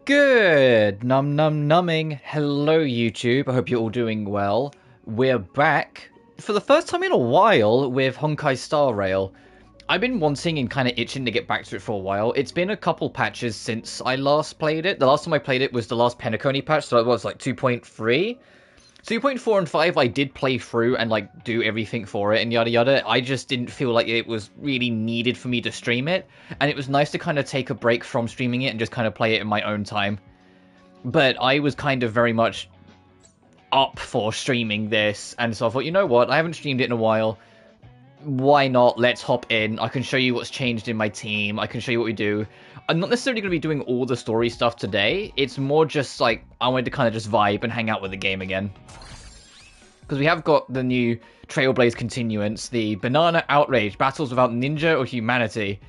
Good numbing. Hello YouTube, I hope you're all doing well. We're back for the first time in a while with Honkai Star Rail. I've been wanting and kind of itching to get back to it for a while. It's been a couple patches since I last played it. The last time I played it was the last Penacony patch, so it was like 2.3. 2.4 and 5 I did play through and like do everything for it and yada yada. I just didn't feel like it was really needed for me to stream it, and it was nice to kind of take a break from streaming it and just kind of play it in my own time. But I was kind of very much up for streaming this, and so I thought, you know what, I haven't streamed it in a while. Why not? Let's hop in. I can show you what's changed in my team. I can show you what we do. I'm not necessarily going to be doing all the story stuff today. It's more just like I wanted to kind of just vibe and hang out with the game again. Because we have got the new Trailblaze continuance, the Banana Outrage, Battles Without Ninja or Humanity.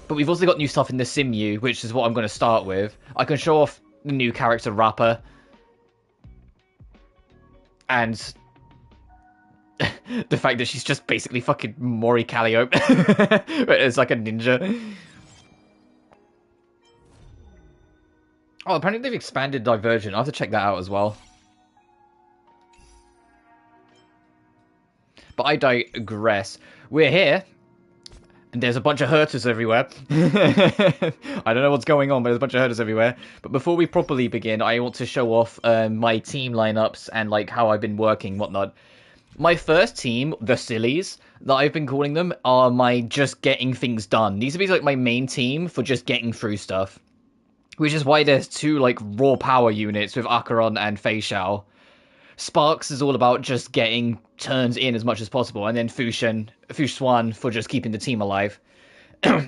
But we've also got new stuff in the Simu, which is what I'm going to start with. I can show off the new character Rapper. And the fact that she's just basically fucking Mori Calliope. It's like a ninja. Oh, apparently they've expanded Divergent. I'll have to check that out as well. But I digress. We're here, and there's a bunch of hurters everywhere. I don't know what's going on, but there's a bunch of hurters everywhere. But before we properly begin, I want to show off my team lineups and like how I've been working, whatnot. My first team, the Sillies, that I've been calling them, are my just getting things done. These are basically like my main team for just getting through stuff. Which is why there's two like raw power units with Acheron and Fei Xiao. Sparks is all about just getting turns in as much as possible, and then Fushuan for just keeping the team alive.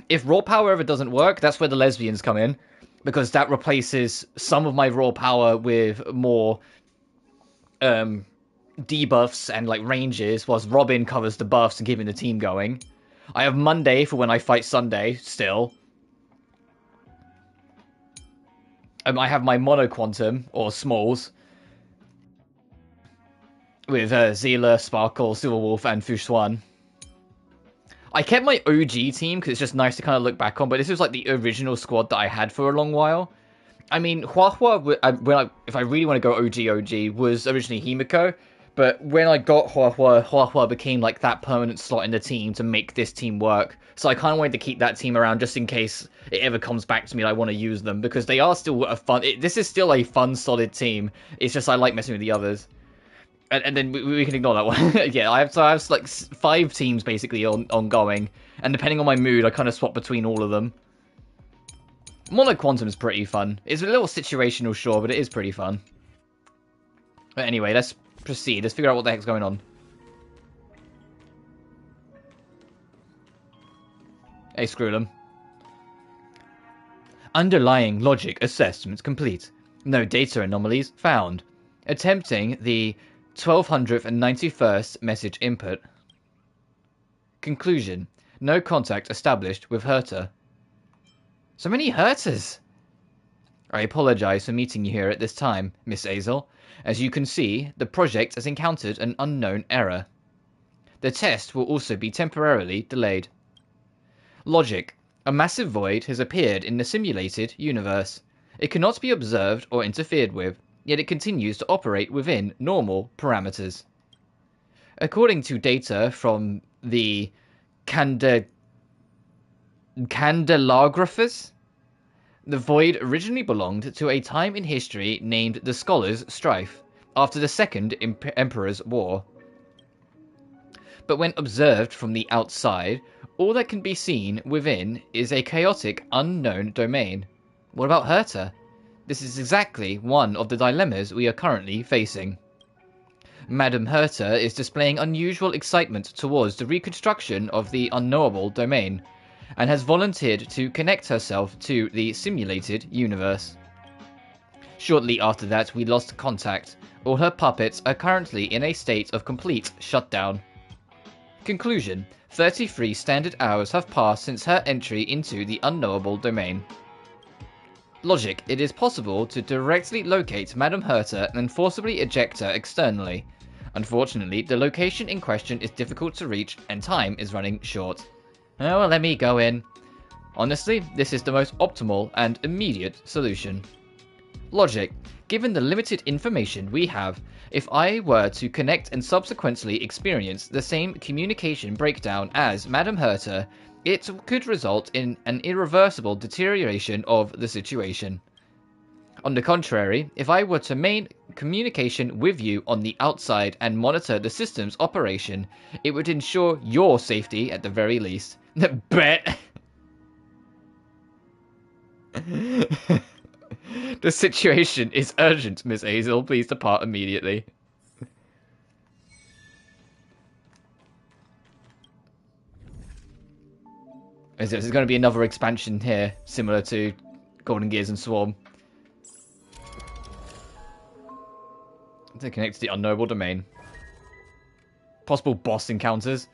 If raw power ever doesn't work, that's where the lesbians come in, because that replaces some of my raw power with more debuffs and like ranges, whilst Robin covers the buffs and keeping the team going. I have Monday for when I fight Sunday still. I have my Mono Quantum, or Smalls, with Zila, Sparkle, Silverwolf, and Fushuan. I kept my OG team because it's just nice to kind of look back on, but this was like the original squad that I had for a long while. I mean, Huahua, if I really want to go OG, was originally Himiko, but when I got Huahua became like that permanent slot in the team to make this team work. So I kind of wanted to keep that team around just in case it ever comes back to me and I want to use them, because they are still a fun... this is still a fun, solid team. It's just I like messing with the others. And then we can ignore that one. Yeah, I have like 5 teams basically ongoing, and depending on my mood, I kind of swap between all of them. Mono Quantum is pretty fun. It's a little situational, sure, but it is pretty fun. But anyway, let's proceed. Let's figure out what the heck's going on. Hey, screw them. Underlying logic assessment complete. No data anomalies found. Attempting the 1291st message input. Conclusion. No contact established with Herter. So many Herters! I apologize for meeting you here at this time, Miss Azel. As you can see, the project has encountered an unknown error. The test will also be temporarily delayed. Logic. A massive void has appeared in the simulated universe. It cannot be observed or interfered with, yet it continues to operate within normal parameters. According to data from the Candelagraphers, the void originally belonged to a time in history named the Scholars' Strife, after the Second Emperor's War. But when observed from the outside, all that can be seen within is a chaotic, unknown domain. What about Herta? This is exactly one of the dilemmas we are currently facing. Madame Herta is displaying unusual excitement towards the reconstruction of the unknowable domain, and has volunteered to connect herself to the simulated universe. Shortly after that, we lost contact. All her puppets are currently in a state of complete shutdown. Conclusion. 33 standard hours have passed since her entry into the unknowable domain. Logic. It is possible to directly locate Madame Herta and forcibly eject her externally. Unfortunately, the location in question is difficult to reach and time is running short. Oh, well, let me go in. Honestly, this is the most optimal and immediate solution. Logic. Given the limited information we have, if I were to connect and subsequently experience the same communication breakdown as Madame Herta, it could result in an irreversible deterioration of the situation. On the contrary, if I were to maintain communication with you on the outside and monitor the system's operation, it would ensure your safety at the very least. Bet! The situation is urgent, Miss Hazel. Please depart immediately. There's going to be another expansion here, similar to Golden Gears and Swarm. To connect to the unknowable domain. Possible boss encounters.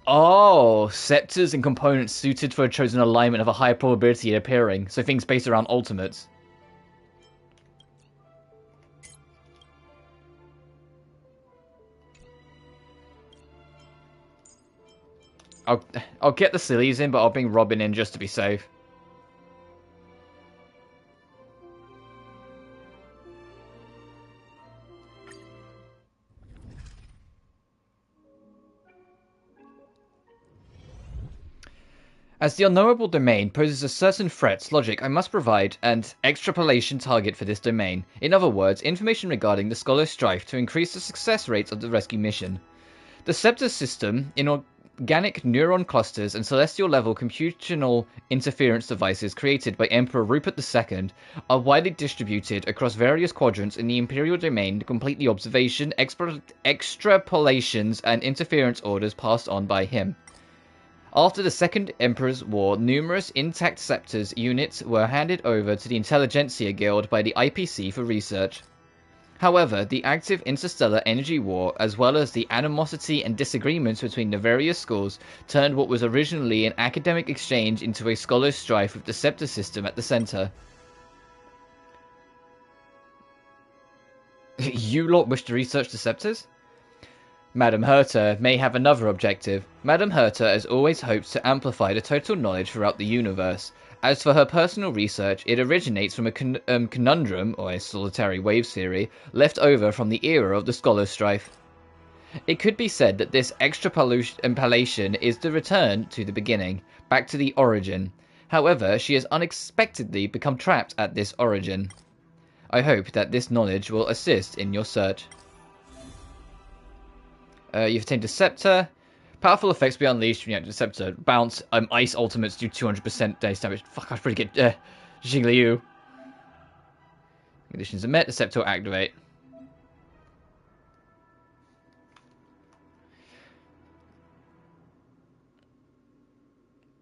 Oh, scepters and components suited for a chosen alignment have a higher probability of appearing, so things based around ultimates. I'll get the sillies in, but I'll bring Robin in just to be safe. As the unknowable domain poses a certain threat, logic, I must provide an extrapolation target for this domain. In other words, information regarding the Scholar's strife to increase the success rates of the rescue mission. The Scepter system, inorganic neuron clusters and celestial-level computational interference devices created by Emperor Rupert II, are widely distributed across various quadrants in the Imperial domain to complete the observation, extrapolations, and interference orders passed on by him. After the Second Emperor's War, numerous intact Scepters units were handed over to the Intelligentsia Guild by the IPC for research. However, the active interstellar energy war, as well as the animosity and disagreements between the various schools, turned what was originally an academic exchange into a scholar's strife with the Scepter system at the center. You lot wish to research the Scepters? Madame Herta may have another objective. Madame Herta has always hoped to amplify the total knowledge throughout the universe. As for her personal research, it originates from a conundrum, or a solitary waves theory, left over from the era of the Scholar's Strife. It could be said that this extrapolation is the return to the beginning, back to the origin. However, she has unexpectedly become trapped at this origin. I hope that this knowledge will assist in your search. You've attained a Scepter. Powerful effects be unleashed from the Scepter. Bounce. Ice ultimates do 200% base damage. Fuck, I was pretty good. Jiggly-oo. Conditions are met. The Scepter will activate.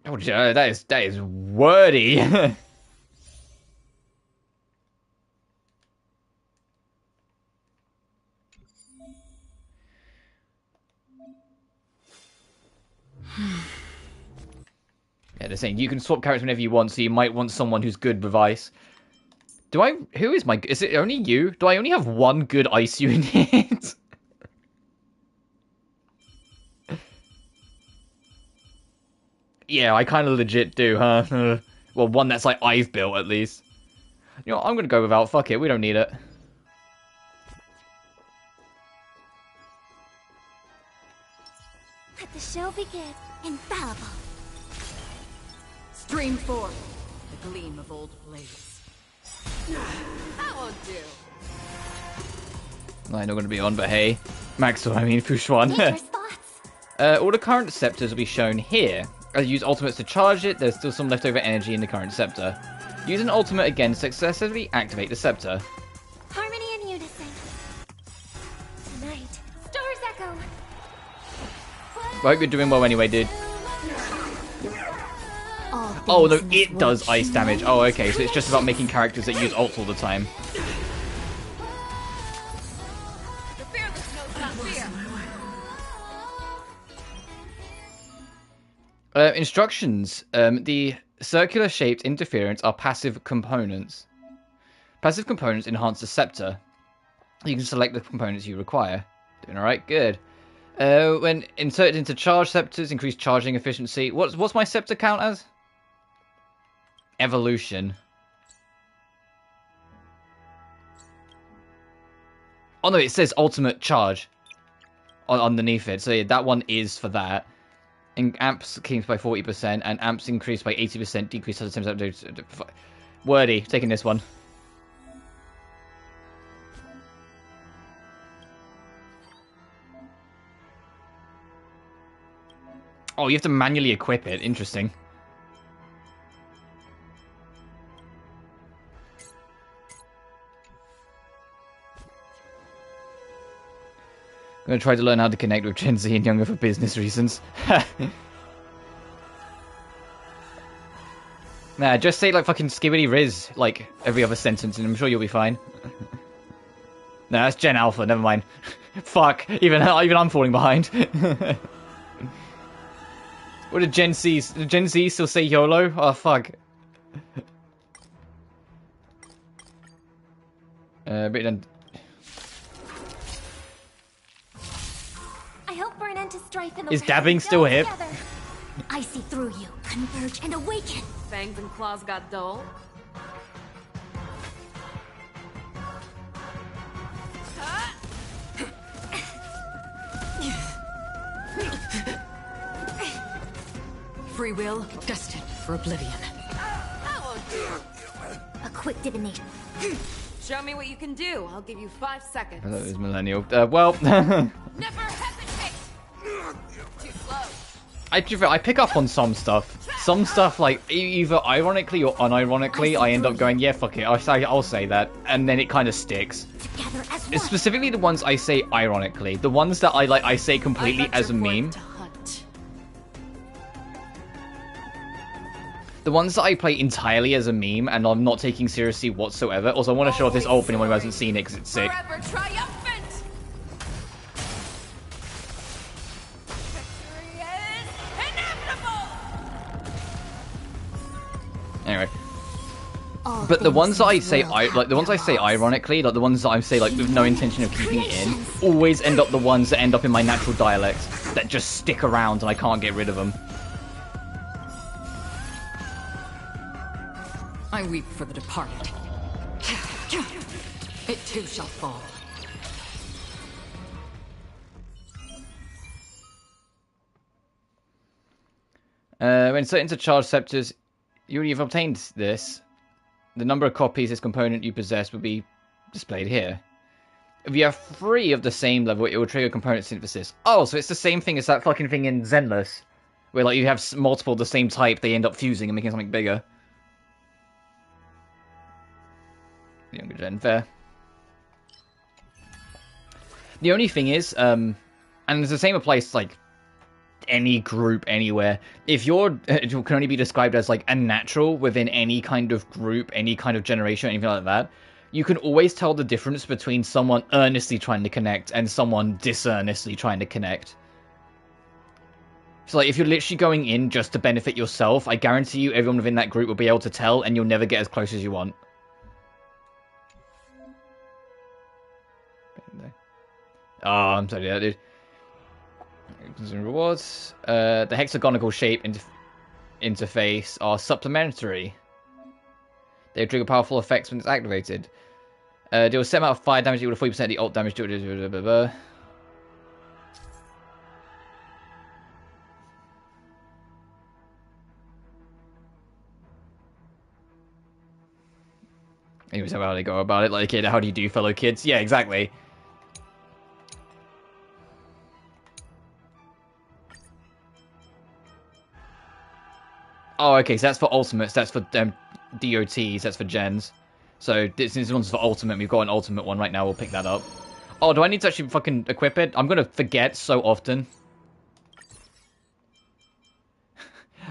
Oh, that is wordy. Yeah, they're saying you can swap characters whenever you want, so you might want someone who's good with ice. Is it only you? Do I only have one good ice unit? Yeah, I kind of legit do, huh? Well, one that's like I've built, at least. You know, I'm gonna go without, fuck it, we don't need it. Let the show begin. Infallible. Stream forth the gleam of old blades. That won't do. I'm not going to be on, but hey. Fushwan. All the current Scepters will be shown here. As you use ultimates to charge it, there's still some leftover energy in the current Scepter. Use an ultimate again to successfully activate the Scepter. Harmony and unison. Tonight, stars echo. I hope you're doing well anyway, dude. Oh, no, it does ice damage. Oh, okay, so it's just about making characters that use ults all the time. Instructions. The circular-shaped interference are passive components. Passive components enhance the Scepter. You can select the components you require. Doing alright? Good. When inserted into charge scepters, increase charging efficiency. What's my scepter count as? Evolution. Oh no, it says ultimate charge underneath it. So yeah, that one is for that. And amps increased by 40%, and amps increased by 80%, decreased at the same time. Wordy, taking this one. Oh, you have to manually equip it. Interesting. I'm gonna try to learn how to connect with Gen Z and younger for business reasons. Nah, just say like fucking skibbity riz like every other sentence and I'm sure you'll be fine. Nah, that's Gen Alpha, never mind. Fuck, even I'm falling behind. What did Gen Z still say YOLO? Oh fuck. But then I hope for an end to strife in the is land dabbing still hip? together. I see through you, converge and awaken. Fangs and claws got dull. Free will, destined for oblivion. A quick divination. Show me what you can do. I'll give you 5 seconds. I thought it was millennial. Well, Never hesitate. Too slow. I pick up on some stuff. Some stuff, like, either ironically or unironically, I end up going, yeah, fuck it, I'll say that. And then it kind of sticks. Together as one. It's specifically the ones I say ironically. The ones that I say completely as a meme. The ones that I play entirely as a meme and I'm not taking seriously whatsoever. Also, I want to show off this ult for anyone who hasn't seen it because it's sick. Forever triumphant. Victory is inevitable. Anyway. All But the things ones that I in say, this world like the ones I say have laws. ironically, like the ones that I say like with no intention of keeping it in, always end up the ones that end up in my natural dialect that just stick around and I can't get rid of them. I weep for the departed. It too shall fall. When set into charge scepters, you've obtained this. The number of copies this component you possess will be displayed here. If you have 3 of the same level, it will trigger component synthesis. Oh, so it's the same thing as that fucking thing in Zenless, where like you have multiple of the same type, they end up fusing and making something bigger. Younger gen, fair. The only thing is, and the same applies to like any group anywhere. If it can only be described as like a natural within any kind of group, any kind of generation, anything like that, you can always tell the difference between someone earnestly trying to connect and someone disearnestly trying to connect. So like, if you're literally going in just to benefit yourself, I guarantee you everyone within that group will be able to tell and you'll never get as close as you want. Oh, I'm sorry, yeah, dude. Rewards. The hexagonal shape interface are supplementary. They trigger powerful effects when it's activated. Deal a set amount of fire damage equal to 40% of the ult damage. Anyways, how they go about it? Like, kid, how do you do, fellow kids? Yeah, exactly. Oh, okay, so that's for ultimates, that's for DOTs, that's for gens. So, since this one's for ultimate, we've got an ultimate one right now, we'll pick that up. Oh, do I need to actually fucking equip it? I'm gonna forget so often.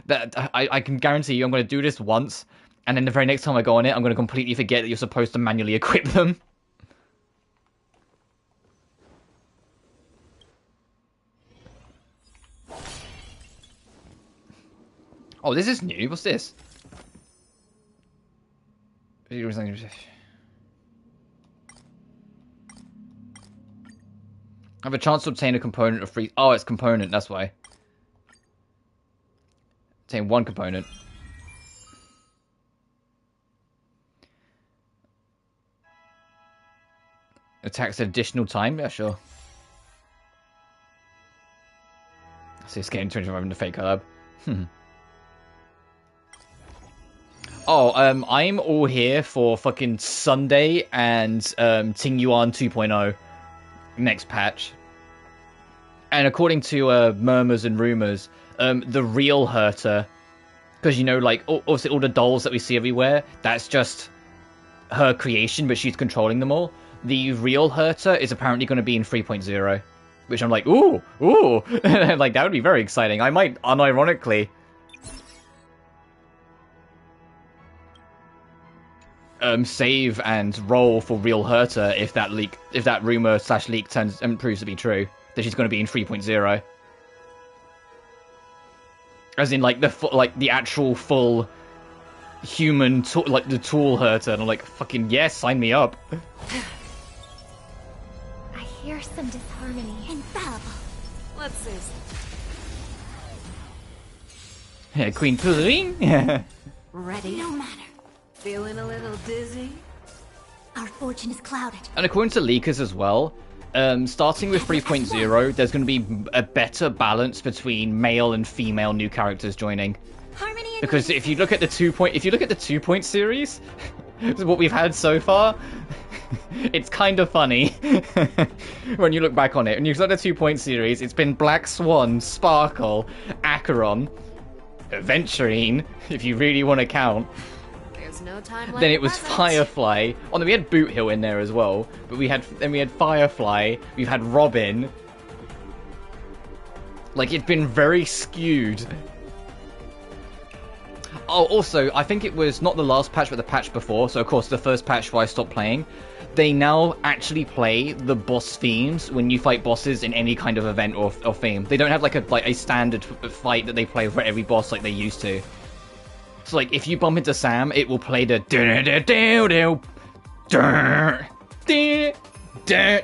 That I can guarantee you I'm gonna do this once, and then the very next time I go on it, I'm gonna completely forget that you're supposed to manually equip them. Oh, this is new. What's this? Have a chance to obtain a component of free... Oh, it's component, that's why. Obtain one component. Attacks additional time? Yeah, sure. See, it's getting 25 in the fake herb. Oh, I'm all here for fucking Sunday and Ting Yuan 2.0 next patch. And according to murmurs and rumors, the real Herta, because you know, like, obviously all the dolls that we see everywhere, that's just her creation, but she's controlling them all. The real Herta is apparently going to be in 3.0, which I'm like, ooh, like, that would be very exciting. I might, unironically, save and roll for real Herta if that rumor / leak proves to be true, that she's going to be in 3.0. As in, like, the actual full human, like, the tool Herta, and I'm like, fucking yes, sign me up. I hear some disharmony. Infallible. Let's see. Yeah, Queen Kurumi. Ready? No matter. Feeling a little dizzy? Our fortune is clouded. And according to leakers as well, starting with 3.0, there's going to be a better balance between male and female new characters joining. Harmony and Because if you look at the 2-point series, what we've had so far, it's kind of funny when you look back on it. And you've got the 2-point series, it's been Black Swan, Sparkle, Acheron, Aventurine, if you really want to count. There's no time like Then it was present. Firefly. Oh no, we had Boot Hill in there as well. But we had Firefly. We've had Robin. Like, it's been very skewed. Oh, also, I think it was not the last patch, but the patch before. So, of course, the first patch where I stopped playing. They now actually play the boss themes when you fight bosses in any kind of event or theme. They don't have like a standard fight that they play for every boss like they used to. So, like, if you bump into Sam, it will play the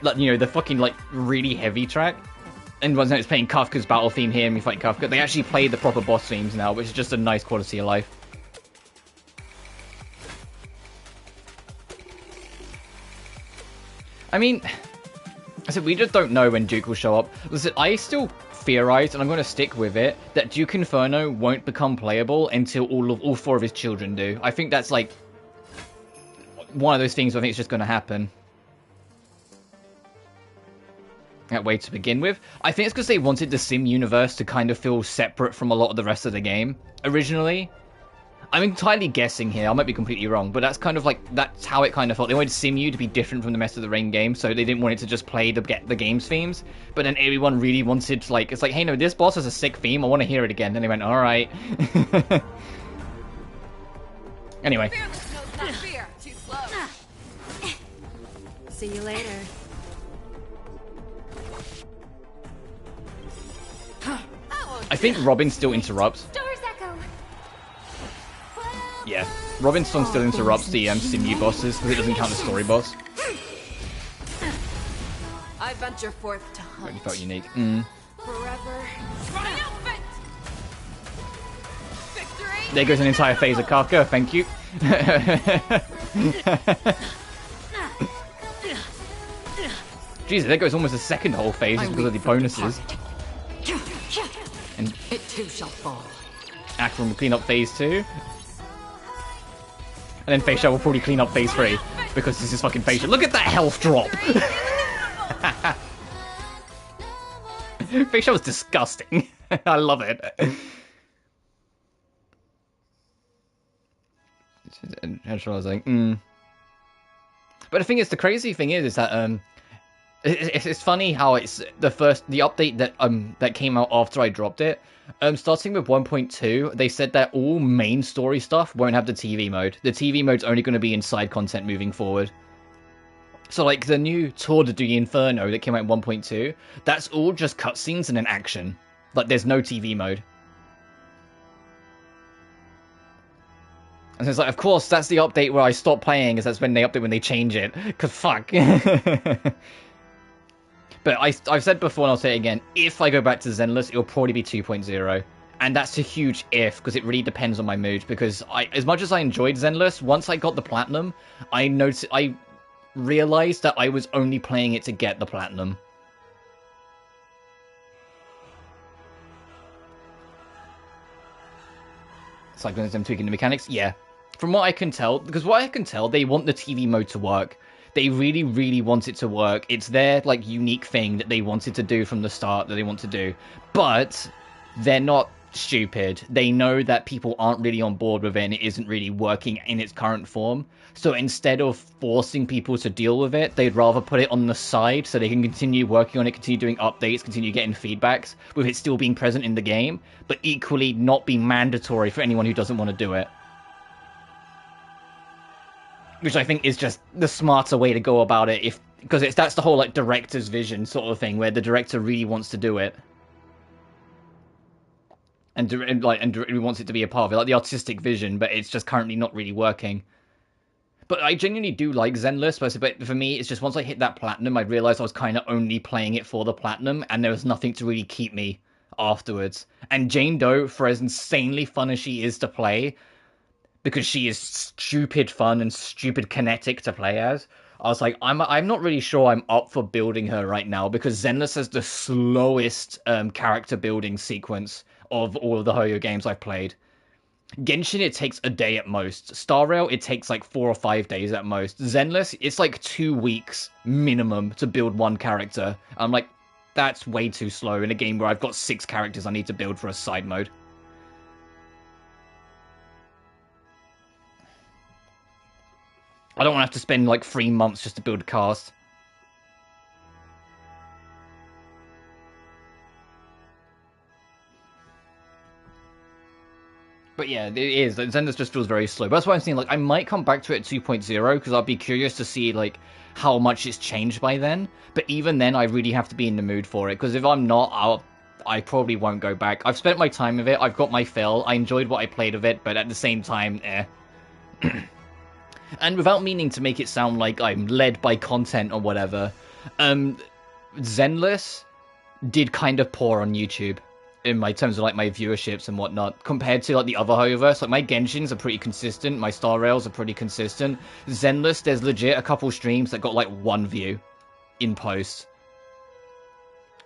like, you know, the fucking, like, really heavy track. And once it's playing Kafka's battle theme here and we fight Kafka, they actually play the proper boss themes now, which is just a nice quality of life. I mean, I said we just don't know when Duke will show up. Listen, I still theorized, and I'm going to stick with it, that Duke Inferno won't become playable until all 4 of his children do. I think that's, like, one of those things I think is just going to happen. That way to begin with. I think it's because they wanted the Sim universe to kind of feel separate from a lot of the rest of the game originally. I'm entirely guessing here, I might be completely wrong, but that's kind of like, that's how it kind of felt. They wanted Simu to be different from the rest of the Rain game, so they didn't want it to just play the game's themes, but then everyone really wanted, like, it's like, hey, no, this boss has a sick theme, I want to hear it again. Then they went, alright. Anyway. Fearless knows not fear. Too slow. See you later. I think Robin still interrupts. Stars echo. Yeah, Robin's song still interrupts the Simu bosses, because it doesn't count the story boss. I venture forth to Really hunt. felt unique. Forever. Running outfit. Victory. There goes an entire phase of Kafka, thank you. Jesus, there goes almost a second whole phase just because of the bonuses. And It too shall fall. Akron will clean up phase 2. And then Facial will probably clean up phase 3. Because this is fucking Facial. Look at that health drop! Facial is disgusting. I love it. But the thing is, the crazy thing is that it's funny how it's the update that came out after I dropped it. Starting with 1.2, they said that all main story stuff won't have the TV mode. The TV mode's only going to be in side content moving forward. So, like, the new Tour de Inferno that came out in 1.2, that's all just cutscenes and an action. Like, there's no TV mode. And it's like, of course, that's the update where I stop playing, because that's when they update when they change it. Because fuck. But I've said before and I'll say it again, if I go back to Zenless, it'll probably be 2.0. And that's a huge if, because it really depends on my mood. Because as much as I enjoyed Zenless, once I got the Platinum, I realized that I was only playing it to get the Platinum. It's like them tweaking the mechanics? Yeah. From what I can tell, because what I can tell, they want the TV mode to work. They really, really want it to work. It's their, like, unique thing that they wanted to do from the start that they want to do. But they're not stupid. They know that people aren't really on board with it and it isn't really working in its current form. So instead of forcing people to deal with it, they'd rather put it on the side so they can continue working on it, continue doing updates, continue getting feedbacks, with it still being present in the game, but equally not be mandatory for anyone who doesn't want to do it. Which I think is just the smarter way to go about it, because that's the whole like director's vision sort of thing, where the director really wants to do it, and really wants it to be a part of it, like the artistic vision, but it's just currently not really working. But I genuinely do like Zenless, but for me, it's just once I hit that Platinum, I realized I was kind of only playing it for the Platinum, and there was nothing to really keep me afterwards. And Jane Doe, for as insanely fun as she is to play, because she is stupid fun and stupid kinetic to play as, I was like, I'm not really sure I'm up for building her right now, because Zenless has the slowest character building sequence of all of the Hoyo games I've played. Genshin, it takes a day at most. Star Rail, it takes like 4 or 5 days at most. Zenless, it's like 2 weeks minimum to build one character. I'm like, that's way too slow in a game where I've got 6 characters I need to build for a side mode. I don't want to have to spend like 3 months just to build a cast. But yeah, it is. Zenless just feels very slow. But that's why I'm saying, like, I might come back to it at 2.0, because I'll be curious to see, like, how much it's changed by then. But even then, I really have to be in the mood for it, because if I'm not, I probably won't go back. I've spent my time with it, I've got my fill, I enjoyed what I played of it, but at the same time, And without meaning to make it sound like I'm led by content or whatever, Zenless did kind of poor on YouTube in my terms of like my viewerships and whatnot compared to like the other Hoyoverse. Like my Genshins are pretty consistent, my Star Rails are pretty consistent. Zenless, there's legit a couple streams that got like 1 view in post.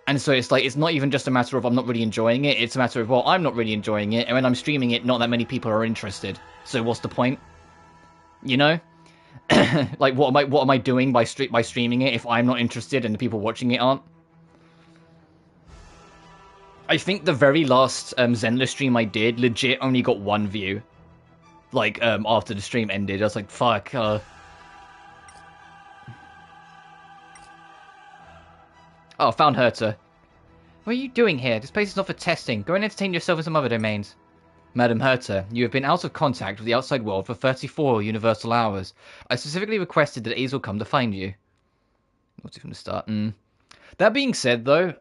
And so it's like, it's not even just a matter of I'm not really enjoying it, it's a matter of, well, I'm not really enjoying it, and when I'm streaming it, not that many people are interested. So what's the point? You know? Like, what am I doing by streaming it if I'm not interested and the people watching it aren't? I think the very last Zenless stream I did legit only got 1 view. Like, after the stream ended, I was like, fuck, Oh, found Herta. What are you doing here? This place is not for testing. Go and entertain yourself in some other domains. Madam Herta, you have been out of contact with the outside world for 34 universal hours. I specifically requested that Azel come to find you. What's it from the start? That being said, though,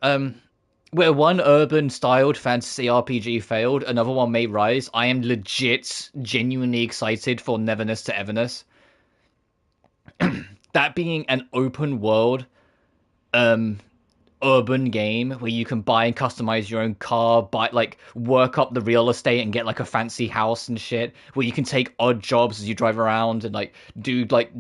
where one urban-styled fantasy RPG failed, another one may rise. I am legit, genuinely excited for Neverness to Everness. That being an open-world, urban game where you can buy and customize your own car, work up the real estate and get like a fancy house and shit, where you can take odd jobs as you drive around and like do like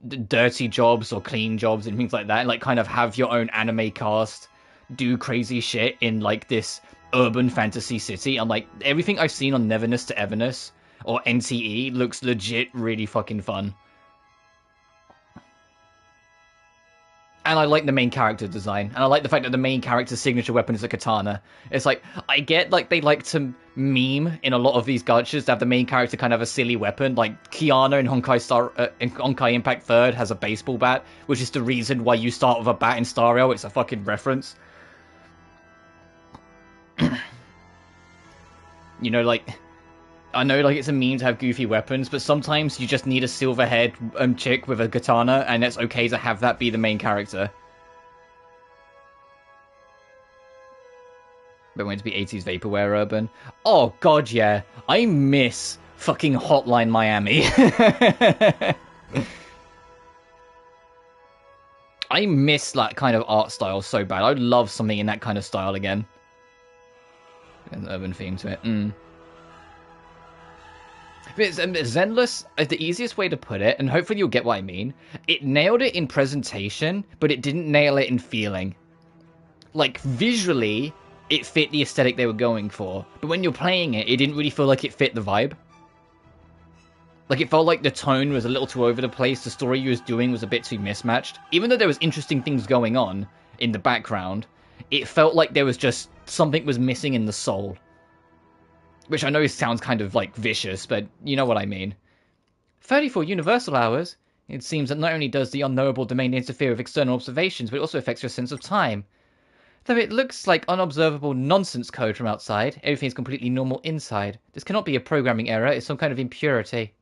dirty jobs or clean jobs and things like that, and like kind of have your own anime cast, do crazy shit in like this urban fantasy city. I'm like, everything I've seen on Neverness to Everness or NTE looks legit really fucking fun. And I like the main character design. And I like the fact that the main character's signature weapon is a katana. It's like, I get, like, they like to meme in a lot of these gachas to have the main character kind of have a silly weapon. Like, Kiana in Honkai Impact 3rd has a baseball bat, which is the reason why you start with a bat in Star Rail. It's a fucking reference. You know, like, I know, like, it's a meme to have goofy weapons, but sometimes you just need a silver-haired chick with a katana, and it's okay to have that be the main character. But when to be 80s Vaporware Urban. Oh, god, yeah. I miss fucking Hotline Miami. I miss that kind of art style so bad. I'd love something in that kind of style again. An urban theme to it. But Zenless, the easiest way to put it, and hopefully you'll get what I mean, it nailed it in presentation, but it didn't nail it in feeling. Like, visually, it fit the aesthetic they were going for, but when you're playing it, it didn't really feel like it fit the vibe. Like, it felt like the tone was a little too over the place, the story you was doing was a bit too mismatched. Even though there was interesting things going on in the background, it felt like there was just something was missing in the soul. Which I know sounds kind of, like, vicious, but you know what I mean. 34 universal hours? It seems that not only does the unknowable domain interfere with external observations, but it also affects your sense of time. Though it looks like unobservable nonsense code from outside, everything's completely normal inside. This cannot be a programming error, it's some kind of impurity.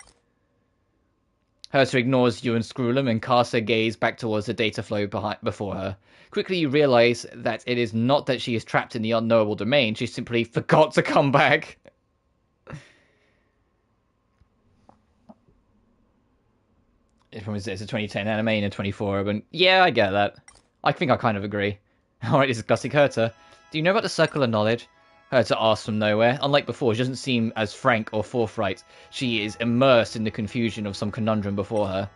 Herta ignores you and Screwlum and casts her gaze back towards the data flow before her. Quickly you realise that it is not that she is trapped in the unknowable domain, she simply forgot to come back. It's a 2010 anime and a 24, but yeah, I get that. I think I kind of agree. Alright, discussing Herta. Do you know about the Circle of Knowledge? Herta asks from nowhere. Unlike before, she doesn't seem as frank or forthright. She is immersed in the confusion of some conundrum before her.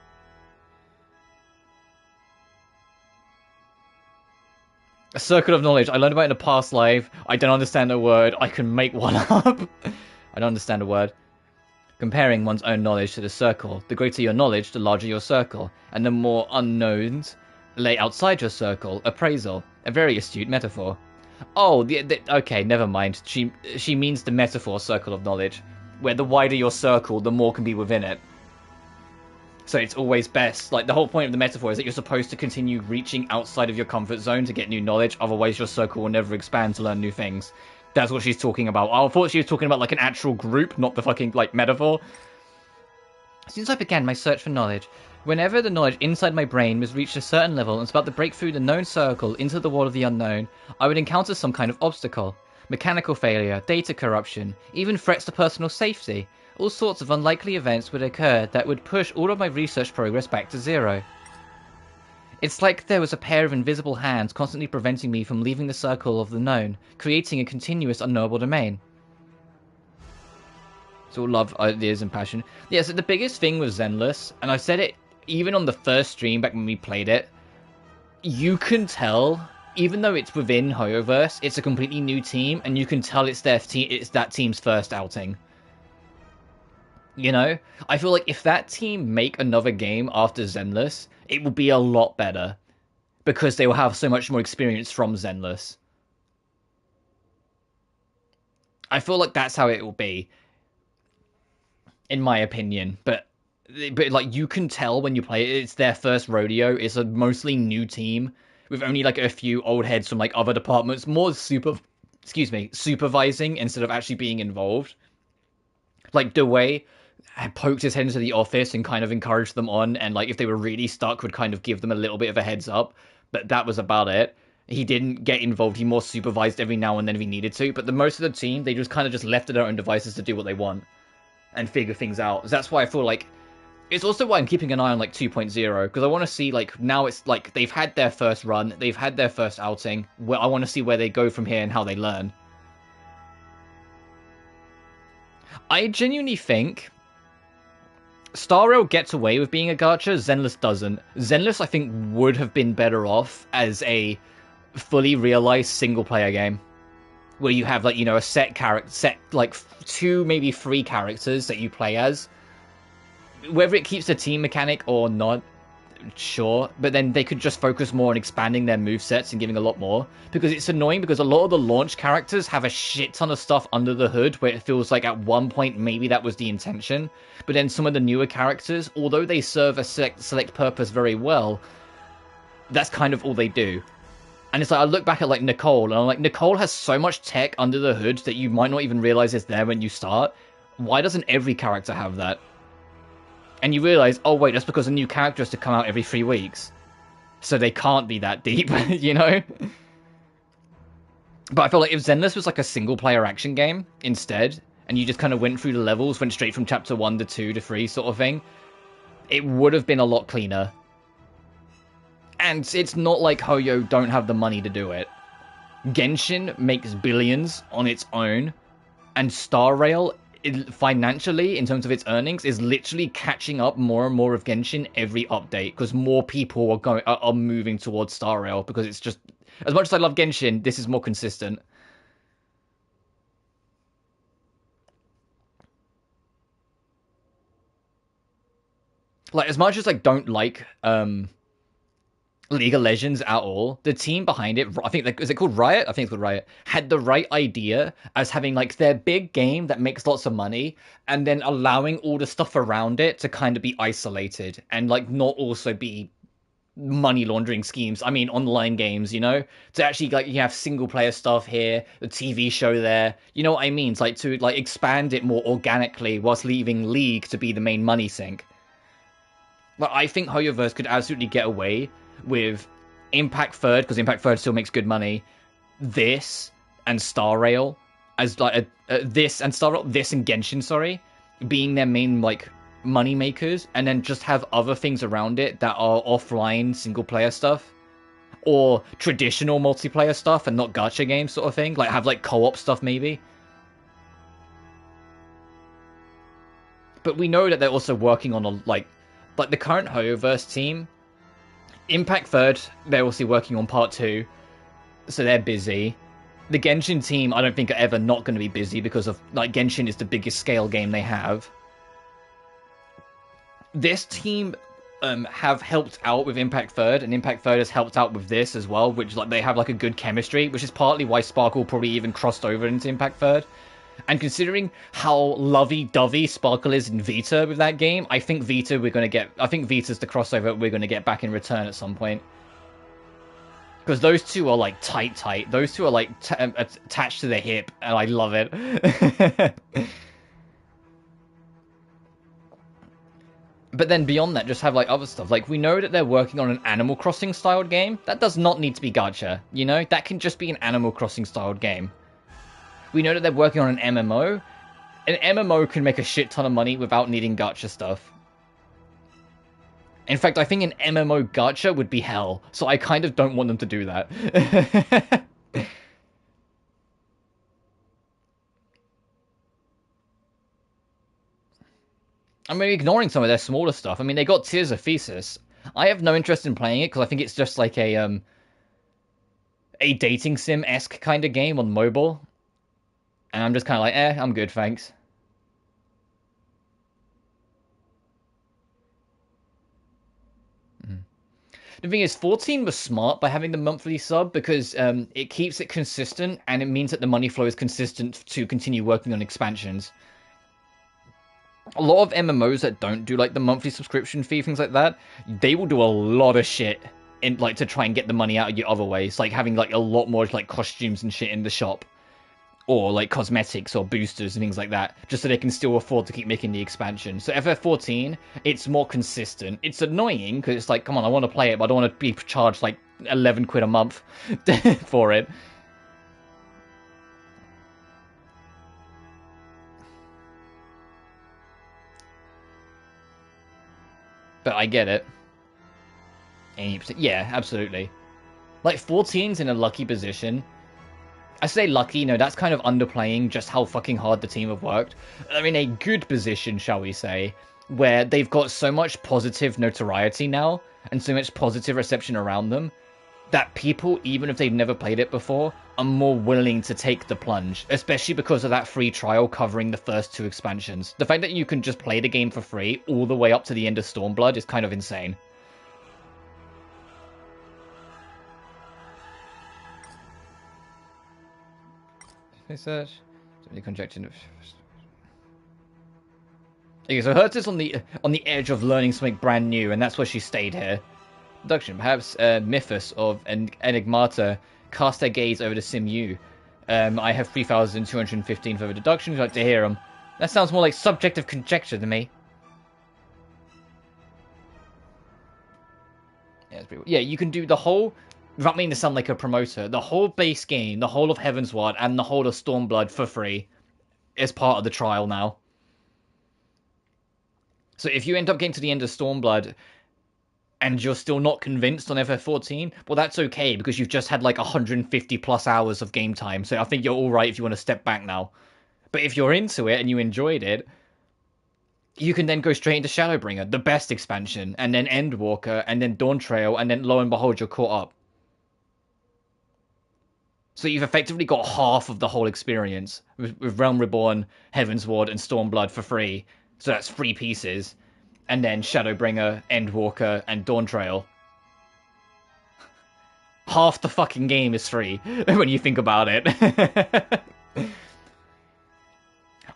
A Circle of Knowledge. I learned about it in a past life. I don't understand a word. I can make one up. I don't understand a word. Comparing one's own knowledge to the circle. The greater your knowledge, the larger your circle. And the more unknowns lay outside your circle. Appraisal. A very astute metaphor. Oh, okay, never mind. She means the metaphor Circle of Knowledge, where the wider your circle, the more can be within it. So it's always best. Like, the whole point of the metaphor is that you're supposed to continue reaching outside of your comfort zone to get new knowledge, otherwise your circle will never expand to learn new things. That's what she's talking about. I thought she was talking about, like, an actual group, not the fucking, like, metaphor. Since I began my search for knowledge, whenever the knowledge inside my brain was reached a certain level and was about to break through the known circle into the world of the unknown, I would encounter some kind of obstacle. Mechanical failure, data corruption, even threats to personal safety. All sorts of unlikely events would occur that would push all of my research progress back to zero. It's like there was a pair of invisible hands constantly preventing me from leaving the circle of the known, creating a continuous unknowable domain. So love, ideas, and passion. Yeah, so the biggest thing with Zenless, and I said it even on the first stream back when we played it, you can tell, even though it's within Hoyoverse, it's a completely new team, and you can tell it's that team's first outing. You know? I feel like if that team make another game after Zenless, it will be a lot better. Because they will have so much more experience from Zenless. I feel like that's how it will be. In my opinion. But like, you can tell when you play it, it's their first rodeo. It's a mostly new team. With only like a few old heads from like other departments. More supervising instead of actually being involved. Like, Dewey had poked his head into the office and kind of encouraged them on, and like if they were really stuck would kind of give them a little bit of a heads up, but that was about it. He didn't get involved, he more supervised every now and then if he needed to, but the most of the team, they just kind of just left to their own devices to do what they want and figure things out. That's why I feel like it's also why I'm keeping an eye on like 2.0, because I want to see like, now it's like they've had their first run, they've had their first outing, where I want to see where they go from here and how they learn. I genuinely think Star Rail gets away with being a gacha, Zenless doesn't. Zenless, I think, would have been better off as a fully realized single-player game. Where you have, like, you know, a set, like, 2, maybe 3 characters that you play as. Whether it keeps the team mechanic or not, sure. But then they could just focus more on expanding their movesets and giving a lot more. Because it's annoying, because a lot of the launch characters have a shit ton of stuff under the hood, where it feels like at one point maybe that was the intention. But then some of the newer characters, although they serve a select purpose very well, that's kind of all they do. And it's like, I look back at like Nicole, and I'm like, Nicole has so much tech under the hood that you might not even realize it's there when you start. Why doesn't every character have that? And you realize, oh wait, that's because a new character has to come out every 3 weeks. So they can't be that deep, you know? But I feel like if Zenless was like a single-player action game instead, and you just kind of went through the levels, went straight from chapter 1 to 2 to 3 sort of thing, it would have been a lot cleaner. And it's not like Hoyo don't have the money to do it. Genshin makes billions on its own, and Star Rail, financially, in terms of its earnings, is literally catching up more and more of Genshin every update, because more people are moving towards Star Rail, because it's just, as much as I love Genshin, this is more consistent. Like, as much as I don't like League of Legends at all, the team behind it, I think, is it called Riot? I think it's called Riot, had the right idea as having like their big game that makes lots of money, and then allowing all the stuff around it to kind of be isolated and like not also be money laundering schemes. I mean, online games, you know, to actually like you have single player stuff here, the TV show there. You know what I mean? It's like to like expand it more organically whilst leaving League to be the main money sink. But I think Hoyoverse could absolutely get away with Impact Third, because Impact Third still makes good money. This and Star Rail as like this and Genshin, sorry, being their main like money makers, and then just have other things around it that are offline single player stuff or traditional multiplayer stuff and not gacha games sort of thing. Like have like co-op stuff maybe. But we know that they're also working on a like the current Hoyoverse team. Impact Third, they're also working on part 2, so they're busy. The Genshin team, I don't think are ever not going to be busy because of like Genshin is the biggest scale game they have. This team have helped out with Impact Third, and Impact Third has helped out with this as well, which like they have like a good chemistry, which is partly why Sparkle probably even crossed over into Impact Third. And considering how lovey-dovey Sparkle is in Vita with that game, I think Vita's the crossover we're going to get back in return at some point. Because those two are like tight. Those two are like attached to the hip, and I love it. But then beyond that, just have like other stuff. Like we know that they're working on an Animal Crossing styled game. That does not need to be gacha, you know? That can just be an Animal Crossing styled game. We know that they're working on an MMO. An MMO can make a shit ton of money without needing gacha stuff. In fact, I think an MMO gacha would be hell, so I kind of don't want them to do that. I mean, ignoring some of their smaller stuff. I mean, they got Tears of Thesis. I have no interest in playing it because I think it's just like a dating sim-esque kind of game on mobile. And I'm just kind of like, I'm good, thanks. The thing is, 14 was smart by having the monthly sub because it keeps it consistent, and it means that the money flow is consistent to continue working on expansions. A lot of MMOs that don't do like the monthly subscription fee, things like that, they will do a lot of shit in like to try and get the money out of you other ways, like having like a lot more like costumes and shit in the shop. Or like cosmetics or boosters and things like that, just so they can still afford to keep making the expansion. So FF14, it's more consistent. It's annoying because it's like, come on, I want to play it, but I don't want to be charged like 11 quid a month for it. But I get it. 80%. Yeah, absolutely. Like 14's in a lucky position. I say lucky, no, that's kind of underplaying just how fucking hard the team have worked. They're in a good position, shall we say, where they've got so much positive notoriety now, and so much positive reception around them, that people, even if they've never played it before, are more willing to take the plunge, especially because of that free trial covering the first 2 expansions. The fact that you can just play the game for free all the way up to the end of Stormblood is kind of insane. Research. Conjecture. Okay, so Hertz is on the edge of learning something brand new, and that's why she stayed here. Deduction. Perhaps Mythos of Enigmata cast their gaze over to Simu. I have 3,215 further deductions. I'd like to hear them. That sounds more like subjective conjecture to me. Yeah, you can do the whole... Without meaning to sound like a promoter, the whole base game, the whole of Heavensward, and the whole of Stormblood for free is part of the trial now. So if you end up getting to the end of Stormblood, and you're still not convinced on FF14, well, that's okay, because you've just had like 150 plus hours of game time, so I think you're alright if you want to step back now. But if you're into it and you enjoyed it, you can then go straight into Shadowbringer, the best expansion, and then Endwalker, and then Dawn Trail, and then lo and behold, you're caught up. So you've effectively got half of the whole experience with Realm Reborn, Heavensward, and Stormblood for free. So that's 3 pieces. And then Shadowbringer, Endwalker, and Dawn Trail. Half the fucking game is free when you think about it.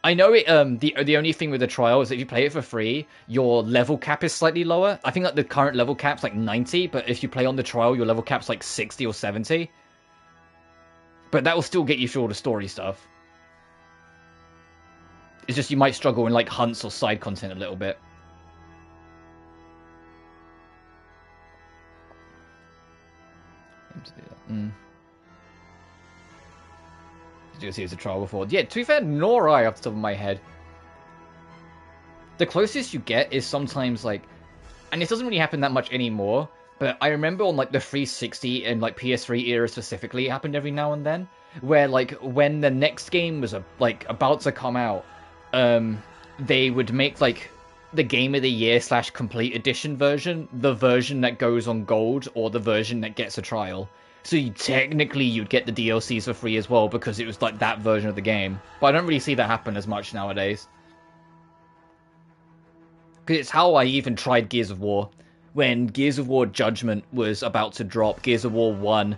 I know it. The only thing with the trial is that if you play it for free, your level cap is slightly lower. I think that the current level cap's like 90, but if you play on the trial, your level cap's like 60 or 70. But that will still get you through all the story stuff. It's just you might struggle in like hunts or side content a little bit. Did you see it's a trial before? Yeah, to be fair, nor I off the top of my head. The closest you get is sometimes like, and this doesn't really happen that much anymore, but I remember on like the 360 and like PS3 era specifically, it happened every now and then, where like when the next game was like about to come out, they would make like the Game of the Year / Complete Edition version, the version that goes on gold or the version that gets a trial. So technically you'd get the DLCs for free as well because it was like that version of the game. But I don't really see that happen as much nowadays. Because it's how I even tried Gears of War. When Gears of War Judgment was about to drop, Gears of War 1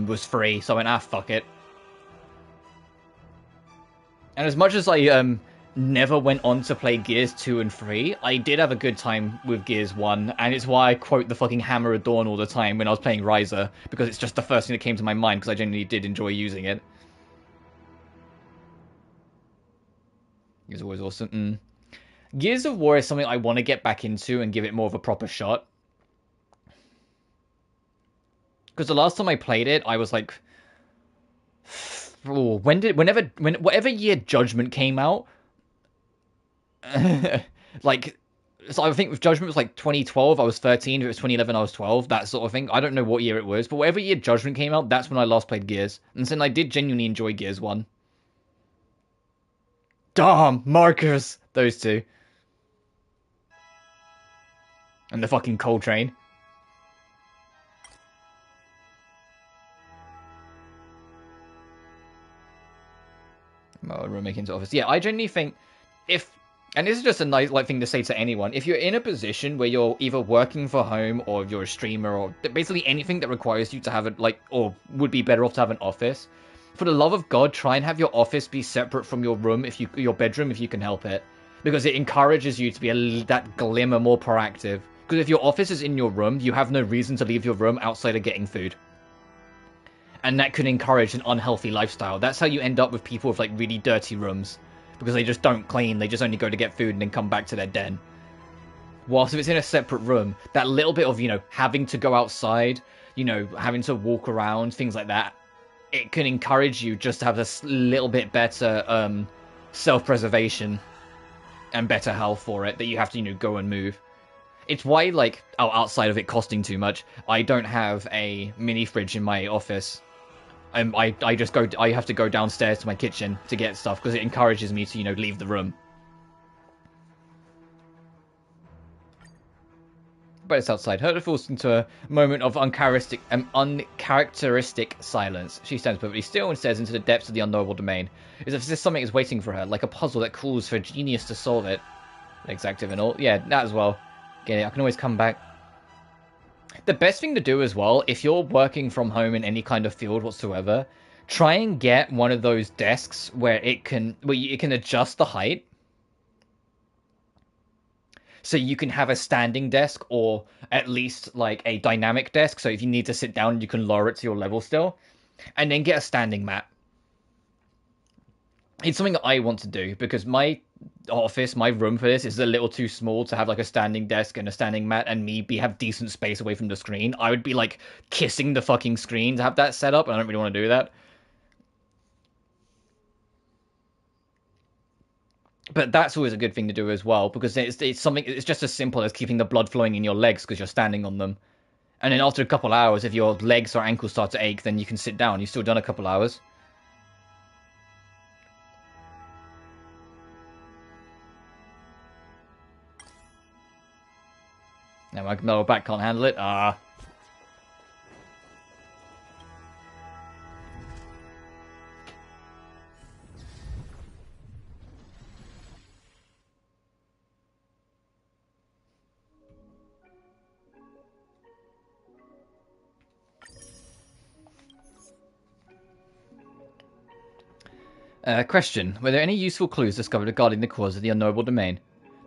was free, so I went, fuck it. And as much as I never went on to play Gears 2 and 3, I did have a good time with Gears 1, and it's why I quote the fucking Hammer of Dawn all the time when I was playing Ryza, because it's just the first thing that came to my mind, because I genuinely did enjoy using it. Gears of War is awesome. Gears of War is something I want to get back into and give it more of a proper shot. Because the last time I played it, I was like... whatever year Judgment came out... like... So I think with Judgment was like 2012, I was 13. If it was 2011, I was 12. That sort of thing. I don't know what year it was. But whatever year Judgment came out, that's when I last played Gears. And then I did genuinely enjoy Gears 1. Damn! Markers! Those two. And the fucking coal train. We're making into office. Yeah, I genuinely think if, and this is just a nice thing to say to anyone, if you're in a position where you're either working from home or you're a streamer or basically anything that requires you to have it or would be better off to have an office, for the love of God, try and have your office be separate from your room, your bedroom, if you can help it, because it encourages you to be that glimmer more proactive. Because if your office is in your room, you have no reason to leave your room outside of getting food. And that could encourage an unhealthy lifestyle. That's how you end up with people with like really dirty rooms. Because they just don't clean, they just only go to get food and then come back to their den. Whilst if it's in a separate room, that little bit of, having to go outside, having to walk around, things like that, it can encourage you just to have a little bit better self-preservation and better health for it, that you have to, go and move. It's why, outside of it costing too much, I don't have a mini fridge in my office. I have to go downstairs to my kitchen to get stuff, because it encourages me to, leave the room. But it's outside. Herta falls into a moment of uncharacteristic silence. She stands perfectly still and stares into the depths of the unknowable domain, as if something is waiting for her, like a puzzle that calls for a genius to solve it. Exactive and all. Yeah, that as well. Get it, I can always come back. The best thing to do as well, if you're working from home in any kind of field whatsoever, try and get one of those desks where it can adjust the height. So you can have a standing desk, or at least like a dynamic desk. So if you need to sit down, you can lower it to your level still. And then get a standing mat. It's something that I want to do, because my office, my room for this is a little too small to have like a standing desk and a standing mat and have decent space away from the screen. I would be like kissing the fucking screen to have that set up, and I don't really want to do that. But that's always a good thing to do as well, because it's something. It's just as simple as keeping the blood flowing in your legs because you're standing on them. And then after a couple hours, if your legs or ankles start to ache, then you can sit down. You've still done a couple hours. Now my lower back can't handle it. Ah. Question. Were there any useful clues discovered regarding the cause of the unknowable domain?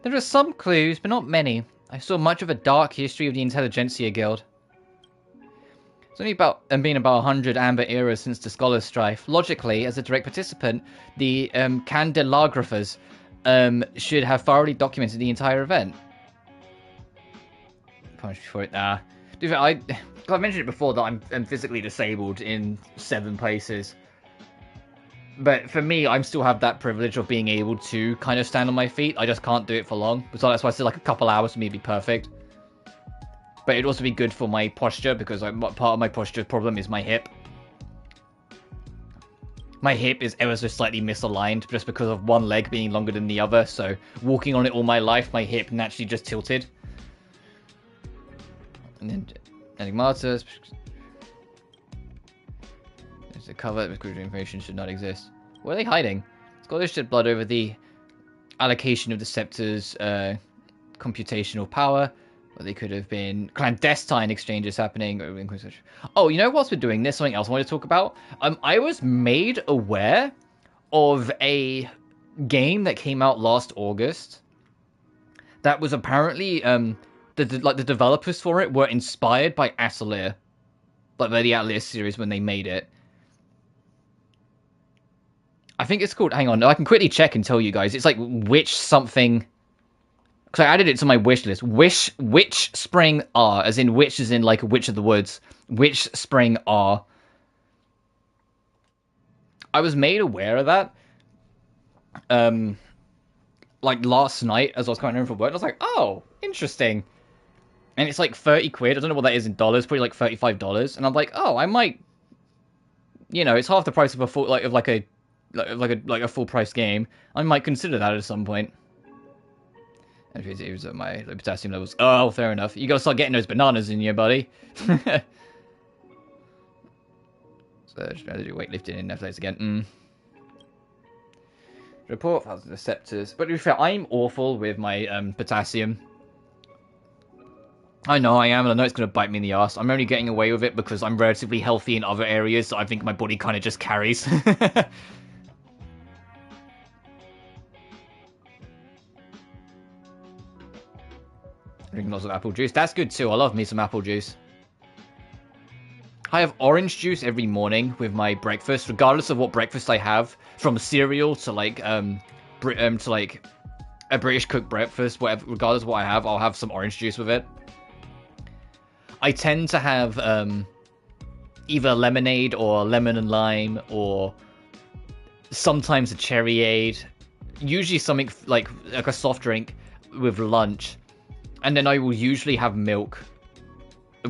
There are some clues, but not many. I saw much of a dark history of the Intelligentsia Guild. It's only been about 100 amber eras since the Scholar's Strife. Logically, as a direct participant, the Candelagraphers should have thoroughly documented the entire event. Punished for it. I mentioned it before that I'm physically disabled in 7 places. But for me, I still have that privilege of being able to kind of stand on my feet. I just can't do it for long. So that's why I said like a couple hours for me would be perfect. But it'd also be good for my posture, because part of my posture problem is my hip. My hip is ever so slightly misaligned just because of one leg being longer than the other. So walking on it all my life, my hip naturally just tilted. And then Enigmata. The cover with crucial information should not exist. What are they hiding? Scholars shed blood over the allocation of the scepter's computational power. Or they could have been clandestine exchanges happening. Oh, you know what's been doing this? Something else I want to talk about. I was made aware of a game that came out last August. That was apparently the developers for it were inspired by Atelier, like by the Atelier series when they made it. I think it's called... Hang on, I can quickly check and tell you guys. It's like Witch something... Because I added it to my wish list. Witch Spring R. As in witch as in like a witch of the woods. Witch Spring R. I was made aware of that. Like last night as I was coming home from work. I was like, oh, interesting. And it's like 30 quid. I don't know what that is in dollars. Probably like $35. And I'm like, oh, I might... You know, it's half the price of a full... like a full price game. I might consider that at some point. It was at my potassium levels. Oh, fair enough. You gotta start getting those bananas in you, buddy. Strategy, weightlifting, and athletics again. Report of the receptors. But to be fair, I'm awful with my potassium. I know I am, and I know it's going to bite me in the ass. I'm only getting away with it because I'm relatively healthy in other areas, so I think my body kind of just carries. Drinking lots of apple juice. That's good too. I love me some apple juice. I have orange juice every morning with my breakfast, regardless of what breakfast I have, from cereal to like a British cooked breakfast. Whatever, regardless of what I have, I'll have some orange juice with it. I tend to have either lemonade or lemon and lime, or sometimes a cherryade. Usually something like a soft drink with lunch. And then I will usually have milk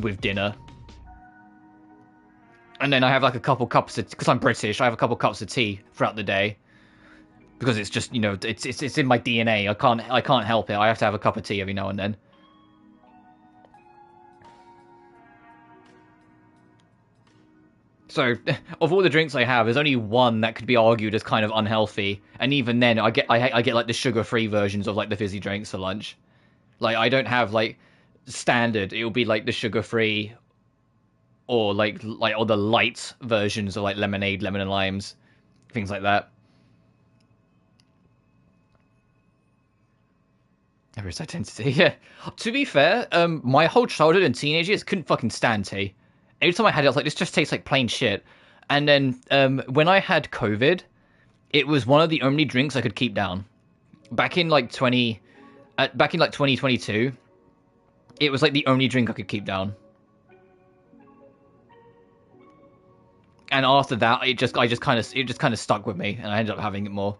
with dinner. And then I have like a couple cups of... Because I'm British, I have a couple cups of tea throughout the day. Because it's just, you know, it's in my DNA. I can't help it. I have to have a cup of tea every now and then. So, of all the drinks I have, there's only one that could be argued as kind of unhealthy. And even then, I get like the sugar-free versions of like the fizzy drinks for lunch. Like, I don't have, like, standard. It'll be, like, the sugar-free or, or the light versions of, like, lemonade, lemon and limes. Things like that. There is identity, yeah. To be fair, my whole childhood and teenage years couldn't fucking stand tea. Every time I had it, I was like, this just tastes like plain shit. And then, when I had COVID, it was one of the only drinks I could keep down. Back in, like, 2022, it was like the only drink I could keep down. And after that, it just kind of stuck with me, and I ended up having it more.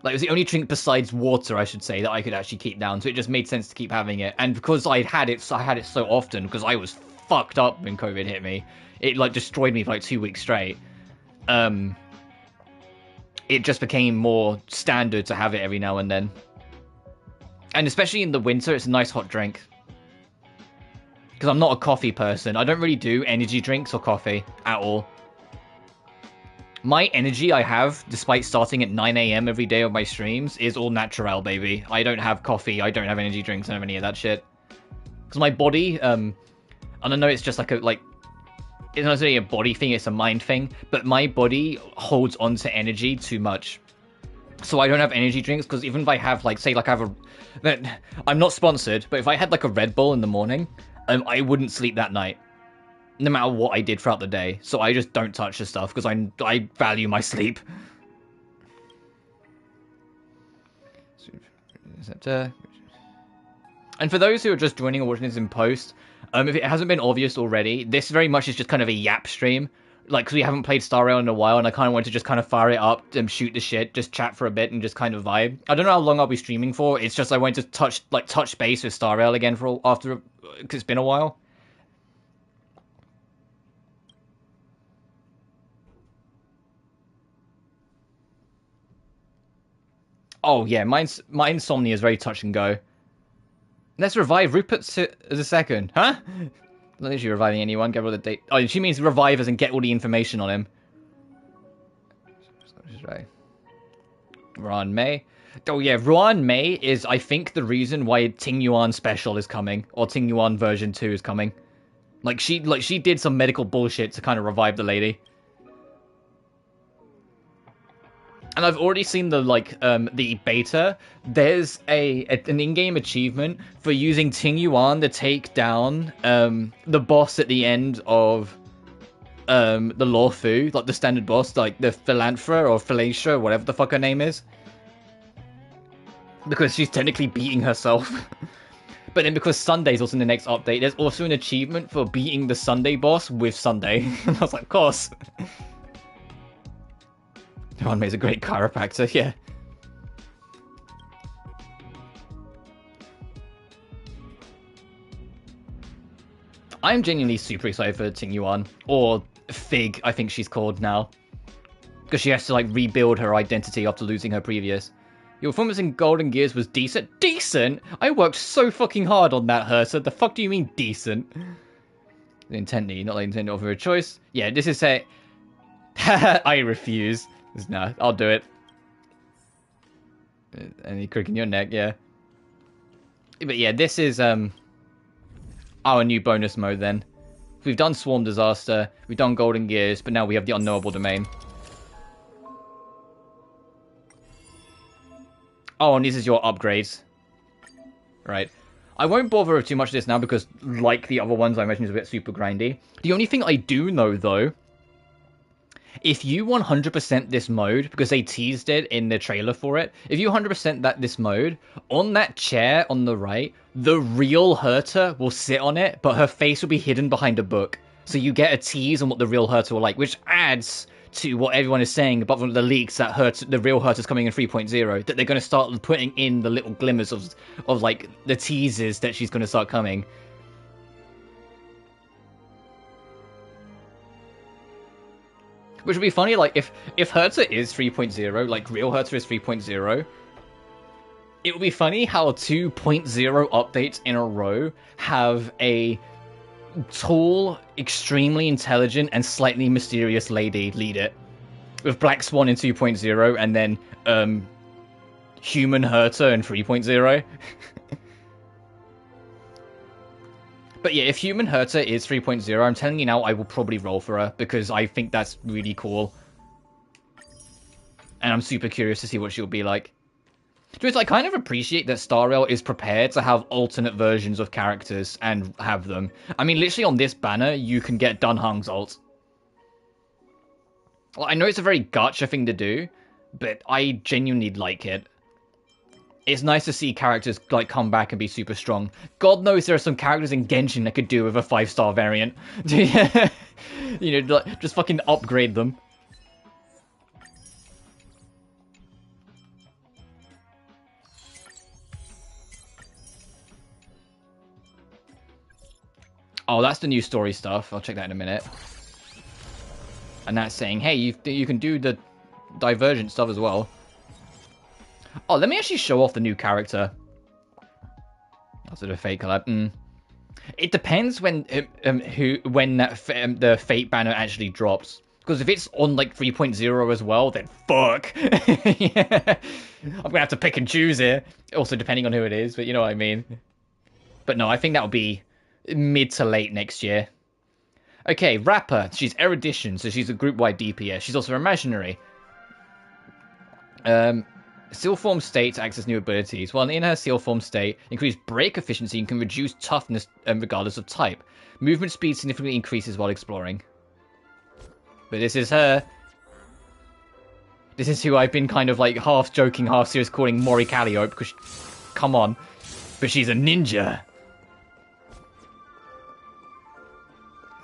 Like, it was the only drink besides water, I should say, that I could actually keep down. So it just made sense to keep having it. And because I had it so often, because I was fucked up when COVID hit me, it like destroyed me for like 2 weeks straight. It just became more standard to have it every now and then. And especially in the winter, it's a nice hot drink. Because I'm not a coffee person. I don't really do energy drinks or coffee at all. My energy I have, despite starting at 9 AM every day of my streams, is all natural, baby. I don't have coffee, I don't have energy drinks, I don't have any of that shit. Because my body, I don't know, it's just like it's not really a body thing, it's a mind thing, but my body holds on to energy too much. So I don't have energy drinks, because even if I have, like, say, like I have I'm not sponsored, but if I had, like, a Red Bull in the morning, I wouldn't sleep that night. No matter what I did throughout the day. So I just don't touch the stuff, because I value my sleep. And for those who are just joining or watching this in post, if it hasn't been obvious already, this very much is just kind of a yap stream. Like, because we haven't played Star Rail in a while, and I kind of wanted to just kind of fire it up and shoot the shit, just chat for a bit and just kind of vibe. I don't know how long I'll be streaming for. It's just I wanted to touch base with Star Rail again because it's been a while. Oh yeah, my insomnia is very touch and go. Let's revive Rupert as a second, huh? Not literally reviving anyone. Get all the date. Oh, she means revive as and get all the information on him. Right. Ruan Mei. Oh yeah, Ruan Mei is, I think, the reason why Ting Yuan Special is coming, or Ting Yuan version 2 is coming. Like she did some medical bullshit to kind of revive the lady. And I've already seen the beta. There's an in-game achievement for using Ting Yuan to take down the boss at the end of the Law Fu, like the standard boss, like the Philanthra or Philatia, whatever the fuck her name is. Because she's technically beating herself. But then because Sunday's also in the next update, there's also an achievement for beating the Sunday boss with Sunday. And I was like, of course. Ron May's a great chiropractor, yeah. I'm genuinely super excited for Ting Yuan, or Fig, I think she's called now. Because she has to, like, rebuild her identity after losing her previous. Your performance in Golden Gears was decent. Decent? I worked so fucking hard on that, Hersa. The fuck do you mean, decent? The intent need, not the intent of her choice. Yeah, this is a... I refuse. Nah, I'll do it. Any crick in your neck, yeah. But yeah, this is our new bonus mode then. We've done Swarm Disaster, we've done Golden Gears, but now we have the Unknowable Domain. Oh, and this is your upgrades. Right. I won't bother with too much of this now because, like the other ones, I imagine it's a bit super grindy. The only thing I do know, though, if you 100% this mode, because they teased it in the trailer for it, if you 100% this mode, on that chair on the right, the real Herta will sit on it, but her face will be hidden behind a book. So you get a tease on what the real Herta will like, which adds to what everyone is saying about the leaks that the real Herta's coming in 3.0, that they're going to start putting in the little glimmers of like the teases that she's going to start coming. Which would be funny, like, if Herta is 3.0, like, real Herta is 3.0, it would be funny how 2.0 updates in a row have a tall, extremely intelligent, and slightly mysterious lady lead it. With Black Swan in 2.0, and then, Human Herta in 3.0. But yeah, if Human Herta is 3.0, I'm telling you now, I will probably roll for her, because I think that's really cool. And I'm super curious to see what she'll be like. Just, I kind of appreciate that Star Rail is prepared to have alternate versions of characters and have them. I mean, literally on this banner, you can get Dunhung's ult. Well, I know it's a very gacha thing to do, but I genuinely like it. It's nice to see characters like come back and be super strong. God knows there are some characters in Genshin that could do with a 5-star variant. You know, just fucking upgrade them. Oh, that's the new story stuff. I'll check that in a minute. And that's saying, hey, you can do the Divergent stuff as well. Oh, let me actually show off the new character. That's a fake collab. It depends when the Fate banner actually drops. Because if it's on like 3.0 as well, then fuck. Yeah. I'm gonna have to pick and choose here. Also depending on who it is, but you know what I mean. But no, I think that'll be mid to late next year. Okay, Rapper. She's erudition, so she's a group-wide DPS. She's also imaginary. Seal form state to access new abilities. While in her seal form state, increased break efficiency and can reduce toughness regardless of type. Movement speed significantly increases while exploring. But this is her. This is who I've been kind of like half joking, half serious calling Mori Calliope because, come on. But she's a ninja.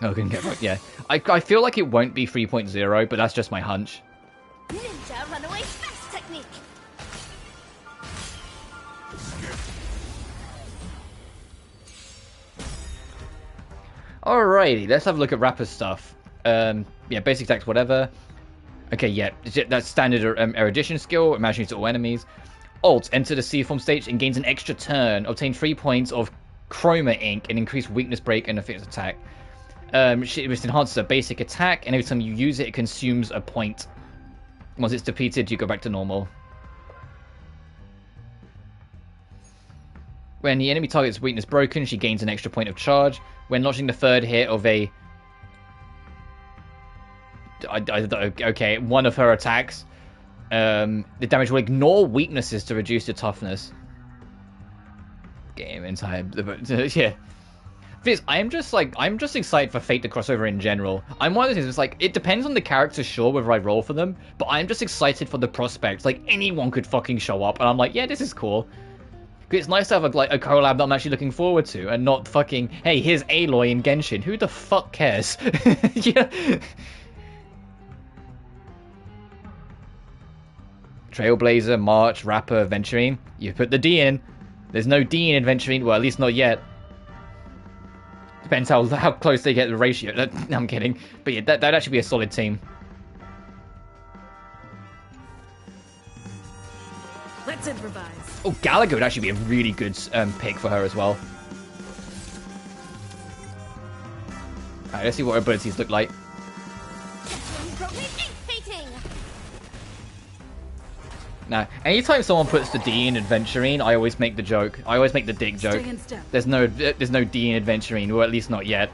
Oh, I couldn't get right. Yeah, I feel like it won't be 3.0, but that's just my hunch. Ninja runaway fast technique. Alrighty, let's have a look at Rapper's stuff. Yeah, basic attacks, whatever. Okay, yeah, that's standard erudition skill, imagining to all enemies. Alt, enter the C form stage and gains an extra turn. Obtain 3 points of Chroma Ink and increase weakness break and effects attack. Which enhances a basic attack, and every time you use it, it consumes a point. Once it's depleted, you go back to normal. When the enemy target's weakness broken, she gains an extra point of charge. When launching the third hit of a... okay, one of her attacks, the damage will ignore weaknesses to reduce the toughness. Game entire... yeah. I'm just excited for Fate to cross over in general. I'm one of those things, it's like, it depends on the character, sure, whether I roll for them, but I'm just excited for the prospects. Like, anyone could fucking show up, and I'm like, yeah, this is cool. Because it's nice to have a collab that I'm actually looking forward to, and not fucking, hey, here's Aloy in Genshin. Who the fuck cares? Yeah. Trailblazer, March, Rapper, Adventurine. You put the D in. There's no D in Adventurine, well, at least not yet. Depends how close they get the ratio. No, I'm kidding. But yeah, that'd actually be a solid team. Let's improvise. Oh, Gallagher would actually be a really good pick for her as well. Alright, let's see what her abilities look like. Now, anytime someone puts the D in Adventurine, I always make the joke. I always make the dick joke. There's no D in Adventurine, or at least not yet.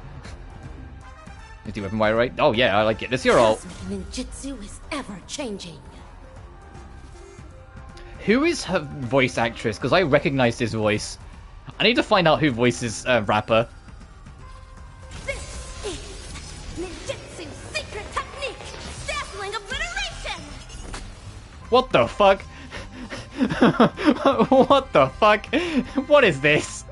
Is the weapon wide right? Oh yeah, I like it. Let's see your ult. Ninjutsu is ever changing. Who is her voice actress? Because I recognize this voice. I need to find out who voices Rapper. This is Ninjutsu's secret technique, dazzling obliteration. What the fuck? What the fuck? What is this?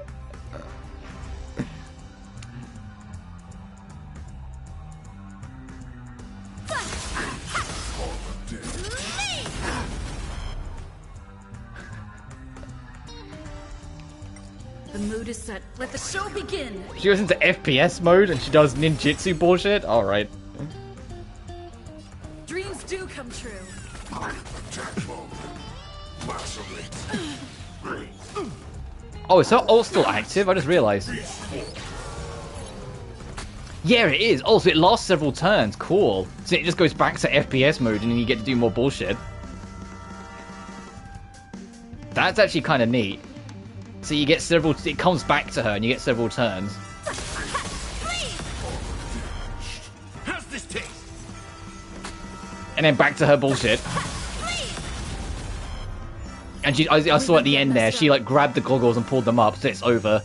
The mood is set. Let the show begin. She goes into FPS mode and she does ninjutsu bullshit? Alright. Dreams do come true. Oh, is her ult still active? I just realized. Yeah, it is. Oh, so it lasts several turns. Cool. So it just goes back to FPS mode and then you get to do more bullshit. That's actually kind of neat. So you get several... It comes back to her and you get several turns. How's this taste? And then back to her bullshit. And she, I saw at the end there, she like grabbed the goggles and pulled them up, so it's over.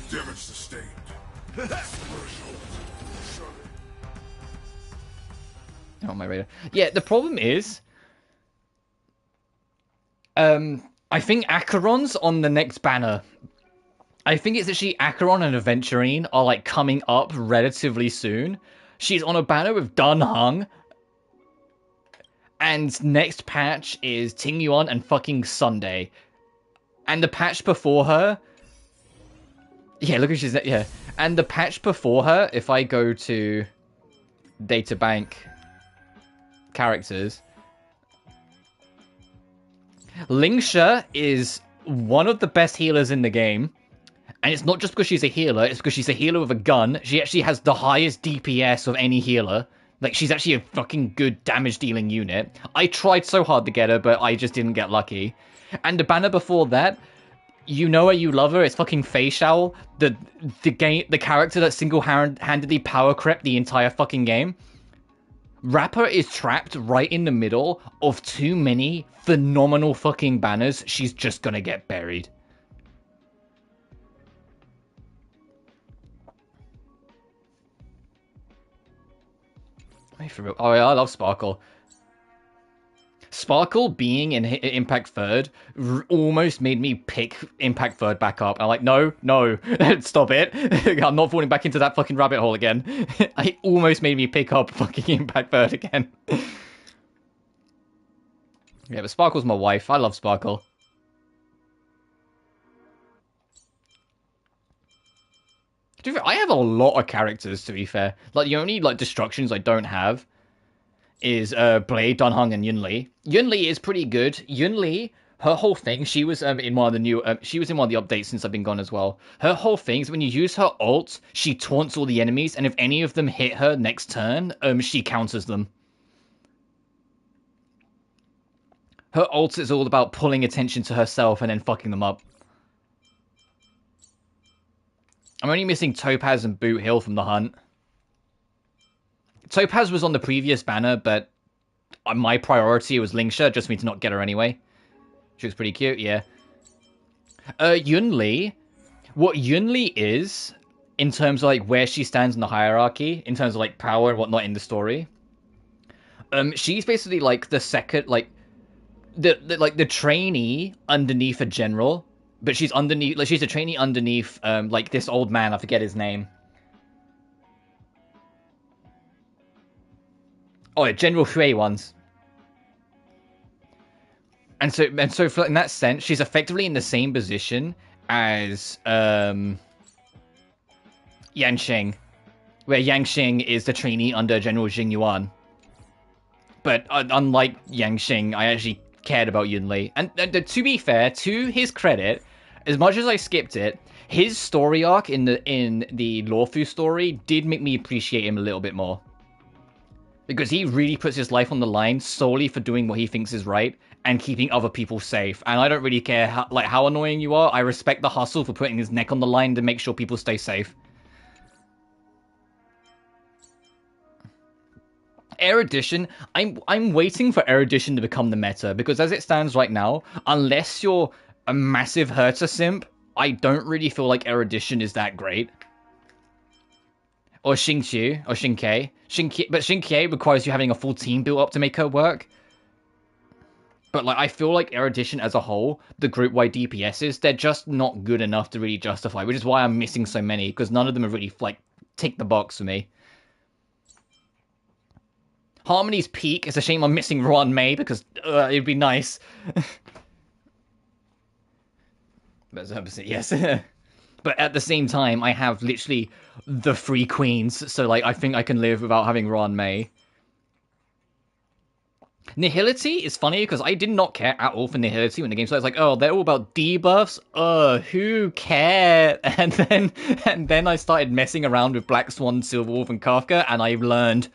Damage sustained. Oh, my radar. Yeah, the problem is... I think Acheron's on the next banner. I think it's actually Acheron and Adventurine are like coming up relatively soon. She's on a banner with Dun Hung. And next patch is Ting Yuan and fucking Sunday. And the patch before her Yeah, look at she's yeah. And the patch before her, if I go to databank characters, Lingsha is one of the best healers in the game. And it's not just because she's a healer, it's because she's a healer with a gun. She actually has the highest DPS of any healer. Like, she's actually a fucking good damage-dealing unit. I tried so hard to get her, but I just didn't get lucky. And the banner before that, you know her, you love her, it's fucking Fei Shao, the character that single-handedly power crept the entire fucking game. Rapper is trapped right in the middle of too many phenomenal fucking banners. She's just gonna get buried. Oh yeah, I love Sparkle. Sparkle being in Impact Third almost made me pick Impact Third back up. I'm like, no, stop it. I'm not falling back into that fucking rabbit hole again. It almost made me pick up fucking Impact Third again. Yeah, but Sparkle's my wife. I love Sparkle. I have a lot of characters, to be fair. Like, the only, like, destructions I don't have is Blade, Dunhung, and Yunli. Yunli is pretty good. Yunli, her whole thing, she was in one of the new, she was in one of the updates since I've been gone as well. Her whole thing is when you use her ult, she taunts all the enemies, and if any of them hit her next turn, she counters them. Her ult is all about pulling attention to herself and then fucking them up. I'm only missing Topaz and Boot Hill from the hunt. Topaz was on the previous banner, but my priority was Lingsha, just for me to not get her anyway. She was pretty cute, yeah. Yunli. What Yunli is, in terms of like where she stands in the hierarchy, in terms of like power and whatnot in the story, she's basically like the second, like the trainee underneath a general. But she's underneath, like, she's a trainee underneath, like, this old man, I forget his name. Oh, yeah, General Hui ones. And so in that sense, she's effectively in the same position as, Yanxing. Where Yanxing is the trainee under General Jing Yuan. But, unlike Yanxing, I actually cared about Yunli. And to be fair, to his credit, as much as I skipped it, his story arc in the Lawfu story did make me appreciate him a little bit more. Because he really puts his life on the line solely for doing what he thinks is right and keeping other people safe. And I don't really care how annoying you are. I respect the hustle for putting his neck on the line to make sure people stay safe. Erudition, I'm waiting for Erudition to become the meta, because as it stands right now, unless you're a massive Herta simp, I don't really feel like Erudition is that great. Or Xingqiu, or Xingke. But Xingke requires you having a full team built up to make her work. But like, I feel like Erudition as a whole, the group-wide DPSs, they're just not good enough to really justify, which is why I'm missing so many, because none of them have really, like, ticked the box for me. Harmony's peak. It's a shame I'm missing Ruan Mei, because it'd be nice. But yes. But at the same time, I have literally the 3 queens, so like I think I can live without having Ruan Mei. Nihility is funny because I did not care at all for Nihility when the game started. I was like, oh, they're all about debuffs. Who cares? And then I started messing around with Black Swan, Silverwolf, and Kafka, and I've learned.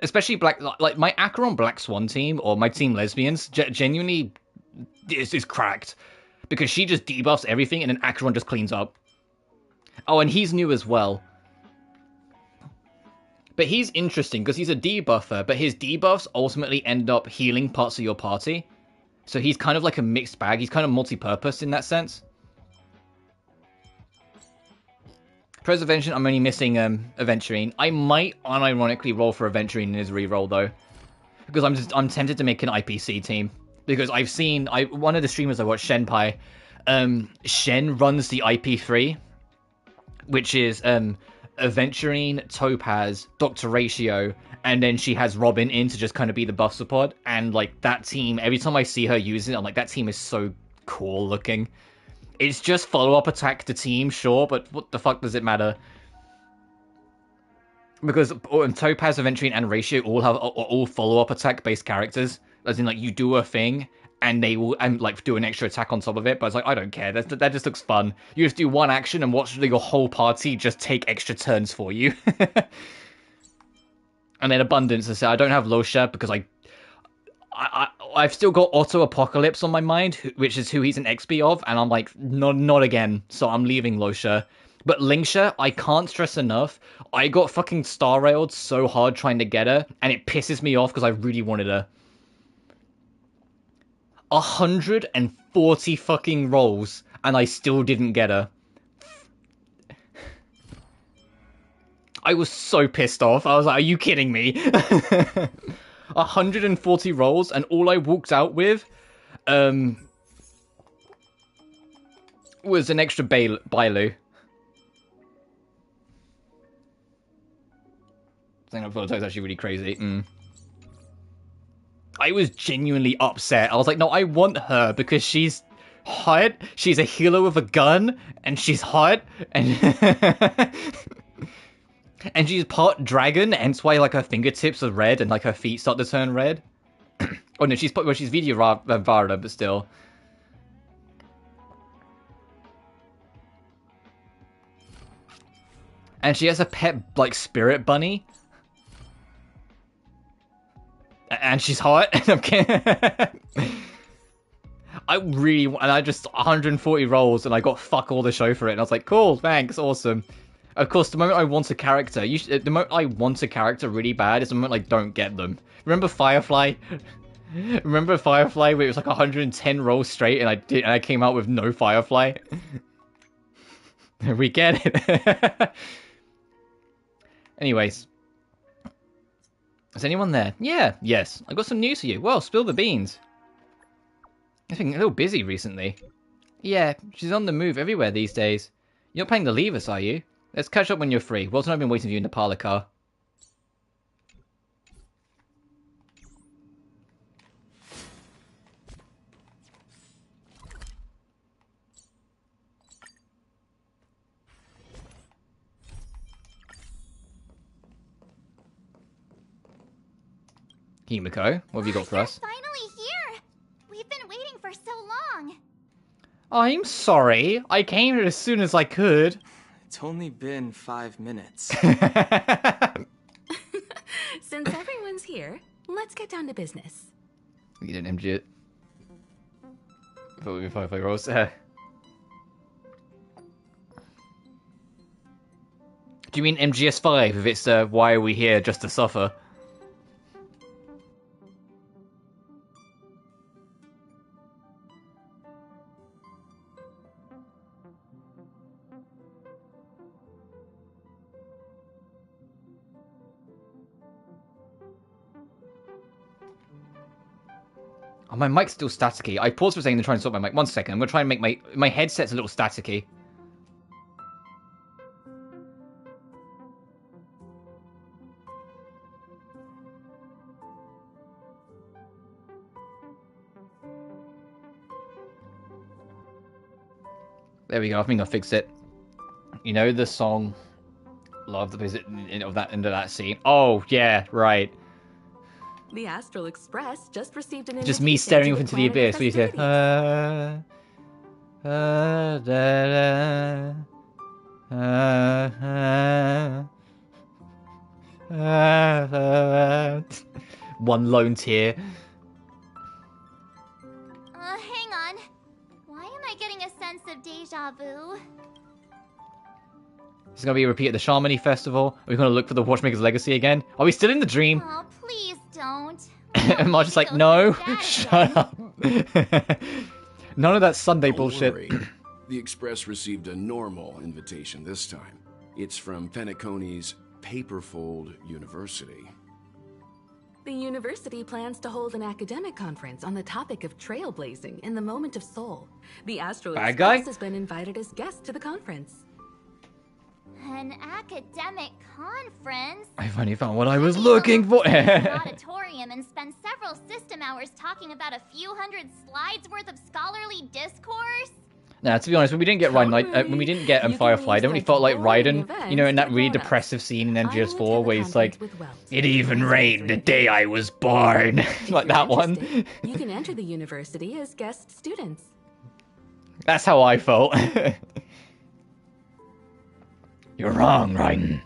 Especially like my Acheron Black Swan team, or my team Lesbians, genuinely is cracked. Because she just debuffs everything, and then Acheron just cleans up. Oh, and he's new as well. But he's interesting, because he's a debuffer, but his debuffs ultimately end up healing parts of your party. So he's kind of like a mixed bag. He's kind of multi-purpose in that sense. Preservation, I'm only missing Aventurine. I might unironically roll for Aventurine in his reroll, though. Because I'm tempted to make an IPC team. Because I've seen, one of the streamers I watched, Shenpai, Shen runs the IP3, which is Aventurine, Topaz, Dr. Ratio, and then she has Robin in to just kind of be the buff support. And like that team, every time I see her use it, I'm like, that team is so cool looking. It's just follow-up attack to team, sure, but what the fuck does it matter? Because Topaz, Aventurine, and Ratio all have all follow-up attack-based characters. As in, like, you do a thing, and they will like do an extra attack on top of it. But it's like, I don't care. That just looks fun. You just do one action and watch your whole party just take extra turns for you. And then Abundance. I said I don't have Losha because I've still got Auto Apocalypse on my mind, which is who he's an XP of, and I'm like, not again. So I'm leaving Losha. But Lingsha, I can't stress enough. I got fucking star railed so hard trying to get her, and it pisses me off because I really wanted her. 140 fucking rolls, and I still didn't get her. I was so pissed off. I was like, are you kidding me? 140 rolls, and all I walked out with was an extra Bailu. I think that photo is actually really crazy. I was genuinely upset. I was like, no, I want her because she's hot. She's a healer with a gun, and she's hot, and and she's part dragon, hence why like her fingertips are red and like her feet start to turn red. Oh no, she's Vidya Vara, but still. And she has a pet like spirit bunny. And she's hot. I just 140 rolls and I got fuck all the show for it. And I was like, cool, thanks, awesome. Of course, the moment I want a character, the moment I want a character really bad is the moment I don't get them. Remember Firefly? Remember Firefly where it was like 110 rolls straight and I came out with no Firefly? We get it. Anyways. Is anyone there? Yeah, yes. I got some news for you. Well, spill the beans. I've been a little busy recently. Yeah, she's on the move everywhere these days. You're not planning to leave us, are you? Let's catch up when you're free. Walter and I've been waiting for you in the parlor car. Himiko, what have you got for us? You're finally here! We've been waiting for so long! I'm sorry. I came here as soon as I could. It's only been 5 minutes. Since everyone's here, let's get down to business. We didn't MG it. I thought we'd be Firefly rolls. Do you mean MGS5 if it's why are we here just to suffer? Oh, my mic's still staticky. I paused for a second to try and sort my mic. 1 second. I'm going to try and make my headset's a little staticky. There we go. I think I fixed it. You know the song "Love" the visit of that into that scene. Oh yeah, right. The Astral Express just received an Just me staring off into the abyss. What do you say? One lone tear. Hang on. Why am I getting a sense of deja vu? It's gonna be a repeat at the Shamani Festival. Are we gonna look for the Watchmaker's Legacy again? Are we still in the dream? Oh, please don't. And Marge's like, no, shut up. None of that Sunday bullshit. Don't worry. The Express received a normal invitation this time. It's from Penacony's Paperfold University. The university plans to hold an academic conference on the topic of trailblazing in the moment of soul. The Astral Bad Express guy? has been invited as guest to the conference. An academic conference? I finally found what I was looking for. An auditorium and spend several system hours talking about a few hundred slides worth of scholarly discourse? Nah, to be honest, when we didn't get when we didn't get Firefly, it only felt like Raiden, you know, in that really depressive scene in MGS4 where he's like, "It even rained the day I was born," like that one. You can enter the university as guest students. That's how I felt. You're wrong, Raiden.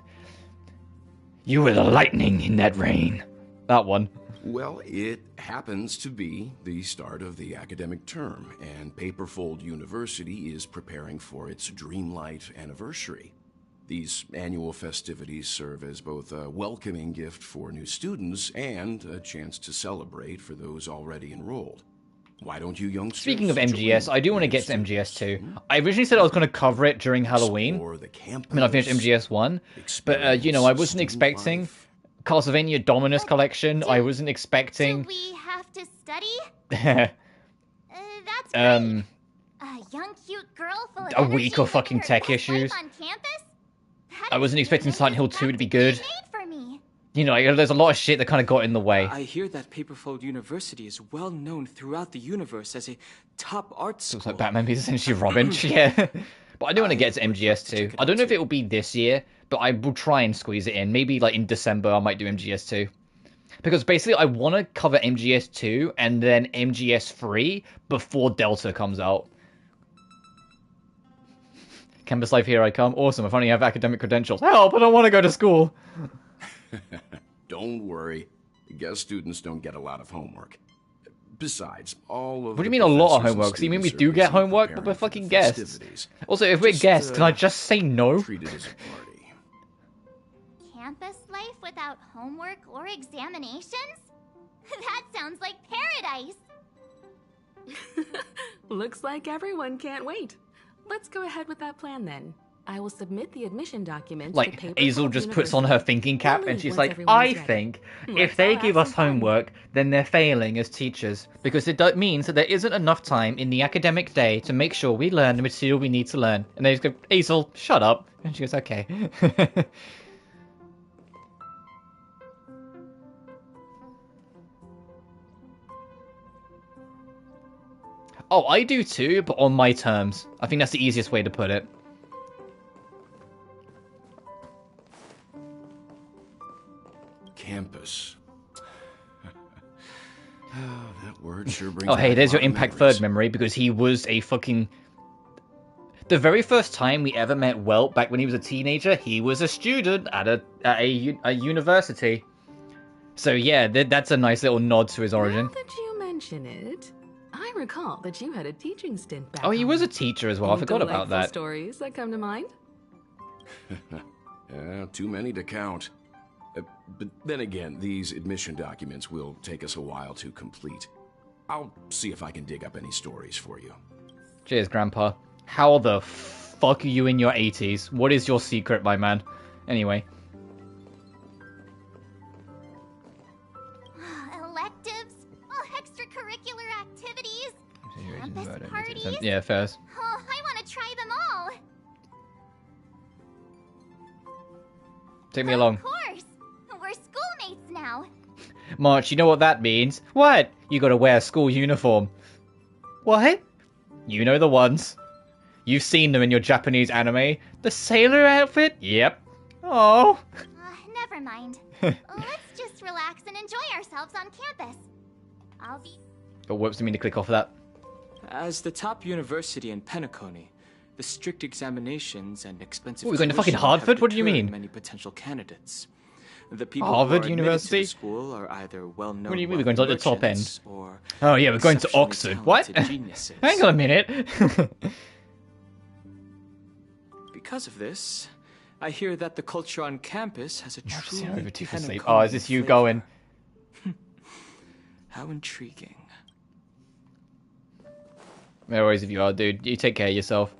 You were the lightning in that rain. That one. Well, it happens to be the start of the academic term, and Paperfold University is preparing for its Dreamlight anniversary. These annual festivities serve as both a welcoming gift for new students and a chance to celebrate for those already enrolled. Why don't you youngsters... Speaking of MGS, I do want to get to MGS 2. I originally said I was going to cover it during Halloween. I mean, I finished MGS 1, but, you know, I wasn't expecting... Castlevania Dominus Collection. I wasn't expecting. Do we have to study? That's great. A young, cute girl full of a week of fucking tech issues. On campus? I wasn't expecting Silent Hill 2 to be good. For me. You know, there's a lot of shit that kind of got in the way. I hear that Paperfold University is well known throughout the universe as a top art school. Looks like Batman is essentially Robin. Yeah. But I do want to get to MGS 2. I don't know if it will be this year, but I will try and squeeze it in. Maybe like in December I might do MGS 2. Because basically I want to cover MGS 2 and then MGS 3 before Delta comes out. Campus life, here I come. Awesome, I finally have academic credentials. Help, I don't want to go to school. Don't worry. Guest students don't get a lot of homework. Besides, all of What do you mean a lot of homework? So you mean we do get homework, but we're fucking guests? Also, if we're guests, can I just say no? Treat it as a party. Campus life without homework or examinations? That sounds like paradise. Looks like everyone can't wait. Let's go ahead with that plan then. I will submit the admission documents. Like, Hazel just puts on her thinking cap and she's like, I think if they give us homework, then they're failing as teachers. Because it means that there isn't enough time in the academic day to make sure we learn the material we need to learn. And they just go, Hazel, shut up. And she goes, okay. Oh, I do too, but on my terms. I think that's the easiest way to put it. Campus. That word sure brings. Oh, hey, there's your Impact memories. Third memory, because he was a fucking... The very first time we ever met Welt, back when he was a teenager, he was a student at a university. So yeah, that's a nice little nod to his origin. Now that you mention it, I recall that you had a teaching stint back Oh, he home. was a teacher as well. I forgot about Delightful that. Stories that come to mind. Yeah, too many to count. But then again, these admission documents will take us a while to complete. I'll see if I can dig up any stories for you. Cheers, Grandpa. How the fuck are you in your 80s? What is your secret, my man? Anyway. Electives? Oh, extracurricular activities? Campus parties? Yeah, first. Oh, I want to try them all. Take me along. Of course. We're schoolmates now. March, you know what that means? What? You gotta wear a school uniform. What? You know the ones. You've seen them in your Japanese anime. The sailor outfit? Yep. Oh. Never mind. Let's just relax and enjoy ourselves on campus. I'll be... But whoops, I mean to click off of that. As the top university in Penacony, the strict examinations and expensive What, we're going to fucking tuition Harvard? have What do you deterred mean? Many potential candidates. The people Harvard who are University? admitted to the school are either well-known. What do you mean we're going to like the top end? merchants or Oh yeah, we're going to exceptionally Oxford. What? talented geniuses. Hang on a minute. Because of this, I hear that the culture on campus has a I've seen truly over two for sleep. Penaconian Oh, is this you flavor. going? How intriguing. No worries if you are, dude. You take care of yourself.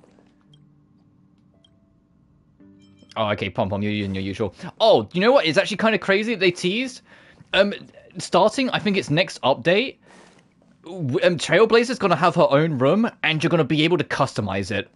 Oh, okay, Pom-Pom, you're using your usual. Oh, you know what? It's actually kind of crazy that they teased. Starting, I think it's next update, Trailblazer's going to have her own room, and you're going to be able to customize it.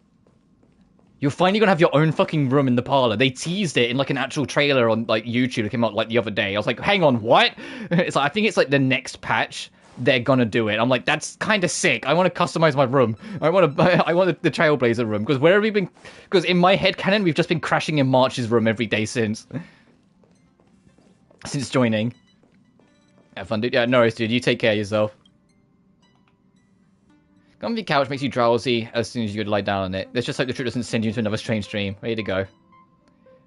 You're finally going to have your own fucking room in the parlor. They teased it in like an actual trailer on like YouTube that came out like the other day. I was like, hang on, what? It's like, I think it's like the next patch. they're gonna do it. I'm like, that's kind of sick. I want to customize my room. I want the Trailblazer room, because where have we been? Because in my head canon, we've just been crashing in March's room every day since joining. Have fun, dude. Yeah, no worries, dude. You take care of yourself. Comfy couch makes you drowsy as soon as you lie down on it. Let's just hope the trip doesn't send you into another strange dream. Ready to go.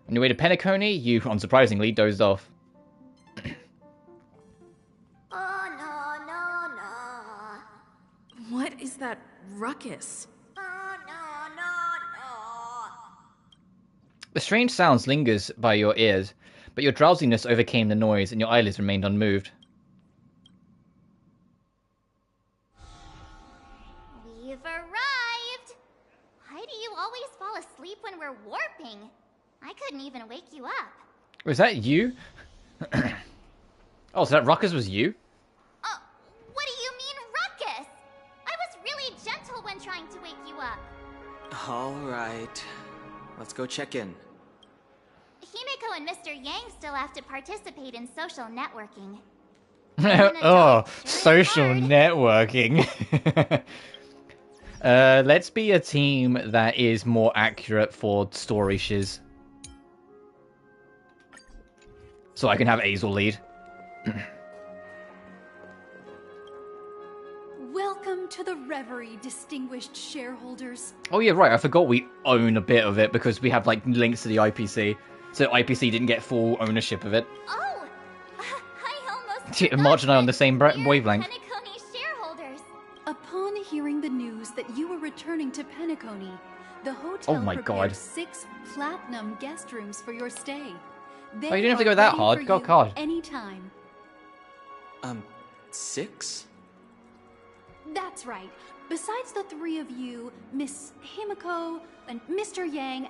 On your way to Penacony, you, unsurprisingly, dozed off. Oh, no, no, no. What is that ruckus? Oh, no, no, no. The strange sounds lingers by your ears, but your drowsiness overcame the noise and your eyelids remained unmoved. We've arrived. Why do you always fall asleep when we're warping? I couldn't even wake you up. Was that you? Oh, so that ruckus was you? What do you mean, ruckus? I was really gentle when trying to wake you up. All right. Let's go check in. Himeko and Mr. Yang still have to participate in social networking. Oh, social networking. Let's be a team that is more accurate for story shiz. So I can have Azel lead. Welcome to the Reverie, distinguished shareholders. Oh yeah, right. I forgot we own a bit of it because we have like links to the IPC. So IPC didn't get full ownership of it. Oh, I almost Marge and I on the same wavelength. Penacony shareholders. Upon hearing the news that you were returning to Penacony, the hotel Oh my prepared God. 6 platinum guest rooms for your stay. They Oh, you didn't have to are go that ready hard. for Go you hard. Anytime. 6? That's right. Besides the 3 of you, Miss Himeko and Mr. Yang,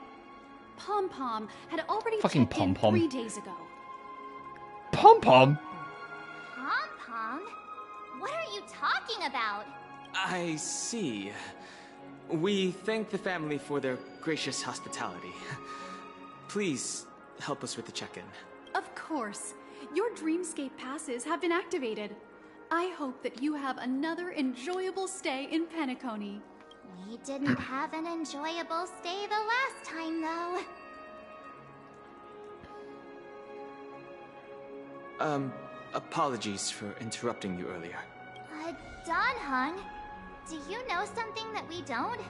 Pom Pom had already Fucking checked in Pom Pom. 3 days ago. Pom Pom? Pom-Pom? What are you talking about? I see. We thank the family for their gracious hospitality. Please help us with the check-in. Of course. Your Dreamscape passes have been activated. I hope that you have another enjoyable stay in Penacony. We didn't have an enjoyable stay the last time, though. Apologies for interrupting you earlier. Don Hung, do you know something that we don't?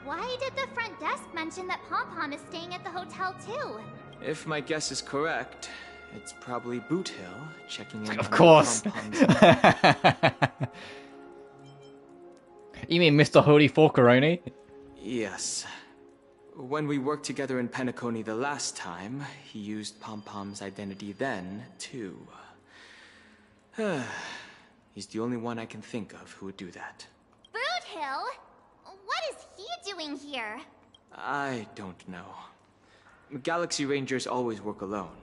Why did the front desk mention that Pom Pom is staying at the hotel too? If my guess is correct, it's probably Boot Hill checking in Of on course. Pom-Pom's. You mean Mr. Holy Forkeroni? Yes. When we worked together in Penacony the last time, he used Pom-Pom's identity then, too. He's the only one I can think of who would do that. Boot Hill? What is he doing here? I don't know. Galaxy Rangers always work alone,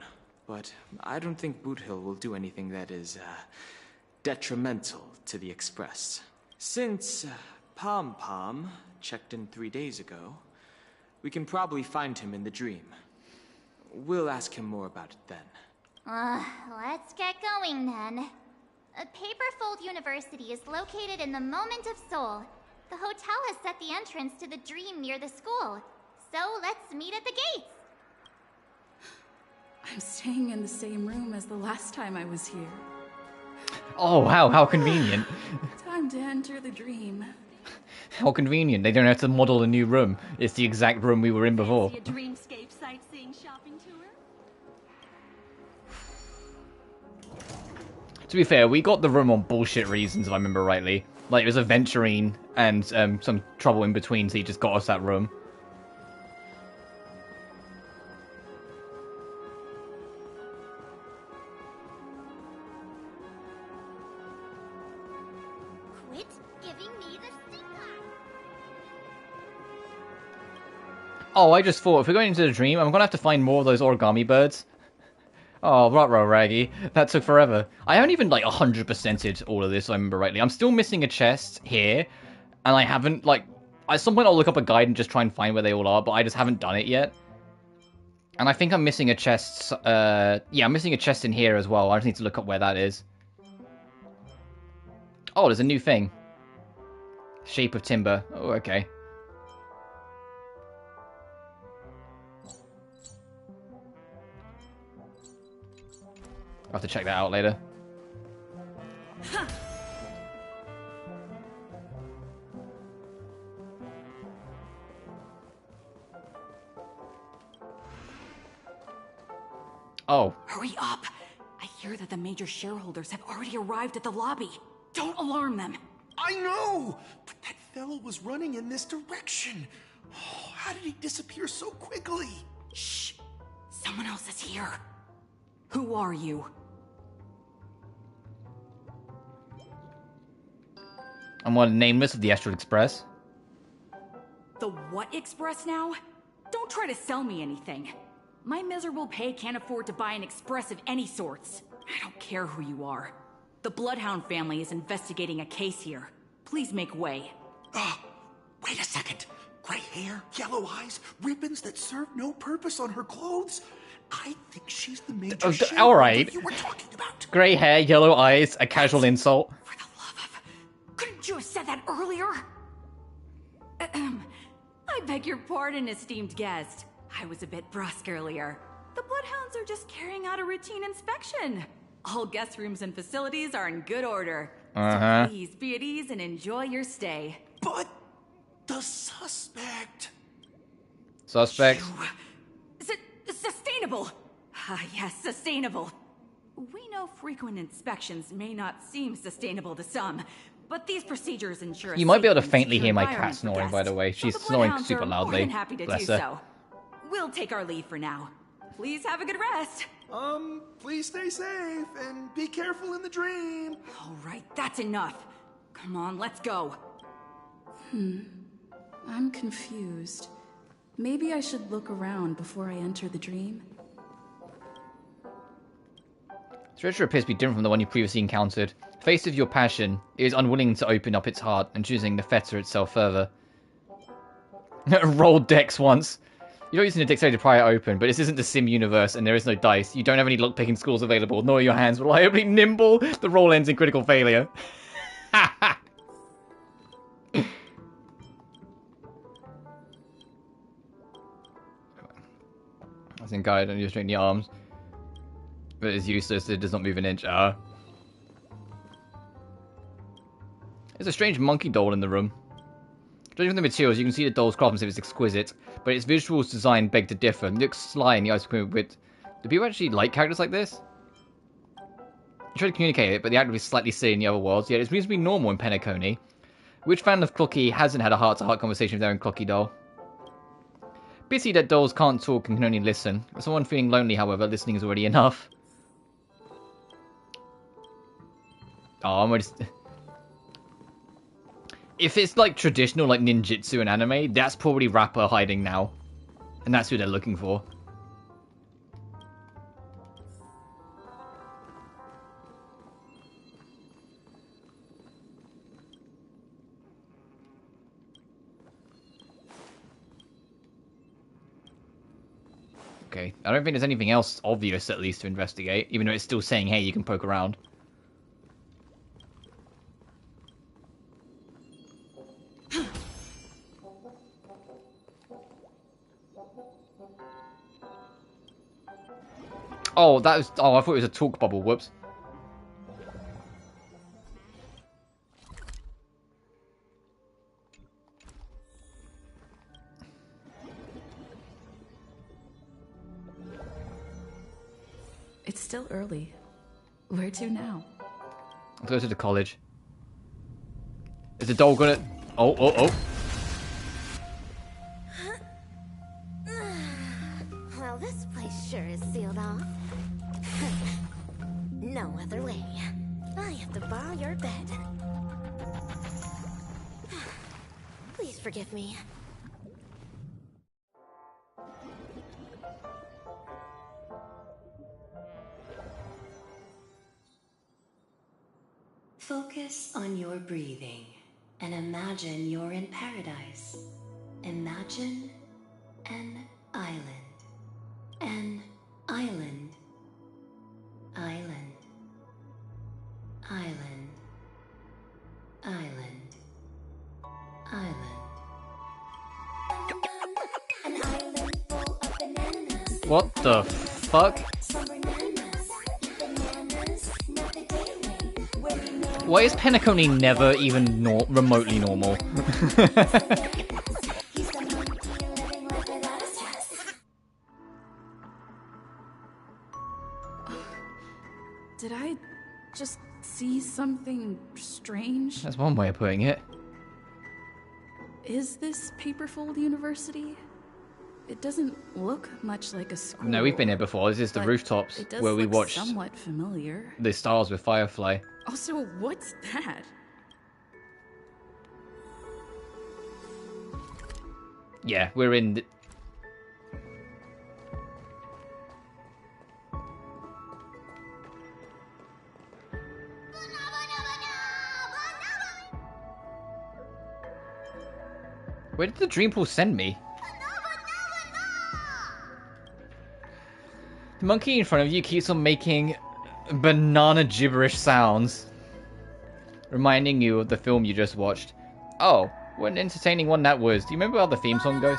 but I don't think Boot Hill will do anything that is, detrimental to the Express. Since Pom Pom checked in 3 days ago, we can probably find him in the dream. We'll ask him more about it then. Let's get going then. Paperfold University is located in the Moment of Soul. The hotel has set the entrance to the dream near the school. So let's meet at the gates. I'm staying in the same room as the last time I was here. Oh wow, how convenient. Time to enter the dream. How convenient. They don't have to model a new room. It's the exact room we were in before. See a Dreamscape sightseeing shopping tour? To be fair, we got the room on bullshit reasons, if I remember rightly. Like, it was aventurine and some trouble in between, so he just got us that room. Quit giving me the stink eye. Oh, I just thought, if we're going into the dream, I'm gonna have to find more of those origami birds. Oh, ruh-roh, Raggy. That took forever. I haven't even, like, 100%ed all of this, if I remember rightly. I'm still missing a chest here, and I haven't, like... At some point I'll look up a guide and just try and find where they all are, but I just haven't done it yet. And I think I'm missing a chest, yeah, I'm missing a chest in here as well. I just need to look up where that is. Oh, there's a new thing. Shape of timber. Oh, okay. I'll have to check that out later. Oh. Hurry up! I hear that the major shareholders have already arrived at the lobby. Don't alarm them. I know! But that fellow was running in this direction. Oh, how did he disappear so quickly? Shh! Someone else is here. Who are you? I'm one nameless of the Astral Express. The what express now? Don't try to sell me anything. My miserable pay can't afford to buy an express of any sorts. I don't care who you are. The Bloodhound family is investigating a case here. Please make way. Wait a second. Gray hair, yellow eyes, ribbons that serve no purpose on her clothes. I think she's the major shareholder alright. you were talking about. Grey hair, yellow eyes, a casual insult. For the love of... Couldn't you have said that earlier? I beg your pardon, esteemed guest. I was a bit brusque earlier. The Bloodhounds are just carrying out a routine inspection. All guest rooms and facilities are in good order. So please be at ease and enjoy your stay. But the suspect... Suspect. Sustainable! Ah, yes, sustainable. We know frequent inspections may not seem sustainable to some, but these procedures ensure. You might be able to safe and faintly secure hear my environment cat for snoring, by the guests. way. So She's the snoring Bloodhounds super are more loudly. than happy to Bless do her. so. We'll take our leave for now. Please have a good rest. Please stay safe and be careful in the dream. All right, that's enough. Come on, let's go. I'm confused. Maybe I should look around before I enter the dream. Treasure appears to be different from the one you previously encountered. Faced with your passion, it is unwilling to open up its heart and choosing to fetter itself further. Rolled decks once. You're not using the dexterity to pry it open, but this isn't the sim universe and there is no dice. You don't have any lockpicking skills available, nor are your hands reliably nimble. The roll ends in critical failure. As in guide, and you straighten your arms. But it's useless, it does not move an inch. There's a strange monkey doll in the room. Judging from the materials, you can see the doll's craftsmanship is exquisite, but its visual design beg to differ. It looks sly in the eyes of wit. Do people actually like characters like this? You try to communicate it, but the actor is slightly silly in the other worlds, yet it's reasonably normal in Penacony. Which fan of Clocky hasn't had a heart-to-heart conversation with their own Clocky doll? Pity that dolls can't talk and can only listen. For someone feeling lonely, however, listening is already enough. Oh, I'm already... If it's like traditional, like ninjutsu and anime, that's probably Rapper hiding now. And that's who they're looking for. Okay, I don't think there's anything else obvious, at least, to investigate, even though it's still saying, hey, you can poke around. Oh, that was... Oh, I thought it was a talk bubble. Whoops. It's still early. Where to now? Let's go to the college. Is the doll gonna... Oh, oh, oh. Well, this place sure is sealed off. No other way. I have to borrow your bed. Please forgive me. Focus on your breathing and imagine you're in paradise. Imagine an island. An island. Island. Island. island, island. An island full of bananas. What the fuck? Why is Penacony never even remotely normal? Did I just see something strange? That's one way of putting it. Is this Paperfold University? It doesn't look much like a school. No, we've been here before. This is the rooftops it does where we look watched somewhat familiar. the stars with Firefly. Also, what's that? Yeah, we're in. Where did the dream pool send me? The monkey in front of you keeps on making banana gibberish sounds, reminding you of the film you just watched. Oh, what an entertaining one that was. Do you remember how the theme song goes?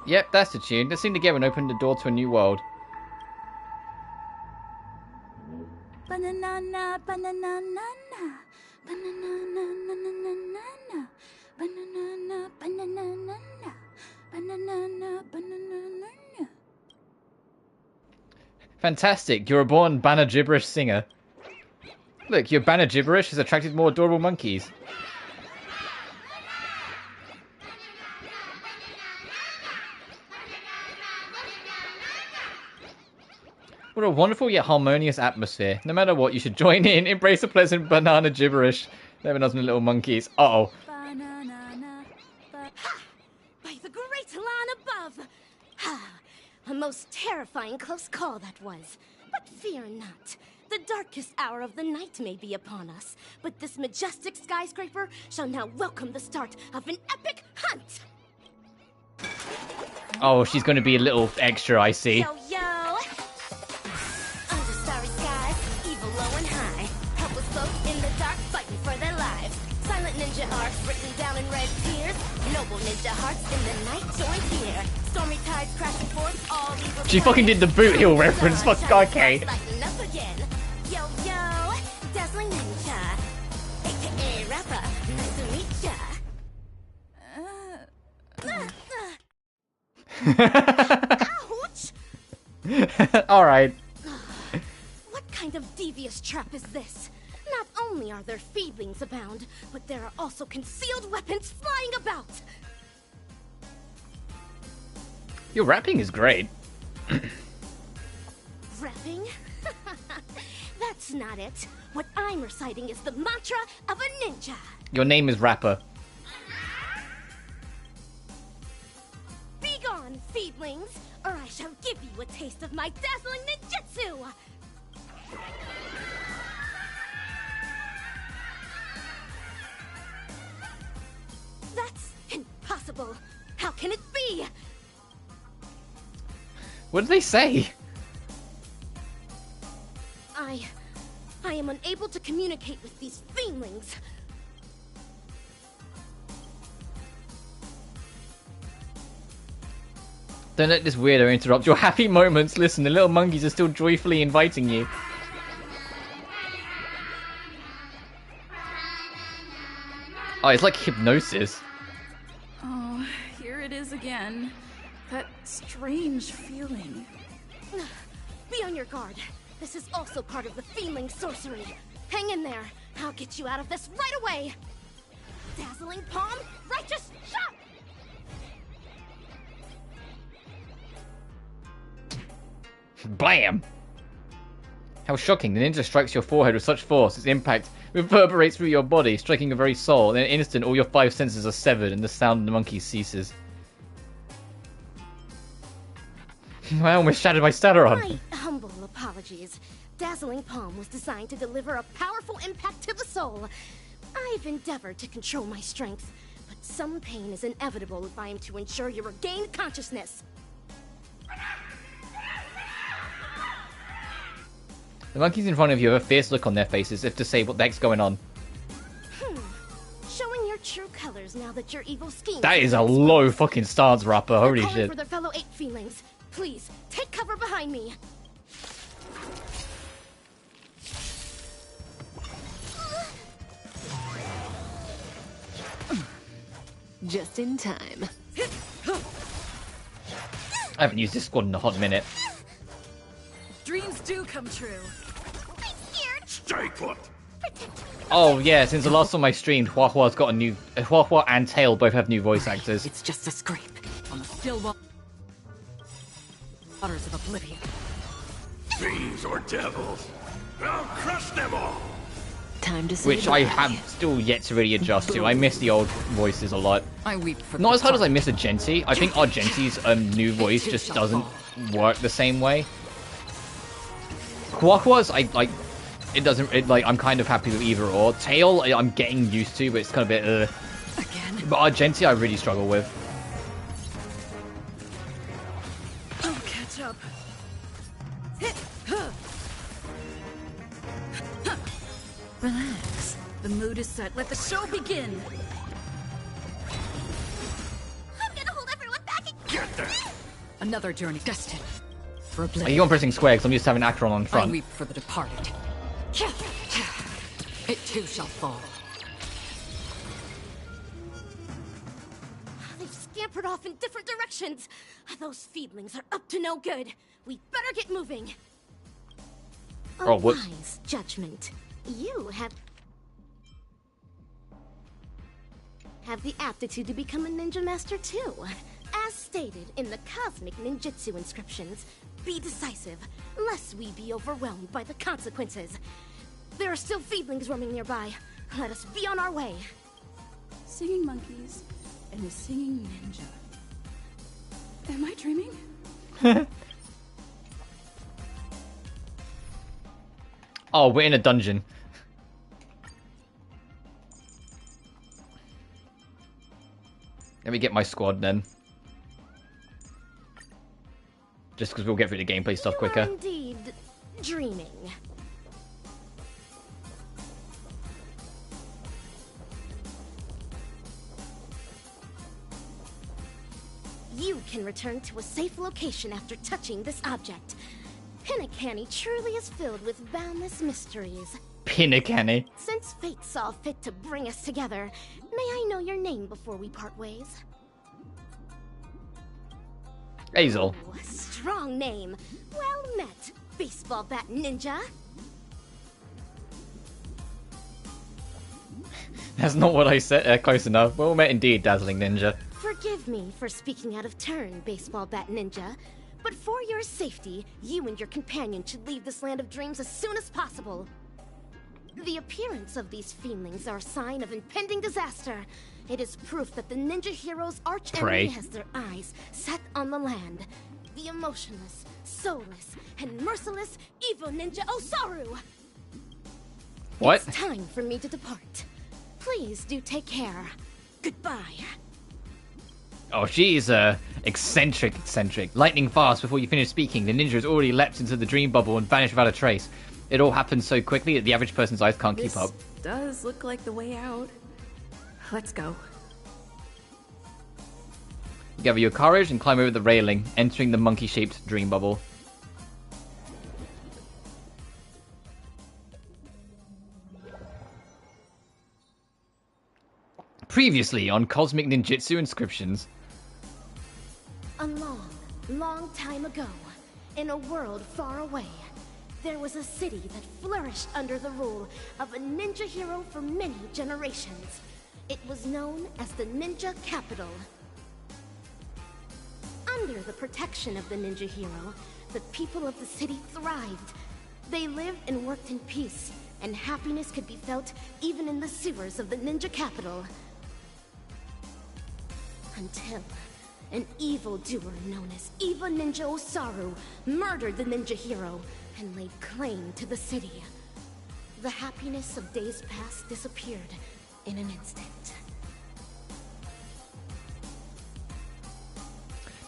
Yep, that's the tune. Let's sing together and open the door to a new world. Banana, banana, banana, banana, banana, banana, banana, banana, banana. Fantastic, you're a born banner gibberish singer. Look, your banner gibberish has attracted more adorable monkeys. What a wonderful yet harmonious atmosphere. No matter what, you should join in, embrace the pleasant banana gibberish. Never knows when little monkeys. Uh-oh. Ha! By the great land above! Ha! A most terrifying close call that was. But fear not. The darkest hour of the night may be upon us, but this majestic skyscraper shall now welcome the start of an epic hunt! Oh, she's going to be a little extra, I see. Yo, yo! Under starry skies, evil low and high. Helpless folk in the dark fighting for their lives. Silent ninja arcs written down in red tears. Noble ninja hearts in the night join here. Stormy tides crashing forth, all evil. She fucking did the Boot Hill reference. Fuck, okay. Lighten up again. Yo, yo! Dazzling ninja. AKA rapper. Nice to meet ya. Ouch! Alright. What kind of devious trap is this? Not only are there feedlings abound, but there are also concealed weapons flying about! Your rapping is great. Rapping? That's not it. What I'm reciting is the mantra of a ninja. Your name is Rapper. Begone, feedlings, or I shall give you a taste of my dazzling ninjutsu! That's impossible! How can it be? What did they say? I am unable to communicate with these fiendlings. Don't let this weirdo interrupt your happy moments. Listen, the little monkeys are still joyfully inviting you. Oh, it's like hypnosis. Oh, here it is again. That strange feeling. Be on your guard. This is also part of the fiendling sorcery. Hang in there. I'll get you out of this right away. Dazzling palm, righteous shot! Blam! How shocking. The ninja strikes your forehead with such force, its impact reverberates through your body, striking your very soul. In an instant, all your 5 senses are severed and the sound of the monkey ceases. I almost shattered my Stadaron. My humble apologies. Dazzling Palm was designed to deliver a powerful impact to the soul. I've endeavored to control my strength, but some pain is inevitable if I am to ensure you regain consciousness. The monkeys in front of you have a fierce look on their faces, if to say what the heck's going on. Showing your true colors now that your evil scheme. That is a low fucking stance, rapper. Holy They're calling shit. for their fellow ape feelings. Please take cover behind me. Just in time. I haven't used this squad in a hot minute. Dreams do come true. Stay put. Oh yeah, since the last time I streamed, Huahua's got a new... Huahua and Tail both have new voice actors. It's just a scrape on the still waters of oblivion. Fiends or devils, I'll crush them all. Time to say Which I goodbye. have still yet to really adjust to. I miss the old voices a lot. I weep for Not the as hard as I departed. miss Argenti. I think Argenti's new voice just doesn't work the same way. Huahua's, I'm kind of happy with either or. Tail, I'm getting used to, but it's kind of a bit, Again. But Argenti, I really struggle with. I'll catch up. Relax. The mood is set. Let the show begin. I'm gonna hold everyone back. Get there. Another journey destined for oblivion. Are you on pressing square? Because I'm used to having Acheron on I front. weep for the departed. It too shall fall. They've scampered off in different directions. Those feedlings are up to no good. We better get moving. Oh, whoops. Wise judgment. You have the aptitude to become a ninja master too. As stated in the cosmic ninjutsu inscriptions, be decisive, lest we be overwhelmed by the consequences. There are still feedlings roaming nearby. Let us be on our way. Singing monkeys and a singing ninja. Am I dreaming? Oh, we're in a dungeon. Let me get my squad then. Just because we'll get through the gameplay stuff You are quicker. indeed dreaming. You can return to a safe location after touching this object. Penacony truly is filled with boundless mysteries. Penacony. Since fate saw fit to bring us together, may I know your name before we part ways? Hazel. Oh, a strong name. Well met, baseball bat ninja. That's not what I said. Close enough. Well met indeed, Dazzling Ninja. Forgive me for speaking out of turn, baseball bat ninja. But for your safety, you and your companion should leave this land of dreams as soon as possible. The appearance of these feelings are a sign of impending disaster. It is proof that the ninja hero's arch Pray. enemy has their eyes set on the land. The emotionless, soulless, and merciless evil ninja Osaru! What? It's time for me to depart. Please do take care. Goodbye. Oh, she's eccentric. Lightning fast before you finish speaking, the ninja has already leapt into the dream bubble and vanished without a trace. It all happens so quickly that the average person's eyes can't keep up. Does look like the way out. Let's go. Gather your courage and climb over the railing, entering the monkey-shaped dream bubble. Previously on Cosmic Ninjutsu Inscriptions. A long, long time ago, in a world far away, there was a city that flourished under the rule of a ninja hero for many generations. It was known as the Ninja Capital. Under the protection of the ninja hero, the people of the city thrived. They lived and worked in peace, and happiness could be felt even in the sewers of the Ninja Capital. Until an evildoer known as Evil Ninja Osaru murdered the ninja hero and laid claim to the city. The happiness of days past disappeared in an instant.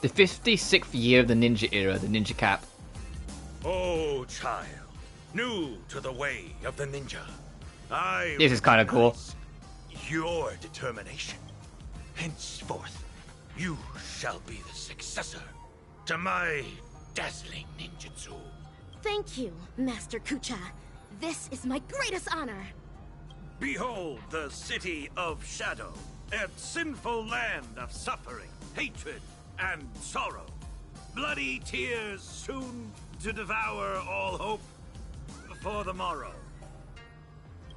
The 56th year of the ninja era, the ninja cap. Oh, child, new to the way of the ninja. I This is kind of cool. recognize your determination. Henceforth, you shall be the successor to my dazzling ninjutsu. Thank you, Master Kucha. This is my greatest honor. Behold the city of shadow, a sinful land of suffering, hatred, and sorrow. Bloody tears soon to devour all hope for the morrow.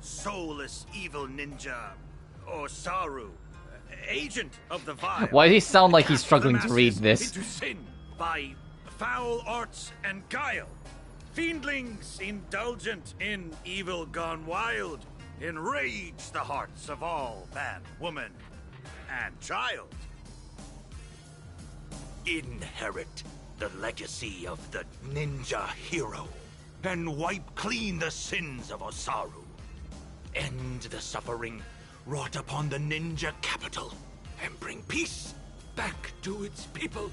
Soulless evil ninja, Osaru, agent of the vile. Why does he sound like he's cast the struggling to read masses this? Into sin by foul arts and guile. Fiendlings indulgent in evil gone wild enrage the hearts of all man, woman, and child. Inherit the legacy of the ninja hero and wipe clean the sins of Osaru. End the suffering wrought upon the ninja capital and bring peace back to its people.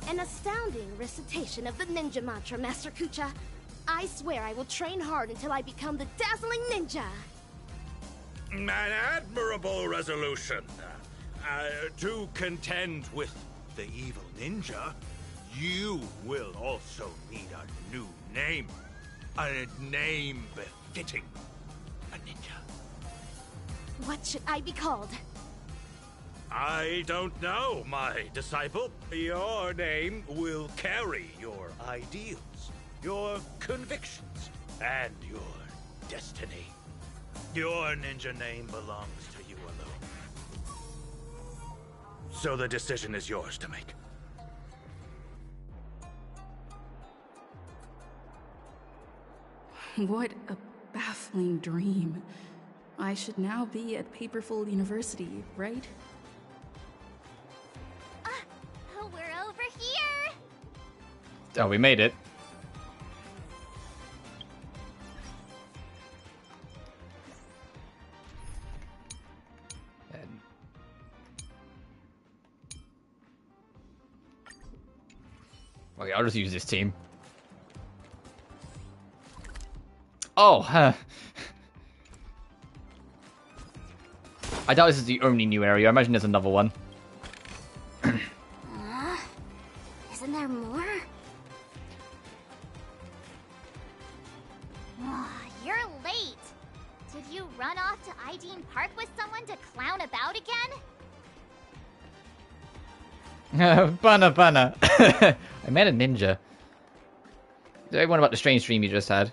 An astounding recitation of the ninja mantra, Master Kucha. I swear I will train hard until I become the dazzling ninja. An admirable resolution. To contend with the evil ninja, you will also need a new name. A name befitting a ninja. What should I be called? I don't know, my disciple. Your name will carry your ideals, your convictions, and your destiny. Your ninja name belongs to you alone. So the decision is yours to make. What a baffling dream. I should now be at Paperfold University, right? We're over here. Oh, we made it. Okay, I'll just use this team. Oh, I doubt this is the only new area. I imagine there's another one. Isn't there more? You're late. Did you run off to Ideen Park with someone to clown about again? Banna. I met a ninja. Tell everyone about the strange dream you just had.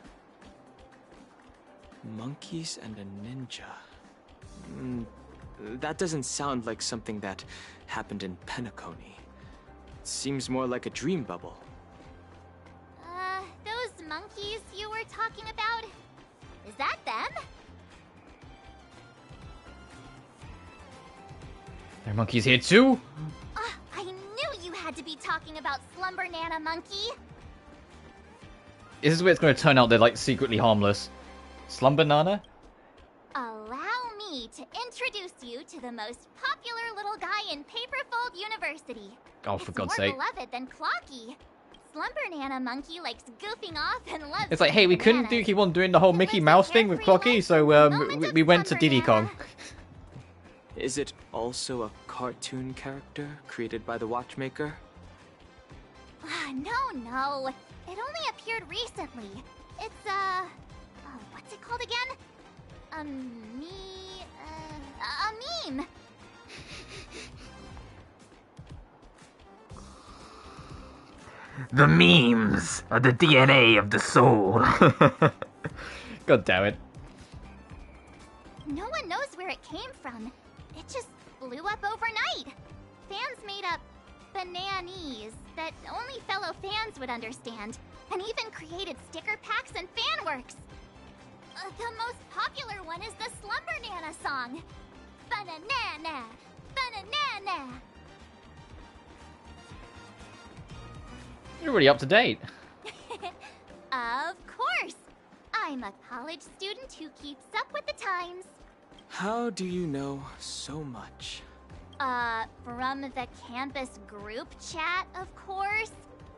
Monkeys and a ninja. That doesn't sound like something that happened in Penacony. It seems more like a dream bubble. Those monkeys you were talking about? Is that them? There are monkeys here too? I knew you had to be talking about Slumber Nana Monkey. This is where it's going to turn out they're like secretly harmless. Slumber Nana? Allow me to introduce you to the most popular little guy in Paperfold University. Oh, for God's sake. It's more beloved than Clocky. Slumber Nana Monkey likes goofing off and loves It's like, hey, we couldn't keep on doing the whole Mickey Mouse thing with Clocky, so we went to Diddy Kong. Is it also a cartoon character created by the watchmaker? No. It only appeared recently. It's, what's it called again? A meme. The memes are the DNA of the soul. God damn it. No one knows where it came from. It just blew up overnight. Fans made up bananese that only fellow fans would understand, and even created sticker packs and fan works. The most popular one is the Slumber Nana song. Banana, banana. You're really up to date. Of course. I'm a college student who keeps up with the times. How do you know so much? From the campus group chat, of course.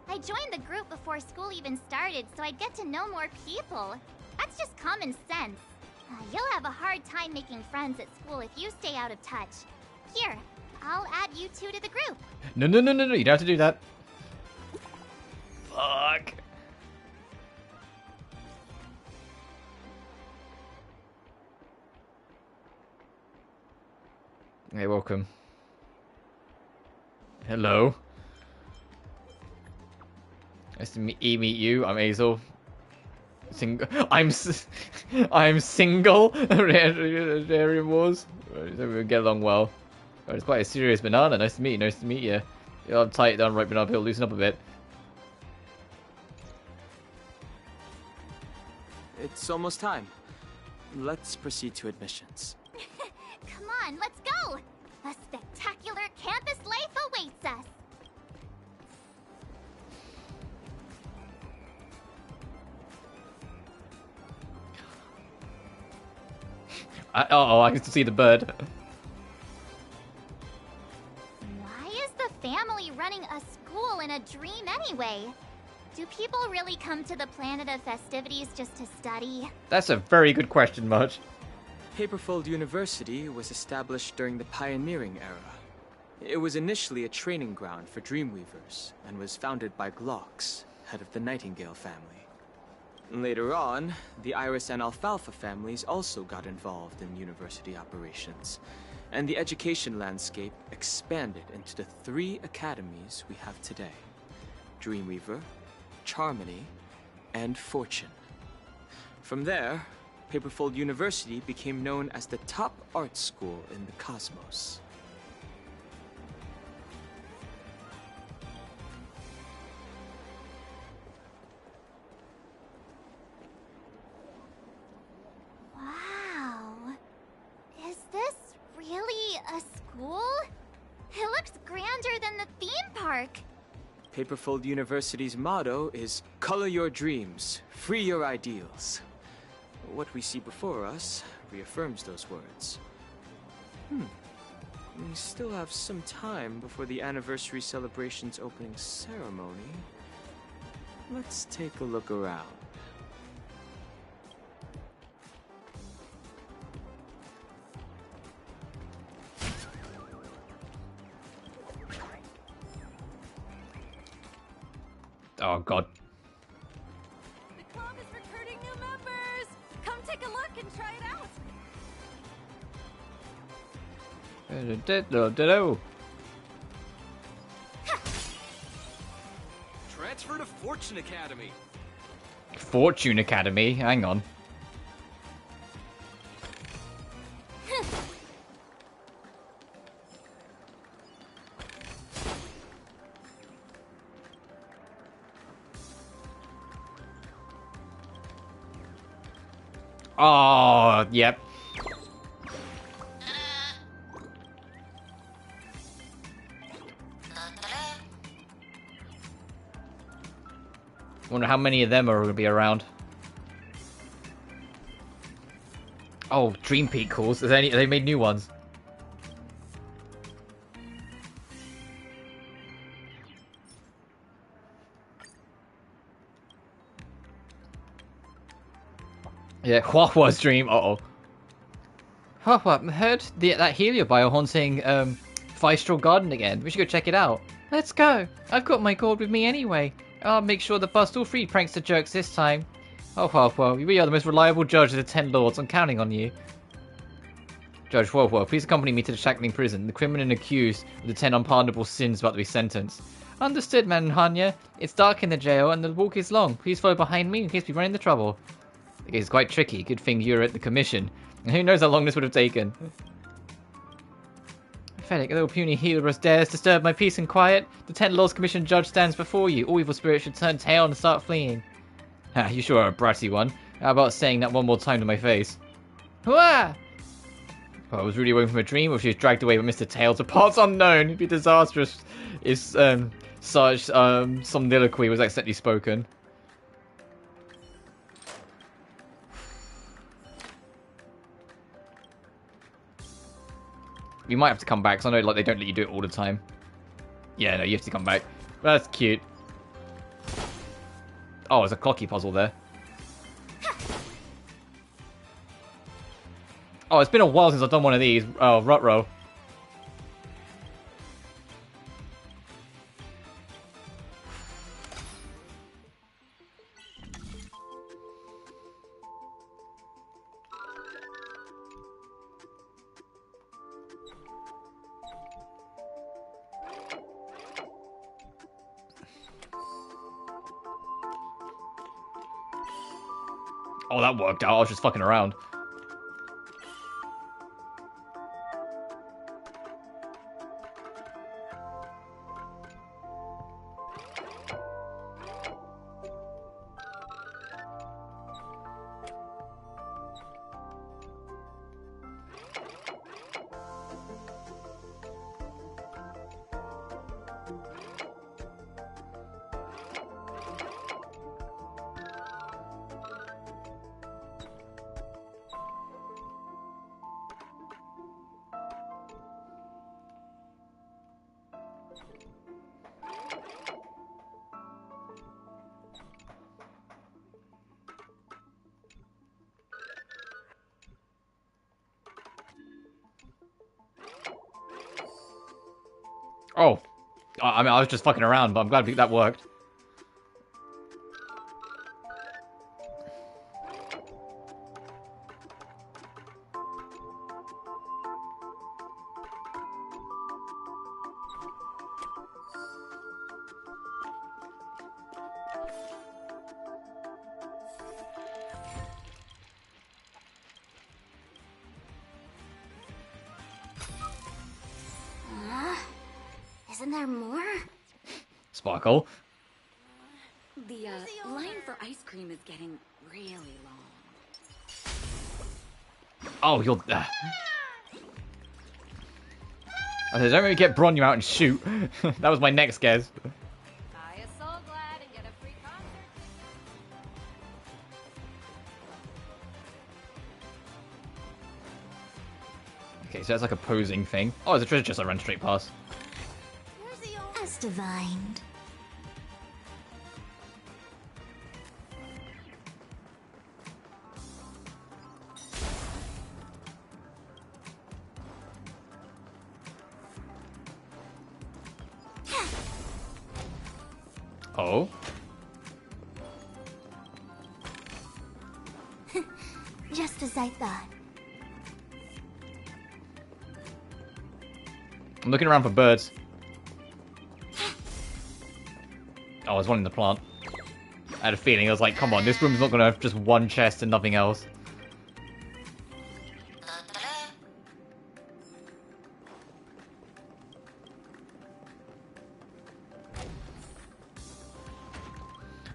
I joined the group before school even started, so I'd get to know more people. That's just common sense. You'll have a hard time making friends at school if you stay out of touch. Here, I'll add you two to the group. No, you don't have to do that. Fuck. Hey, welcome. Hello. Nice to meet you. I'm Hazel. I'm single. There it was. So we get along well. Oh, it's quite a serious banana. Nice to meet you. Nice to meet you. You're tight down, right banana peel. Loosen up a bit. It's almost time. Let's proceed to admissions. Come on, let's go! A spectacular campus life awaits us! I can see the bird. Why is the family running a school in a dream anyway? Do people really come to the planet of festivities just to study? That's a very good question, Marge. Paperfold University was established during the pioneering era. It was initially a training ground for Dreamweavers, and was founded by Glox, head of the Nightingale family. Later on, the Iris and Alfalfa families also got involved in university operations, and the education landscape expanded into the 3 academies we have today: Dreamweaver, Charmony, and Fortune. From there, Paperfold University became known as the top art school in the cosmos. Wow. Is this really a school? It looks grander than the theme park. Paperfold University's motto is "Color your dreams, free your ideals." What we see before us reaffirms those words. We still have some time before the anniversary celebration's opening ceremony. Let's take a look around. Oh god. The club is recruiting new members! Come take a look and try it out! Transfer to Fortune Academy. Fortune Academy? Hang on. Oh, yep. Wonder how many of them are going to be around. Oh, Dream Peak calls. They made new ones. Yeah, Huahua's dream. Uh-oh. Huahua, heard that heliobio haunting Feistral Garden again. We should go check it out. Let's go. I've got my gourd with me anyway. I'll make sure the Bustle-free pranks the jerks this time. Oh, Huahua, you really are the most reliable judge of the 10 lords. I'm counting on you. Judge Huahua, please accompany me to the Shackling prison. The criminal accused of the 10 unpardonable sins about to be sentenced. Understood, Manhanya. It's dark in the jail and the walk is long. Please follow behind me in case we run into trouble. It's quite tricky. Good thing you're at the commission. Who knows how long this would have taken. Pathetic, a little puny Healers dares disturb my peace and quiet. The 10 Lords Commission judge stands before you. All evil spirits should turn tail and start fleeing. Ah, you sure are a bratty one. How about saying that one more time to my face? Hooah! Well, I was really away from a dream, or she was dragged away by Mr. Tail to parts unknown. It'd be disastrous if such soliloquy was accidentally spoken. You might have to come back, because I know like they don't let you do it all the time. Yeah, no, you have to come back. That's cute. Oh, there's a clocky puzzle there. Oh, it's been a while since I've done one of these. Oh, Rutro. Oh, that worked out. I was just fucking around. Oh, I mean, I was just fucking around, but I'm glad that worked. Isn't there more? Sparkle. The line for ice cream is getting really long. Oh, you're... I said, don't really get Bronyu out and shoot. That was my next guess. I am so glad to get a free concert. Okay, so that's like a posing thing. Oh, it's a treasure chest I ran straight past. As divined. Oh? Just as I thought. I'm looking around for birds. Oh, there's one in the plant. I had a feeling. I was like, come on, this room's not going to have just one chest and nothing else.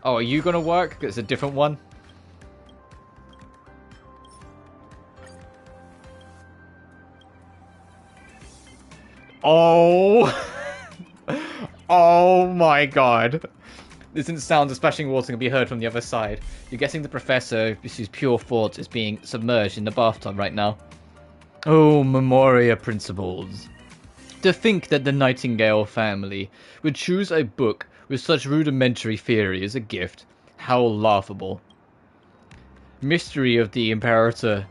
Oh, are you going to work? It's a different one. Oh! Oh my god. Distant sounds of splashing water can be heard from the other side. You're guessing the professor, whose pure thought is being submerged in the bathtub right now. Oh, Memoria principles. To think that the Nightingale family would choose a book with such rudimentary theory as a gift. How laughable. Mystery of the Imperator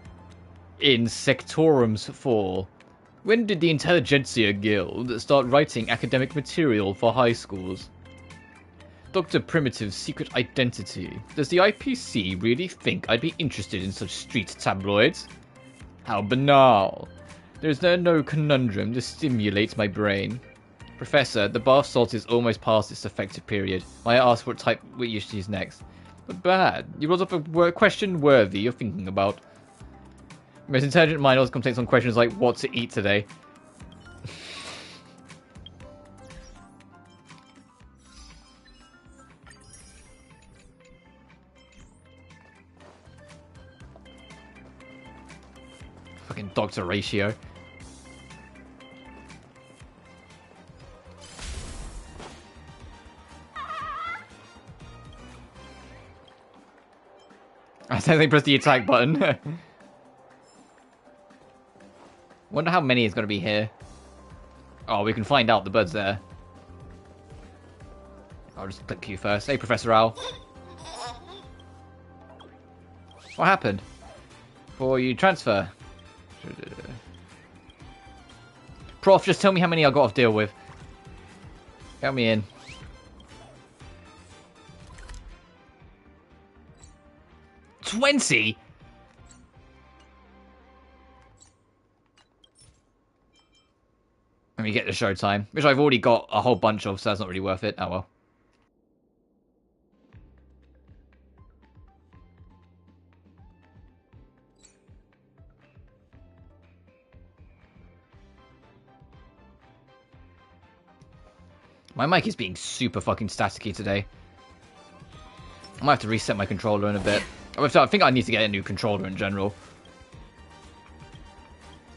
in Sectorum's fall. When did the Intelligentsia Guild start writing academic material for high schools? Dr. Primitive's secret identity. Does the IPC really think I'd be interested in such street tabloids? How banal. There's no conundrum to stimulate my brain. Professor, the bath salt is almost past its effective period. May I ask what type we used to use next? But bad. You brought up a question worthy of thinking about. Most intelligent mind always contains on questions like what to eat today. Fucking Dr. Ratio. I think they press the attack button. Wonder how many is going to be here. Oh, we can find out. The bird's there. I'll just click you first. Hey, Professor Owl. What happened? Before you transfer. Prof, just tell me how many I got to deal with. Count me in. $20? Let me get the showtime, which I've already got a whole bunch of, so that's not really worth it. Oh well. My mic is being super fucking staticky today. I might have to reset my controller in a bit. I think I need to get a new controller in general.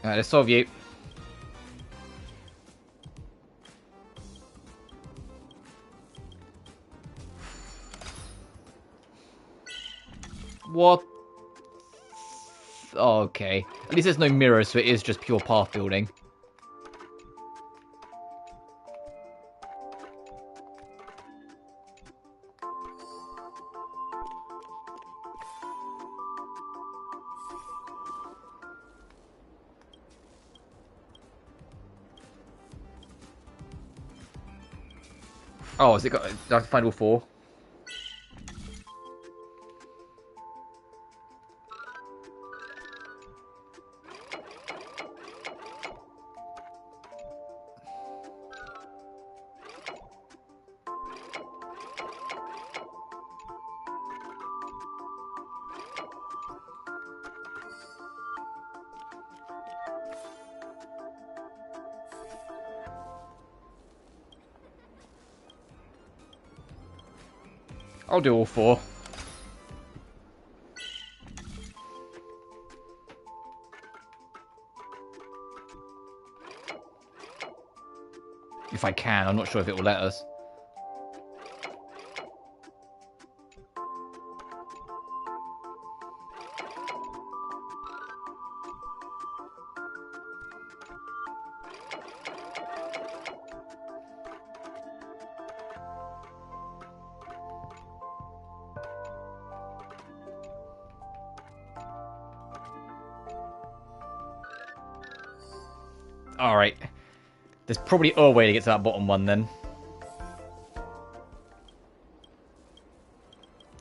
Alright, let's solve you. What? Oh, okay. At least there's no mirrors, so it is just pure path building. Oh, has it got... Do I have to find all 4? I'll do all 4. If I can, I'm not sure if it will let us. Alright. There's probably a way to get to that bottom one then.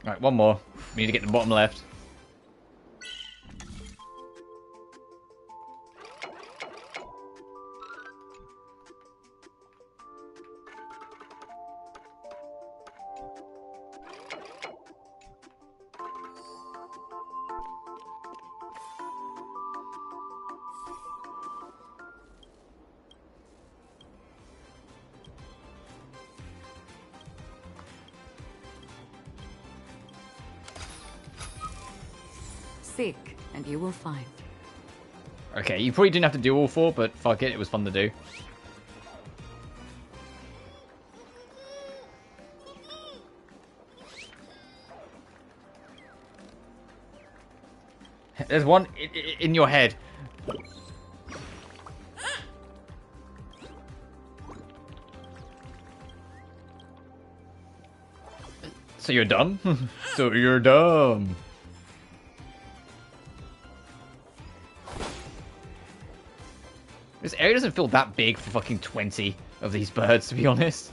Alright, one more. We need to get to the bottom left. Seek, and you will find. Okay, you probably didn't have to do all 4, but fuck it, it was fun to do. There's one in your head. So you're dumb? So you're dumb. This area doesn't feel that big for fucking 20 of these birds, to be honest.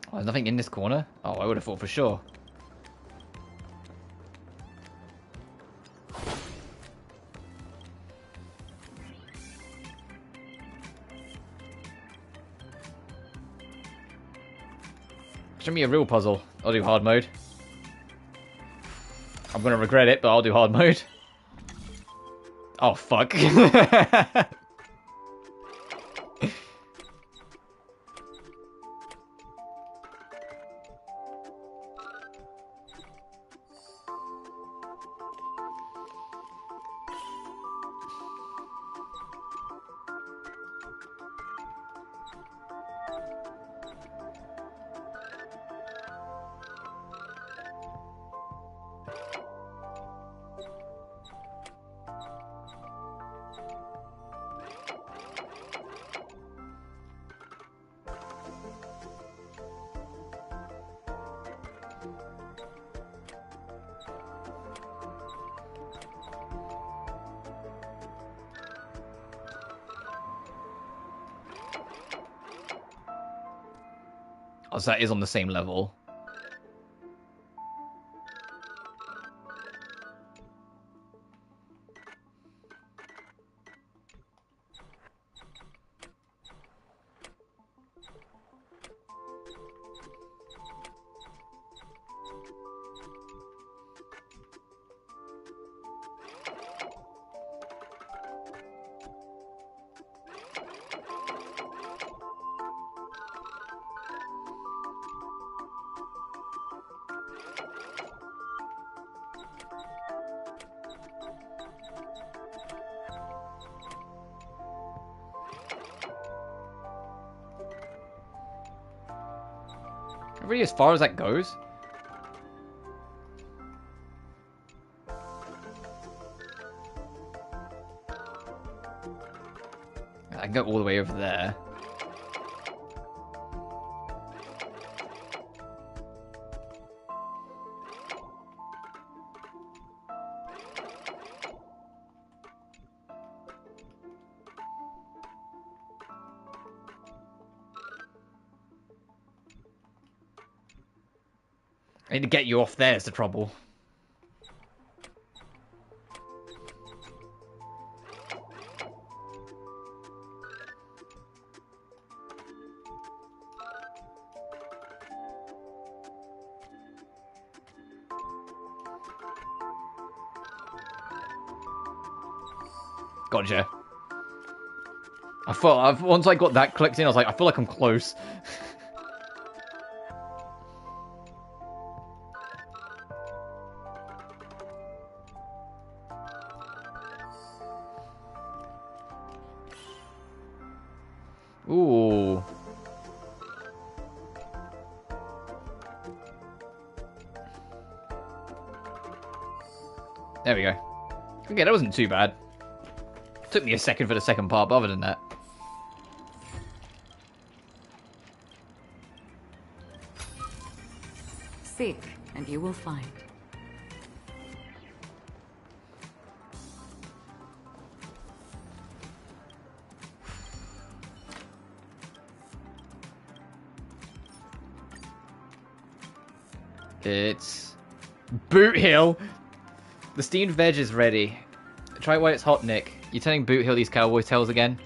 Oh, there's nothing in this corner? Oh, I would have thought for sure. Show me a real puzzle. I'll do hard mode. I'm gonna regret it, but I'll do hard mode. Oh, fuck. Oh, so that is on the same level. Really, as far as that goes? I can go all the way over there. I need to get you off there is the trouble. Gotcha. I thought once I got that clicked in, I was like, I feel like I'm close. Ooh. There we go. Okay, that wasn't too bad. Took me a second for the second part, but other than that. Seek, and you will find. It's Boot Hill. The steamed veg is ready. Try it while it's hot, Nick. You telling Boot Hill these cowboy tales again?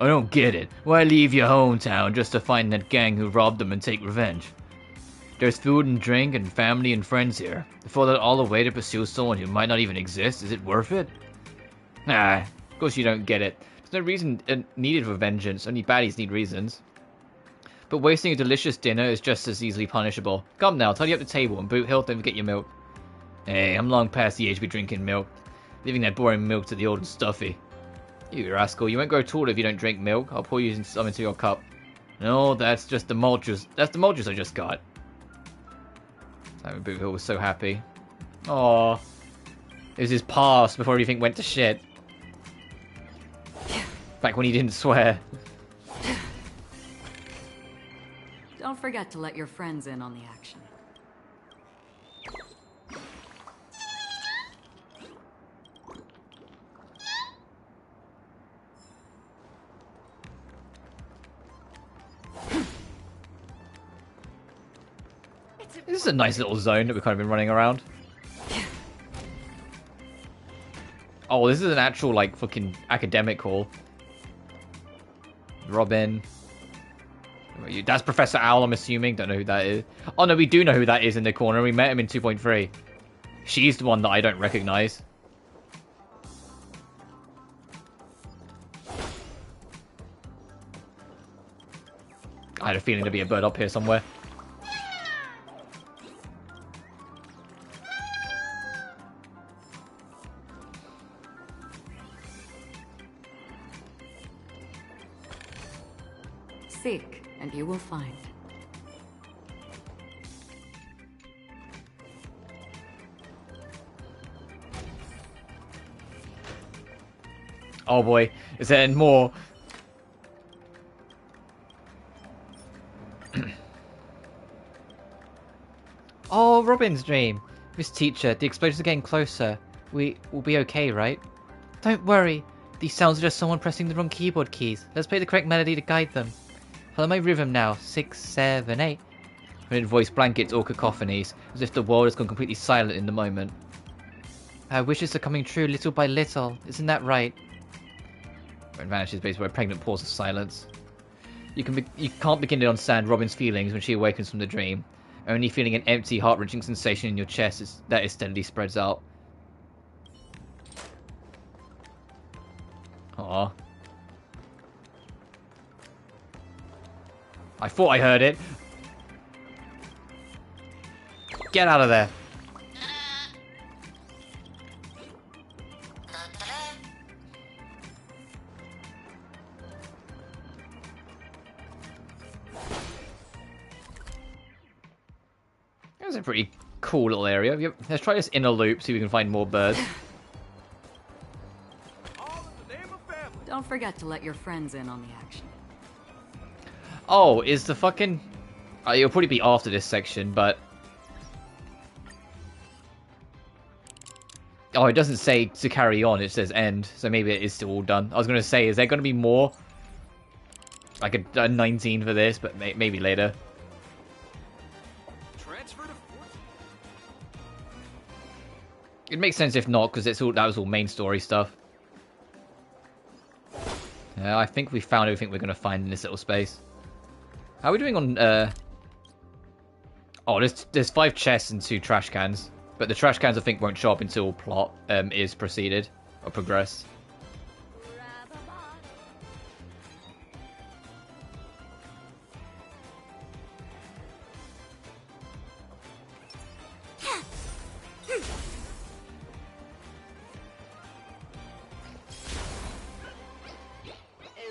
I don't get it. Why leave your hometown just to find that gang who robbed them and take revenge? There's food and drink and family and friends here. Before that all the way to pursue someone who might not even exist, is it worth it? Nah, of course you don't get it. There's no reason needed for vengeance. Only baddies need reasons. But wasting a delicious dinner is just as easily punishable. Come now, tidy up the table, and Boot Hill, don't forget your milk. Hey, I'm long past the age to be drinking milk. Leaving that boring milk to the old and stuffy. You rascal, you won't grow taller if you don't drink milk. I'll pour you some into your cup. No, that's just the malt juice. That's the malt juice I just got. Boot Hill was so happy. Aww. It was his past before everything went to shit. Back when he didn't swear. Don't forget to let your friends in on the action. This is a nice little zone that we've kind of been running around. Oh, this is an actual, like, fucking academic hall. Robin. That's Professor Owl, I'm assuming. Don't know who that is. Oh, no, we do know who that is in the corner. We met him in 2.3. She's the one that I don't recognize. I had a feeling there'd be a bird up here somewhere. Seek, and you will find. Oh boy, is there more? Oh, Robin's dream. Miss Teacher, the explosions are getting closer. We will be okay, right? Don't worry. These sounds are just someone pressing the wrong keyboard keys. Let's play the correct melody to guide them. Follow my rhythm now. 6, 7, 8. Mid-voice blankets or cacophonies, as if the world has gone completely silent in the moment. Our wishes are coming true little by little. Isn't that right? When vanishes based by a pregnant pause of silence. You can't begin to understand Robin's feelings when she awakens from the dream. Only feeling an empty, heart-wrenching sensation in your chest that steadily spreads out. Aww. I thought I heard it. Get out of there. That was a pretty cool little area. Let's try this inner loop, see if we can find more birds. Don't forget to let your friends in on the action. Oh, is the fucking... it'll probably be after this section, but... Oh, it doesn't say to carry on, it says end, so maybe it is still all done. I was going to say, is there going to be more? Like a 19 for this, but maybe later. It makes sense if not, because that was all main story stuff. Yeah, I think we found everything we're going to find in this little space. How are we doing on... Oh, there's 5 chests and 2 trash cans. But the trash cans, I think, won't show up until plot is proceeded or progressed.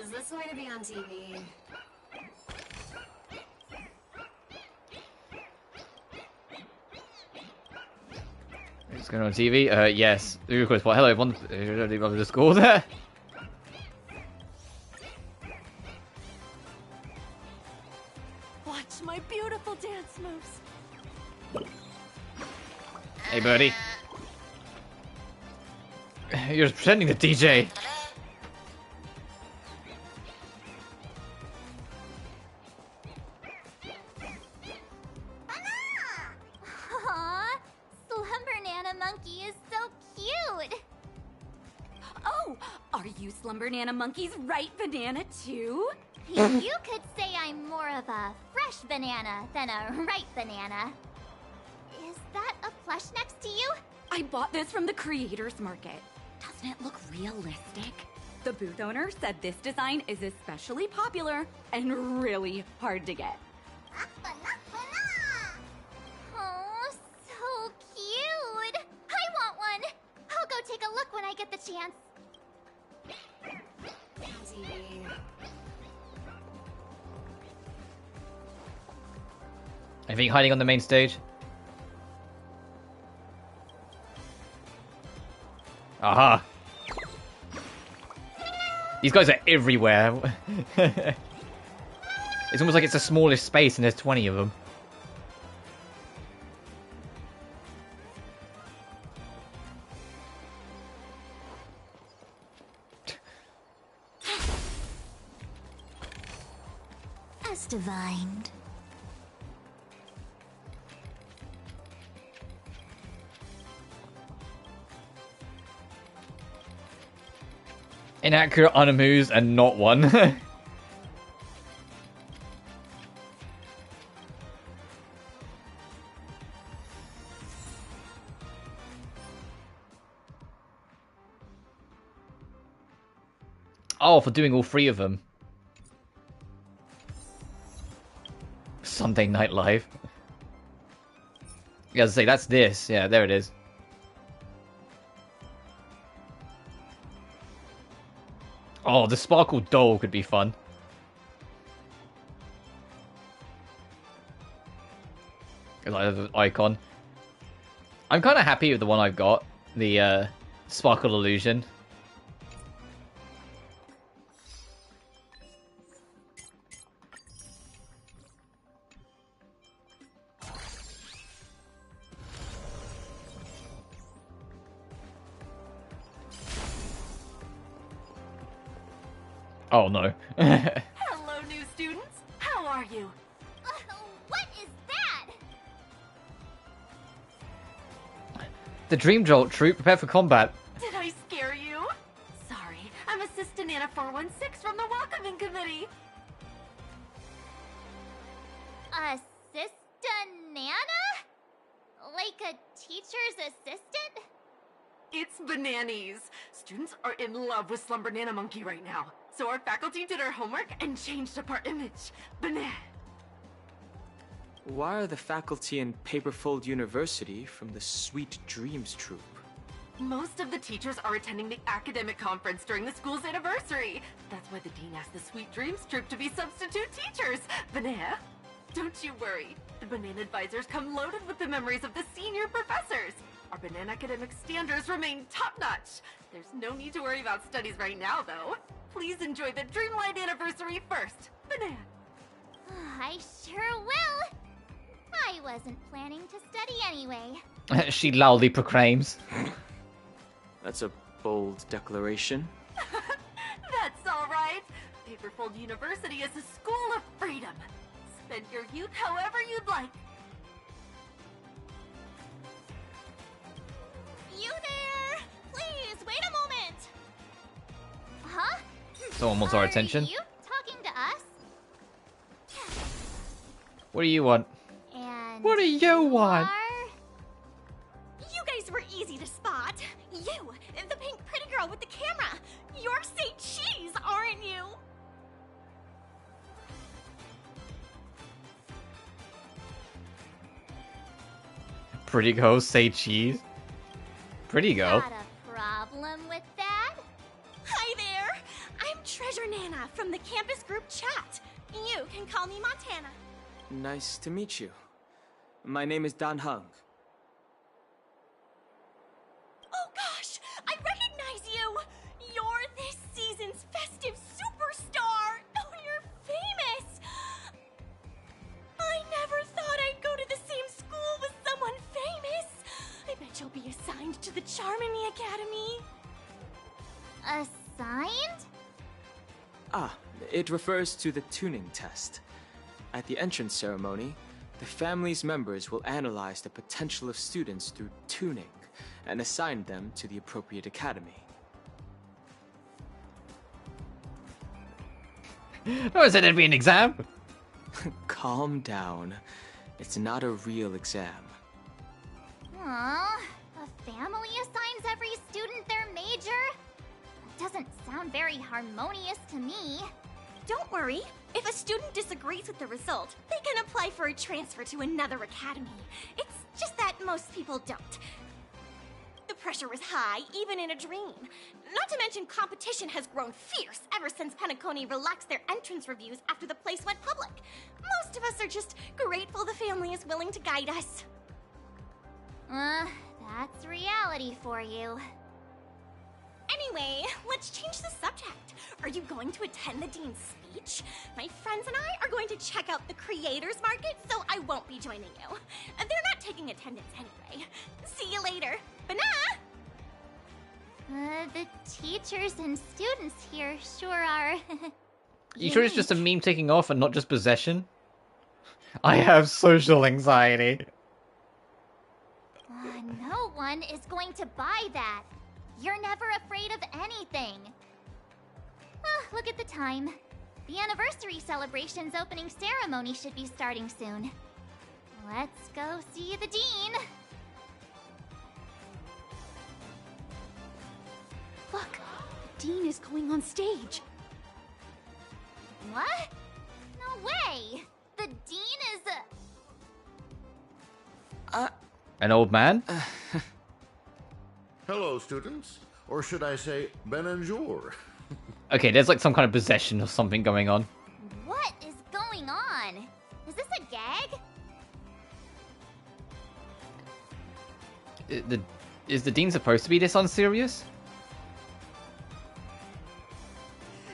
Is this going to be on TV? It's going on TV? Yes. Hello, everyone. Welcome to school there. Watch my beautiful dance moves. Hey, birdie. You're pretending to DJ. Aww, Slumber Nana Monkey is so cute. Oh, are you Slumber Nana Monkey's right banana too? You could say I'm more of a fresh banana than a ripe banana. Is that a plush next to you? I bought this from the creators market. Doesn't it look realistic? The booth owner said this design is especially popular and really hard to get. Oh, so cute. I want one. I'll go take a look when I get the chance. TV. Anything hiding on the main stage? Aha! These guys are everywhere. It's almost like it's the smallest space and there's 20 of them. As divined. Inaccurate, unamused, and not one. Oh, for doing all 3 of them. Sunday Night Live. Yeah, as I say, that's this. Yeah, there it is. Oh, the sparkle doll could be fun. Like the icon. I'm kind of happy with the one I've got. The sparkle illusion. Oh no. Hello, new students. you. What is that? The Dream Jolt troop, prepare for combat. Did I scare you? Sorry, I'm Assistant Nana 416 from the Welcoming Committee. Assistant Nana? Like a teacher's assistant? It's bananas. Students are in love with Slumber Nana Monkey right now. So our faculty did our homework and changed up our image. Banana. Why are the faculty in Paperfold University from the Sweet Dreams troupe? Most of the teachers are attending the academic conference during the school's anniversary. That's why the dean asked the Sweet Dreams troupe to be substitute teachers. Banana. Don't you worry. The Banana advisors come loaded with the memories of the senior professors. Our Banana academic standards remain top-notch. There's no need to worry about studies right now, though. Please enjoy the Dreamlight anniversary first. Banana. I sure will. I wasn't planning to study anyway. She loudly proclaims. That's a bold declaration. That's all right. Paperfold University is a school of freedom. Spend your youth however you'd like. You there! Please, wait a moment! Huh? Someone wants our attention. Are you talking to us? What do you want? And What do you want? You guys were easy to spot. You, the pink pretty girl with the camera. You're Say Cheese, aren't you? Pretty girl, say cheese. Pretty girl. Got a problem with that? Hi there. I'm Treasure Nana from the campus group chat. You can call me Montana. Nice to meet you. My name is Dan Hung. Oh gosh, I recognize you. You're this season's festive superstar. Oh, you're famous. I never thought I'd go to the same school with someone famous. I bet you'll be assigned to the Charmony Academy. Assigned? Ah, it refers to the tuning test. At the entrance ceremony, the family's members will analyze the potential of students through tuning and assign them to the appropriate academy. Oh, is it to be an exam? Calm down. It's not a real exam. Aww, a family assigns every student their major? Doesn't sound very harmonious to me. Don't worry. If a student disagrees with the result, they can apply for a transfer to another academy. It's just that most people don't. The pressure is high, even in a dream. Not to mention competition has grown fierce ever since Penacony relaxed their entrance reviews after the place went public. Most of us are just grateful the family is willing to guide us. That's reality for you. Anyway, let's change the subject. Are you going to attend the dean's speech? My friends and I are going to check out the creators market, so I won't be joining you. They're not taking attendance anyway. See you later. Banana! The teachers and students here sure are. You sure it's just a meme taking off and not just possession? I have social anxiety. No one is going to buy that. You're never afraid of anything. Look at the time. The anniversary celebration's opening ceremony should be starting soon. Let's go see the dean. Look, the dean is going on stage. What? No way. The dean is An old man? Hello, students. Or should I say, bonjour. Okay, there's like some kind of possession or something going on. What is going on? Is this a gag? Is the dean supposed to be this unserious?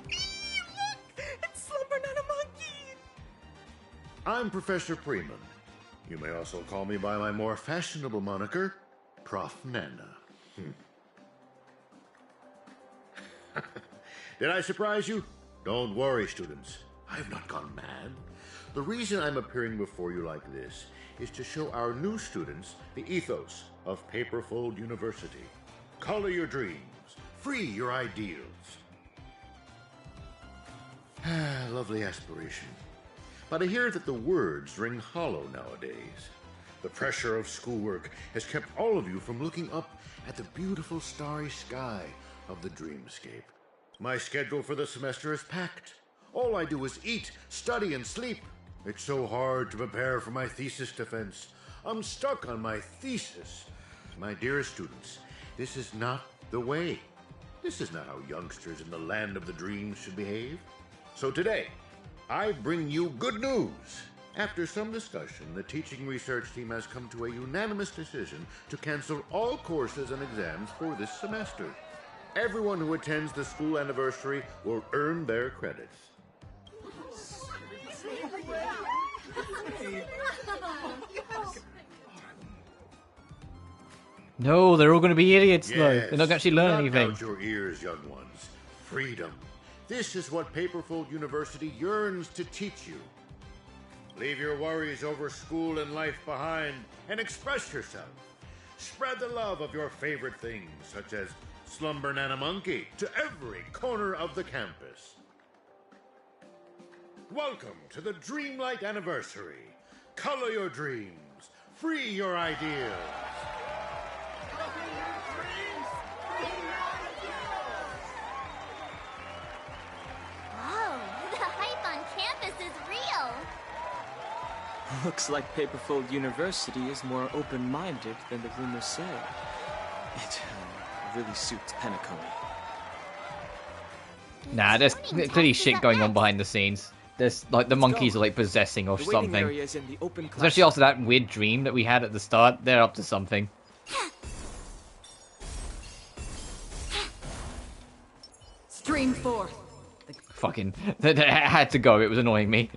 It's Slumber Nana Monkey! I'm Professor Freeman. You may also call me by my more fashionable moniker, Prof. Nana. Did I surprise you? Don't worry, students. I've not gone mad. The reason I'm appearing before you like this is to show our new students the ethos of Paperfold University. Color your dreams. Free your ideals. Lovely aspiration. But I hear that the words ring hollow nowadays. The pressure of schoolwork has kept all of you from looking up at the beautiful starry sky of the dreamscape. My schedule for the semester is packed. All I do is eat, study, and sleep. It's so hard to prepare for my thesis defense. I'm stuck on my thesis. My dearest students, this is not the way. This is not how youngsters in the land of the dreams should behave. So today, I bring you good news. After some discussion, the teaching research team has come to a unanimous decision to cancel all courses and exams for this semester. Everyone who attends the school anniversary will earn their credits. No, they're all going to be idiots, though. Yes, They're not going to actually learn knock anything. out your ears, young ones. Freedom. This is what Paperfold University yearns to teach you. Leave your worries over school and life behind and express yourself. Spread the love of your favorite things, such as Slumber Nana Monkey, to every corner of the campus. Welcome to the Dreamlight Anniversary. Color your dreams. Free your ideas. Whoa, the hype on campus is real. Looks like Paperfold University is more open-minded than the rumors say. It really suits Penacony. Nah, there's clearly shit going on behind the scenes. There's like the monkeys are like possessing or something. Especially after that weird dream that we had at the start, they're up to something. Stream 4. Fucking, I had to go. It was annoying me.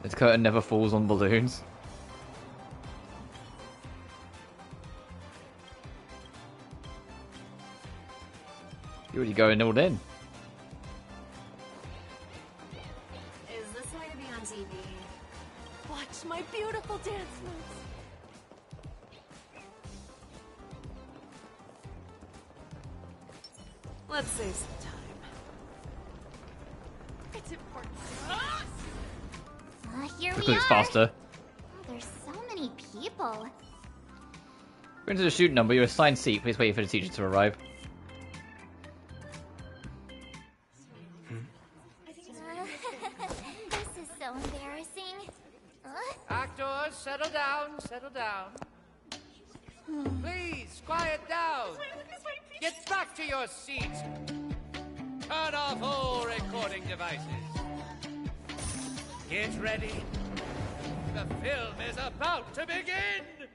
The curtain never falls on balloons. You already going all in. Is this why to be on TV? Watch my beautiful dance moves. Let's save some time. It's important. Here Because we it's are. faster. There's so many people. Go into the student number. Your assigned seat. Please wait for the teacher to arrive. This is so embarrassing. Actors, settle down, settle down. Please, quiet down. Get back to your seats. Turn off all recording devices. Get ready. The film is about to begin.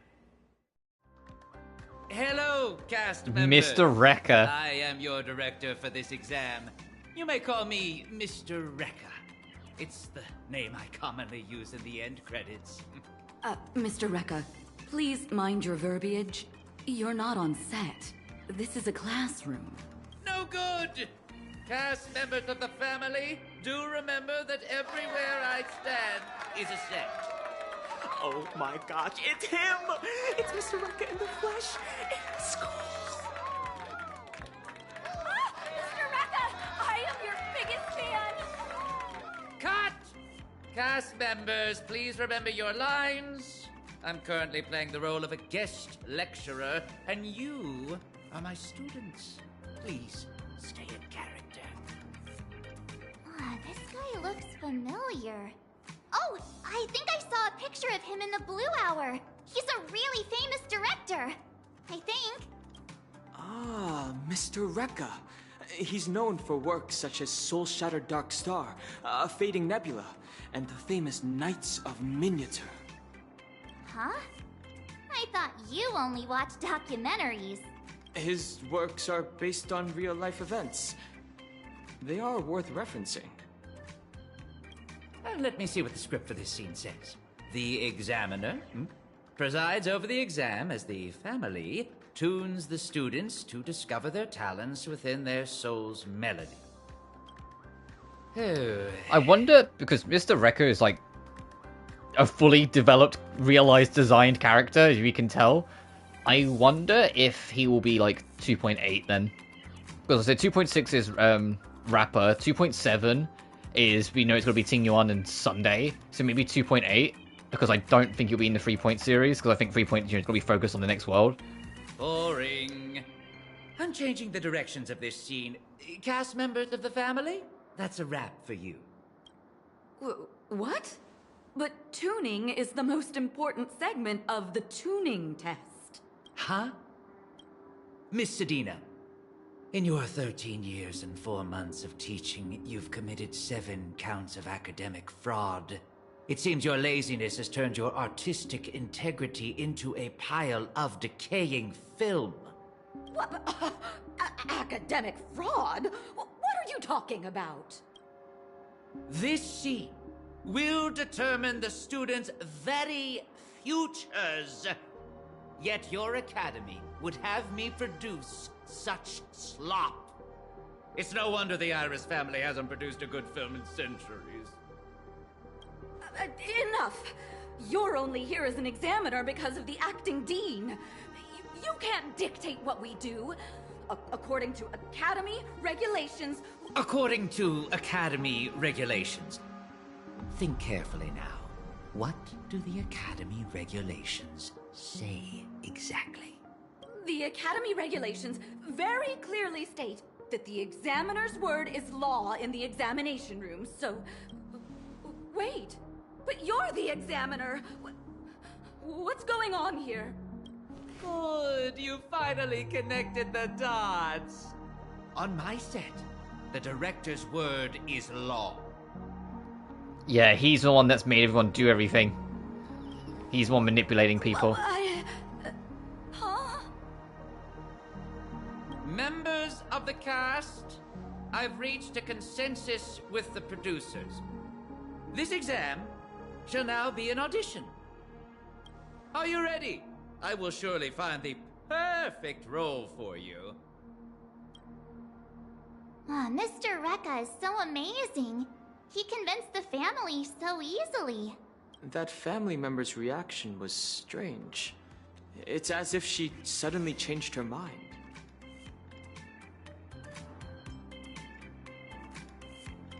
Hello, cast members. Mr. Wrecker. I am your director for this exam. You may call me Mr. Wrecker. It's the name I commonly use in the end credits. Mr. Rekka, please mind your verbiage. You're not on set. This is a classroom. No good! Cast members of the family, do remember that everywhere I stand is a set. Oh my gosh, it's him! It's Mr. Rekka in the flesh, in the school! Mr. Rekka, I am your biggest fan. Cut! Cast members, please remember your lines. I'm currently playing the role of a guest lecturer, and you are my students. Please, stay in character. This guy looks familiar. Oh, I think I saw a picture of him in the Blue Hour. He's a really famous director. I think. Ah, Mr. Rekka. He's known for works such as Soul-Shattered Dark Star, Fading Nebula, and the famous Knights of Miniature. Huh? I thought you only watched documentaries. His works are based on real-life events. They are worth referencing. Let me see what the script for this scene says. The examiner presides over the exam as the family tunes the students to discover their talents within their soul's melody. I wonder, because Mr. Rekka is like a fully developed, realized, designed character, as we can tell. I wonder if he will be like 2.8 then. Because I said 2.6 is Rapper, 2.7 is, we know it's going to be Ting Yuan and Sunday, so maybe 2.8, because I don't think he'll be in the 3-point series, because I think 3-point is going to be focused on the next world. Boring. I'm changing the directions of this scene. Cast members of the family, that's a wrap for you. What? But tuning is the most important segment of the tuning test. Huh? Miss Sedina, in your 13 years and 4 months of teaching, you've committed 7 counts of academic fraud. It seems your laziness has turned your artistic integrity into a pile of decaying film. What? Academic fraud? What are you talking about? This scene will determine the students' very futures. Yet your academy would have me produce such slop. It's no wonder the Iris family hasn't produced a good film in centuries. Enough! You're only here as an examiner because of the acting dean. You can't dictate what we do. According to academy regulations... According to academy regulations. Think carefully now. What do the academy regulations say exactly? The academy regulations very clearly state that the examiner's word is law in the examination room, so... Wait, but you're the examiner. What's going on here? Good, you finally connected the dots. On my set, the director's word is law. Yeah, he's the one that's made everyone do everything. He's the one manipulating people. Huh? Members of the cast, I've reached a consensus with the producers. This exam shall now be an audition. Are you ready? I will surely find the perfect role for you. Mr. Rekka is so amazing. He convinced the family so easily. That family member's reaction was strange. It's as if she suddenly changed her mind.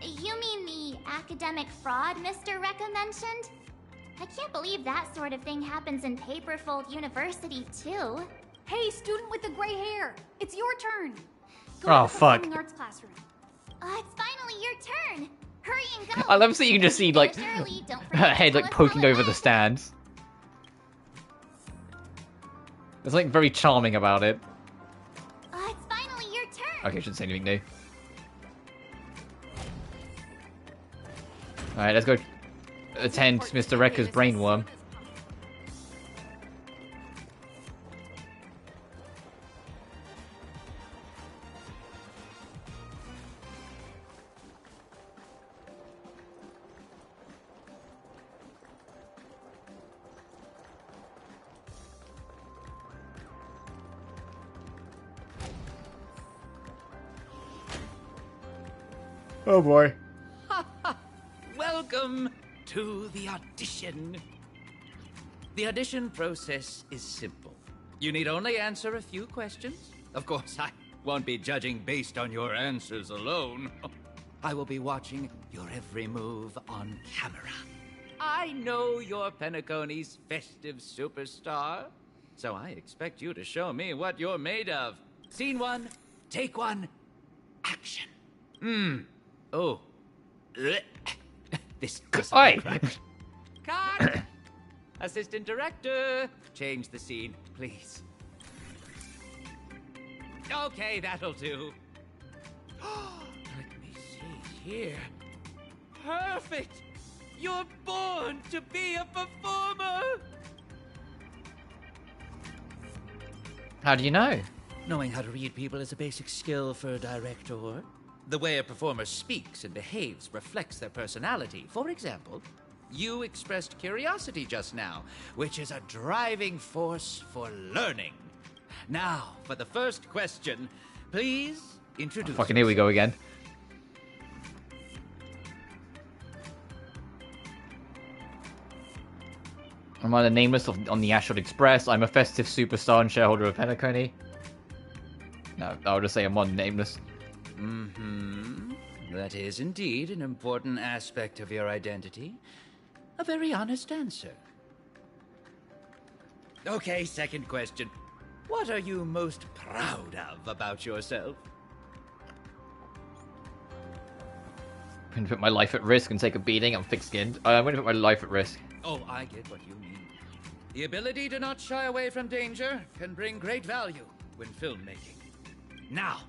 You mean the academic fraud Mr. Rekka mentioned? I can't believe that sort of thing happens in Paperfold University, too. Hey, student with the gray hair, it's your turn. Go Oh, to the fuck. performing arts classroom. It's finally your turn. Hurry and go. I love seeing you can just see, like, Shirley, don't her forget head, to like, tell us poking how it over the went. stands. There's something very charming about it. It's finally your turn. Okay, I shouldn't say anything new. Alright, let's go attend Mr. Rekka's brainworm. Oh boy. Welcome to the audition. The audition process is simple. You need only answer a few questions. Of course, I won't be judging based on your answers alone. I will be watching your every move on camera. I know you're Penacony's festive superstar, so I expect you to show me what you're made of. Scene 1, take 1, action. Oh. This doesn't look right. Cut! Assistant director, change the scene, please. Okay, that'll do. Let me see here. Perfect! You're born to be a performer! How do you know? Knowing how to read people is a basic skill for a director. The way a performer speaks and behaves reflects their personality. For example, you expressed curiosity just now, which is a driving force for learning. Now, for the first question, please introduce Fucking here we go again. I'm on the nameless on the Ashford Express. I'm a festive superstar and shareholder of Penacony. No, I would just say I'm on nameless. Mm-hmm. That is indeed an important aspect of your identity. A very honest answer. Okay, second question. What are you most proud of about yourself? I'm going to put my life at risk and take a beating. I'm thick-skinned. I'm going to put my life at risk. Oh, I get what you mean. The ability to not shy away from danger can bring great value when filmmaking. Now,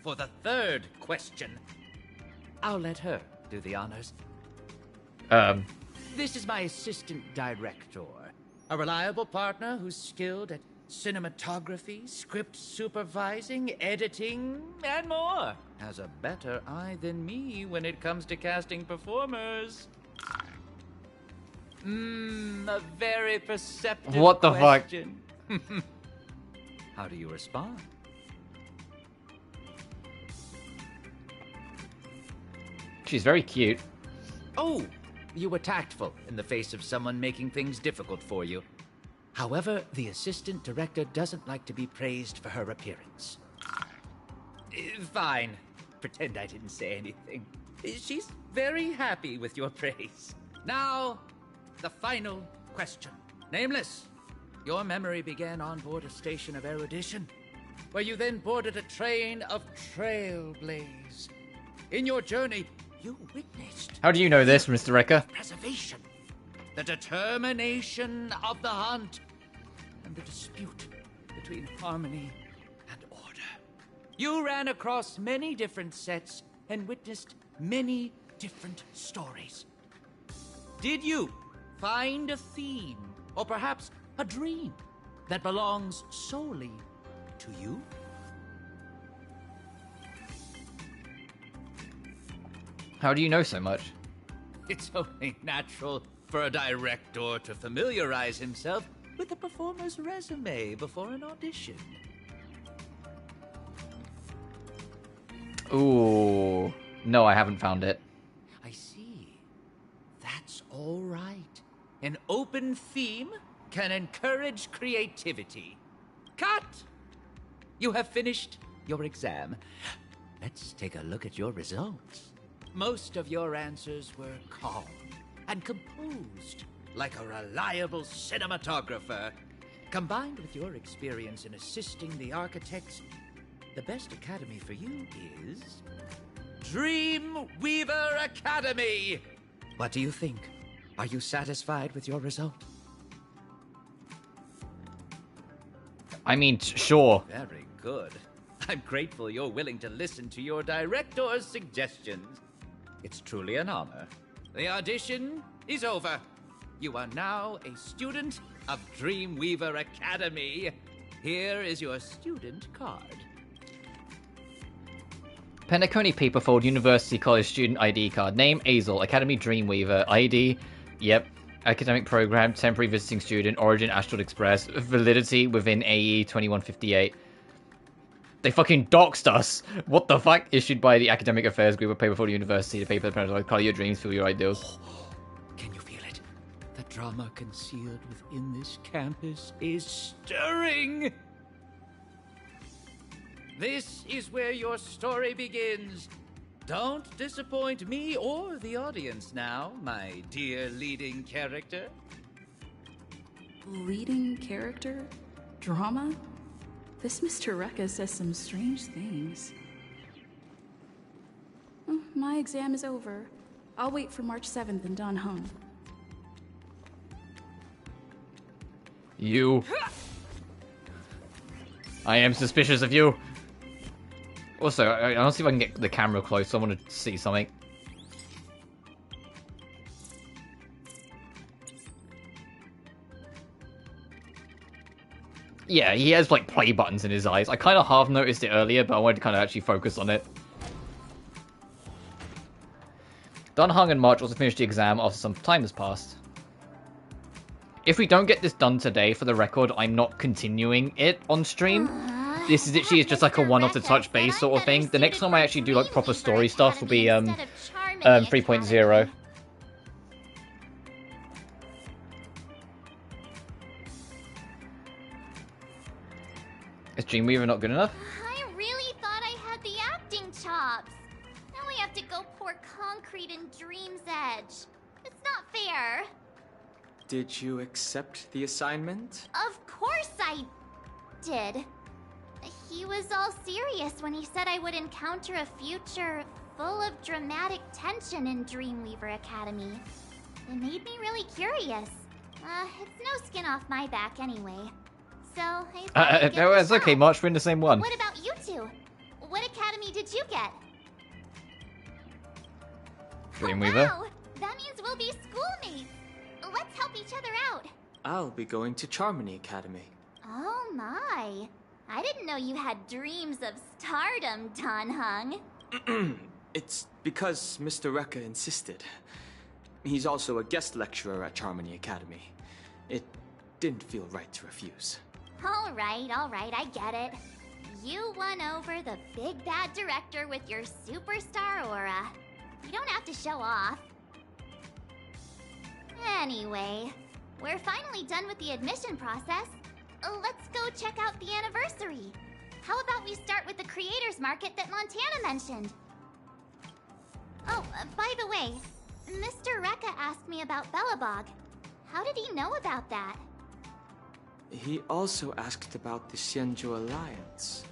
for the third question. I'll let her do the honors. This is my assistant director. A reliable partner who's skilled at cinematography, script supervising, editing, and more. Has a better eye than me when it comes to casting performers. A very perceptive What the question. Fuck? How do you respond? She's very cute. Oh, you were tactful in the face of someone making things difficult for you. However, the assistant director doesn't like to be praised for her appearance. Fine. Pretend I didn't say anything. She's very happy with your praise. Now, the final question. Nameless, your memory began on board a station of erudition, where you then boarded a train of trailblaze. In your journey, you witnessed... How do you know this, Mr. Recker? Preservation, the determination of the hunt, and the dispute between harmony and order. You ran across many different sets and witnessed many different stories. Did you find a theme, or perhaps a dream, that belongs solely to you? How do you know so much? It's only natural for a director to familiarize himself with the performer's resume before an audition. Ooh. No, I haven't found it. I see. That's all right. An open theme can encourage creativity. Cut! You have finished your exam. Let's take a look at your results. Most of your answers were calm and composed, like a reliable cinematographer. Combined with your experience in assisting the architects, the best academy for you is... Dreamweaver Academy! What do you think? Are you satisfied with your result? I mean, sure. Very good. I'm grateful you're willing to listen to your director's suggestions. It's truly an honor. The audition is over. You are now a student of Dreamweaver Academy. Here is your student card. Penacony Paperfold University College Student ID card. Name, Azel. Academy Dreamweaver. ID, yep. Academic program, temporary visiting student, origin, Astral Express. Validity within AE 2158. They fucking doxed us. What the fuck? Issued by the Academic Affairs Group of Paperfold University. The paper that parents call your dreams, feel your ideals. Can you feel it? The drama concealed within this campus is stirring. This is where your story begins. Don't disappoint me or the audience now, my dear leading character. Leading character? Drama? This Mr. Rekka says some strange things. My exam is over. I'll wait for March 7th and dawn home. You. I am suspicious of you. Also, I want to see if I can get the camera close. I want to see something. Yeah, he has like play buttons in his eyes. I kind of half noticed it earlier, but I wanted to kind of actually focus on it. Dunhung and March also finished the exam after some time has passed. If we don't get this done today, for the record, I'm not continuing it on stream. This is literally just like a one-off to touch base sort of thing. The next time I actually do like proper story stuff will be 3.0. Is Dreamweaver not good enough? I really thought I had the acting chops. Now I have to go pour concrete in Dream's Edge. It's not fair. Did you accept the assignment? Of course I did. He was all serious when he said I would encounter a future full of dramatic tension in Dreamweaver Academy. It made me really curious. It's no skin off my back anyway. So I thought I'd give it a It's okay, shot. March. We're in the same one. What about you two? What academy did you get? Dreamweaver. Wow, that means we'll be schoolmates. Let's help each other out. I'll be going to Charmony Academy. Oh my. I didn't know you had dreams of stardom, Tanhung. It's because Mr. Rekka insisted. He's also a guest lecturer at Charmony Academy. It didn't feel right to refuse. All right, I get it. You won over the big bad director with your superstar aura. You don't have to show off. Anyway, we're finally done with the admission process. Let's go check out the anniversary. How about we start with the creators market that Montana mentioned? Oh, by the way, Mr. Rekka asked me about Bellabog. How did he know about that? He also asked about the Xianzhou Alliance.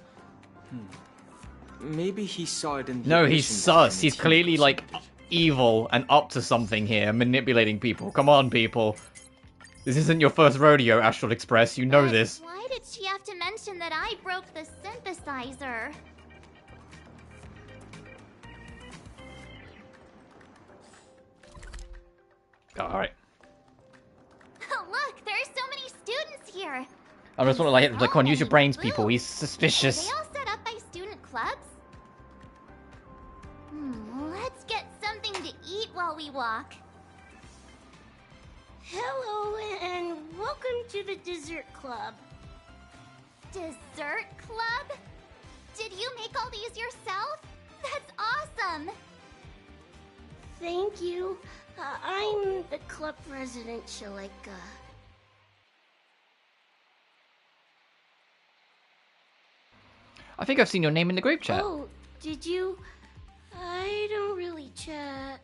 Maybe he saw it in the No, he's admission sus. document He's he clearly like presented. evil and up to something here, manipulating people. Come on, people. This isn't your first rodeo, Astral Express. You know this. Why did she have to mention that I broke the synthesizer? Alright. Look, there are so many students here. I just want to like, come on, use your brains, people. He's Are suspicious. they all set up by student clubs? Let's get something to eat while we walk. Hello and welcome to the dessert club. Dessert club? Did you make all these yourself? That's awesome! Thank you. I'm the club president, Shalika. I think I've seen your name in the group chat. Oh, did you? I don't really chat.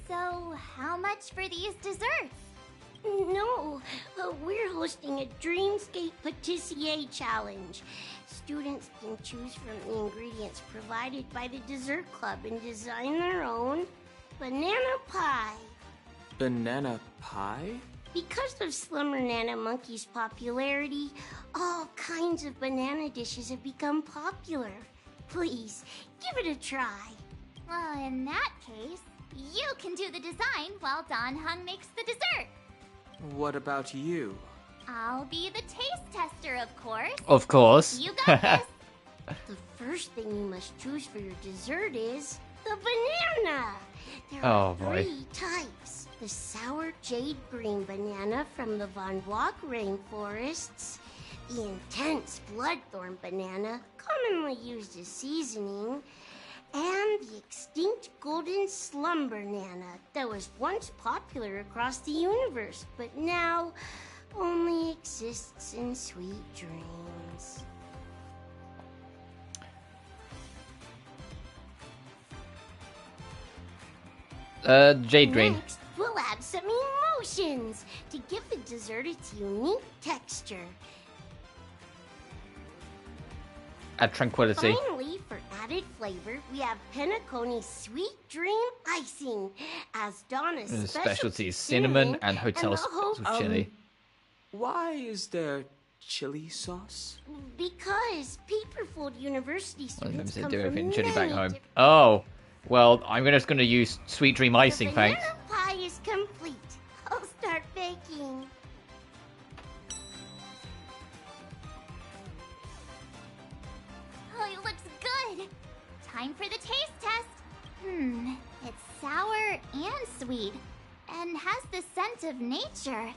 So, how much for these desserts? No, we're hosting a Dreamscape Patissier Challenge. Students can choose from the ingredients provided by the dessert club and design their own banana pie. Banana pie? Because of Slimmer Nana Monkey's popularity, all kinds of banana dishes have become popular. Please, give it a try. Well, in that case, you can do the design while Don Hung makes the dessert. What about you? I'll be the taste tester, of course. Of course. You got this. The first thing you must choose for your dessert is the banana. There Oh, are boy. 3 types. The sour jade green banana from the Von Block rainforests, the intense bloodthorn banana, commonly used as seasoning, and the extinct golden slumber banana that was once popular across the universe, but now only exists in sweet dreams. Jade Green. Next, we'll add some emotions to give the dessert its unique texture. Add tranquility. Finally, for added flavor, we have Penacony Sweet Dream Icing as Donna's Specialties: cinnamon and hotel the spots with chili. Why is there chili sauce? Because Paperfold University Well, students they come do from everything chili back many home. Oh, well, I'm just going to use Sweet Dream icing, thanks. Banana pie is complete. I'll start baking. Oh, it looks good. Time for the taste test. It's sour and sweet, and has the scent of nature.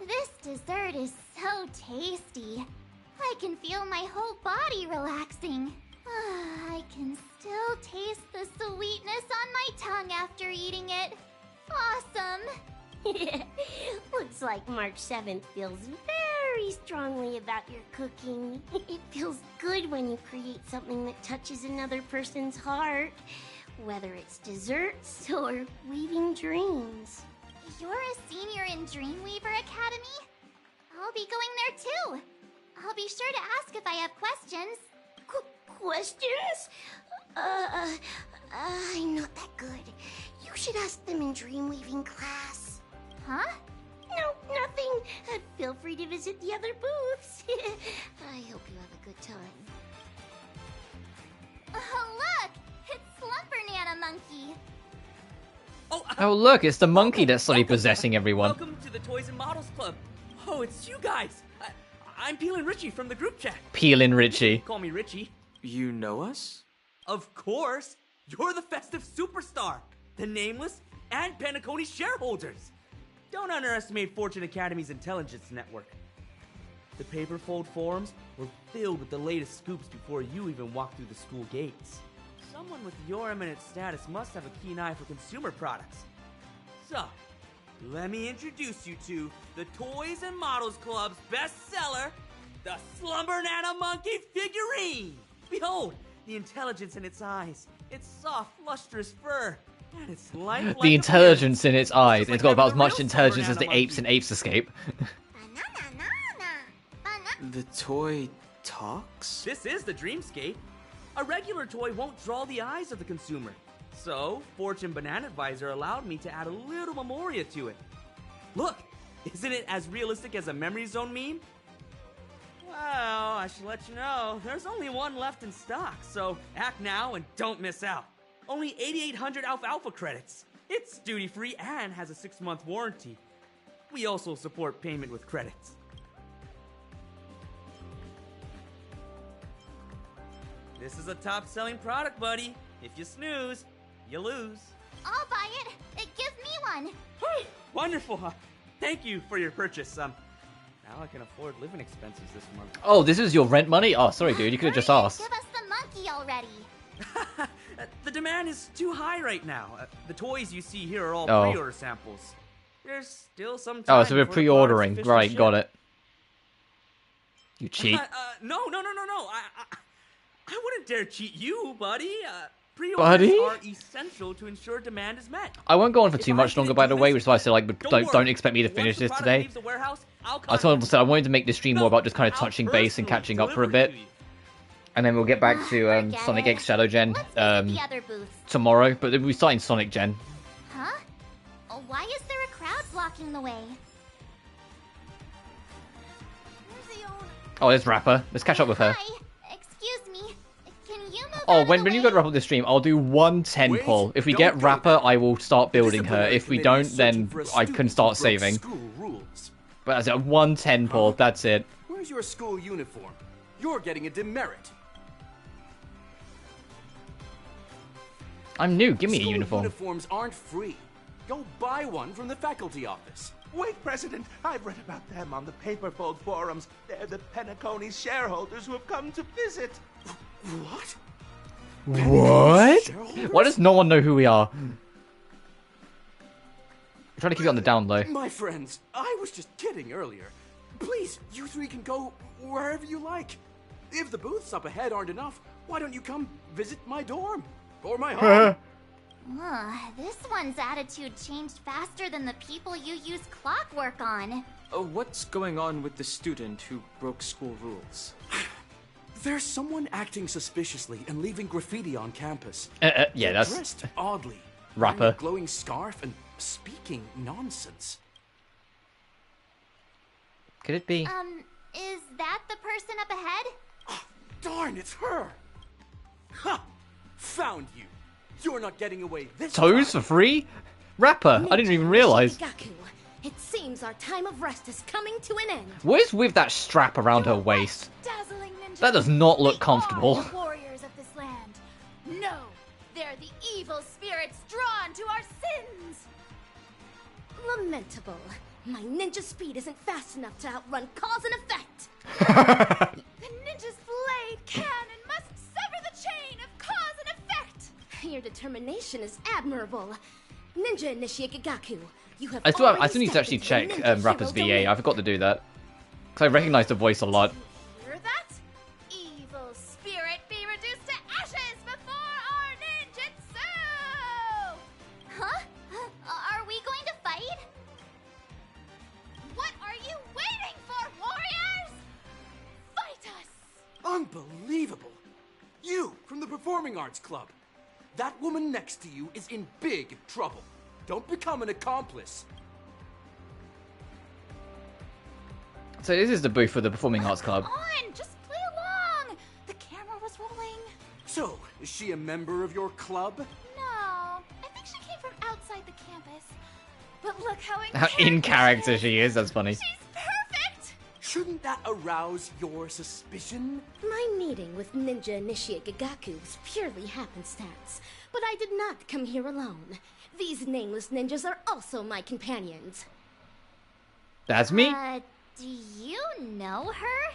This dessert is so tasty. I can feel my whole body relaxing. I can still taste the sweetness on my tongue after eating it. Awesome! Looks like March 7th feels very strongly about your cooking. It feels good when you create something that touches another person's heart, whether it's desserts or weaving dreams. You're a senior in Dreamweaver Academy? I'll be going there too. I'll be sure to ask if I have questions. Questions? I'm not that good. You should ask them in Dreamweaving class. Huh? No, nothing. Feel free to visit the other booths. I hope you have a good time. Oh, look! It's Slumber Nana Monkey. Oh, look, it's the monkey that's suddenly possessing everyone. Welcome to the Toys and Models Club. Oh, it's you guys. I'm Peelin' Richie from the group chat. Peelin' Richie. Call me Richie. You know us? Of course. You're the festive superstar, the Nameless, and Penacony shareholders. Don't underestimate Fortune Academy's intelligence network. The Paperfold forums were filled with the latest scoops before you even walked through the school gates. Someone with your eminent status must have a keen eye for consumer products. So, let me introduce you to the Toys and Models Club's bestseller, the Slumber Nana Monkey figurine! Behold, the intelligence in its eyes, its soft, lustrous fur, and its lifelike The intelligence in its eyes. like It's got about as having a much real intelligence Slumber as the Nana apes in Apes Escape. The toy talks? This is the Dreamscape. A regular toy won't draw the eyes of the consumer. So, Fortune Banana Advisor allowed me to add a little memoria to it. Look, isn't it as realistic as a Memory Zone meme? Well, I should let you know, there's only one left in stock, so act now and don't miss out. Only 8,800 alfalfa credits. It's duty-free and has a 6-month warranty. We also support payment with credits. This is a top-selling product, buddy. If you snooze, you lose. I'll buy it. Give me one. Wonderful. Thank you for your purchase. Now I can afford living expenses this month. Oh, this is your rent money? Oh, sorry, dude. You could have just asked. Give us the monkey already. The demand is too high right now. The toys you see here are all Oh. pre-order samples. There's still some time Oh, so we're before the pre-ordering. product's Right, officially got shipped. it. You cheat. No. I wouldn't dare cheat you, buddy. Pre-orders Buddy? are essential to ensure demand is met. I won't go on for too much longer, by the way, which is why I said, like, don't expect me to finish this today. Leaves the warehouse, I told him I wanted to make this stream more about just kind of touching base and catching up for a bit. And then we'll get back to Sonic X Shadow Gen The other booth. tomorrow, but we're starting Sonic Gen. Huh? Why is there a crowd blocking the way? Oh, there's Rapper. Let's catch up with her. Hi. Excuse me. Can you move Oh, out when of the you way? go to wrap up the stream, I'll do 110 pull. If we get Rapper, I will start building her. If we don't, then I can start saving. But as a 110 pull, that's it. Where's your school uniform? You're getting a demerit. I'm new. Give me a School uniform. Uniforms aren't free. Go buy one from the faculty office. Wait, President, I've read about them on the Paperfold forums. They're the Penacony shareholders who have come to visit. What? What? Why does no one know who we are? I'm trying to keep it on the down low. My friends, I was just kidding earlier. Please, you three can go wherever you like. If the booths up ahead aren't enough, why don't you come visit my dorm? Or my home? This one's attitude changed faster than the people you use clockwork on. What's going on with the student who broke school rules? There's someone acting suspiciously and leaving graffiti on campus. Yeah, They're that's dressed oddly. Rapper. Wearing a glowing scarf and speaking nonsense. Could it be? Is that the person up ahead? Darn, it's her! Ha! Found you. You're not getting away this Toes time. for free? Rapper. I didn't even realize. It seems our time of rest is coming to an end. What is with that strap around her waist? Dazzling ninja. That does not look comfortable. The warriors of this land. No, they're the evil spirits drawn to our sins. Lamentable. My ninja speed isn't fast enough to outrun cause and effect. The ninja's blade can and must sever the chain of cause and effect. Your determination is admirable. Ninja Initiate Gagaku, you have I still need to actually check Rapper's VA. I forgot to do that. Because I recognize the voice a lot. Hear that? Evil spirit be reduced to ashes before our ninjutsu! Huh? Are we going to fight? What are you waiting for, warriors? Fight us! Unbelievable! You, from the Performing Arts Club. That woman next to you is in big trouble. Don't become an accomplice. So this is the booth for the Performing Arts Club. Come on, just play along. The camera was rolling. So, is she a member of your club? No, I think she came from outside the campus. But look how How in character she is, that's funny. perfect! Shouldn't that arouse your suspicion? My meeting with Ninja Initiate Gagaku was purely happenstance, but I did not come here alone. These nameless ninjas are also my companions. That's me? Do you know her?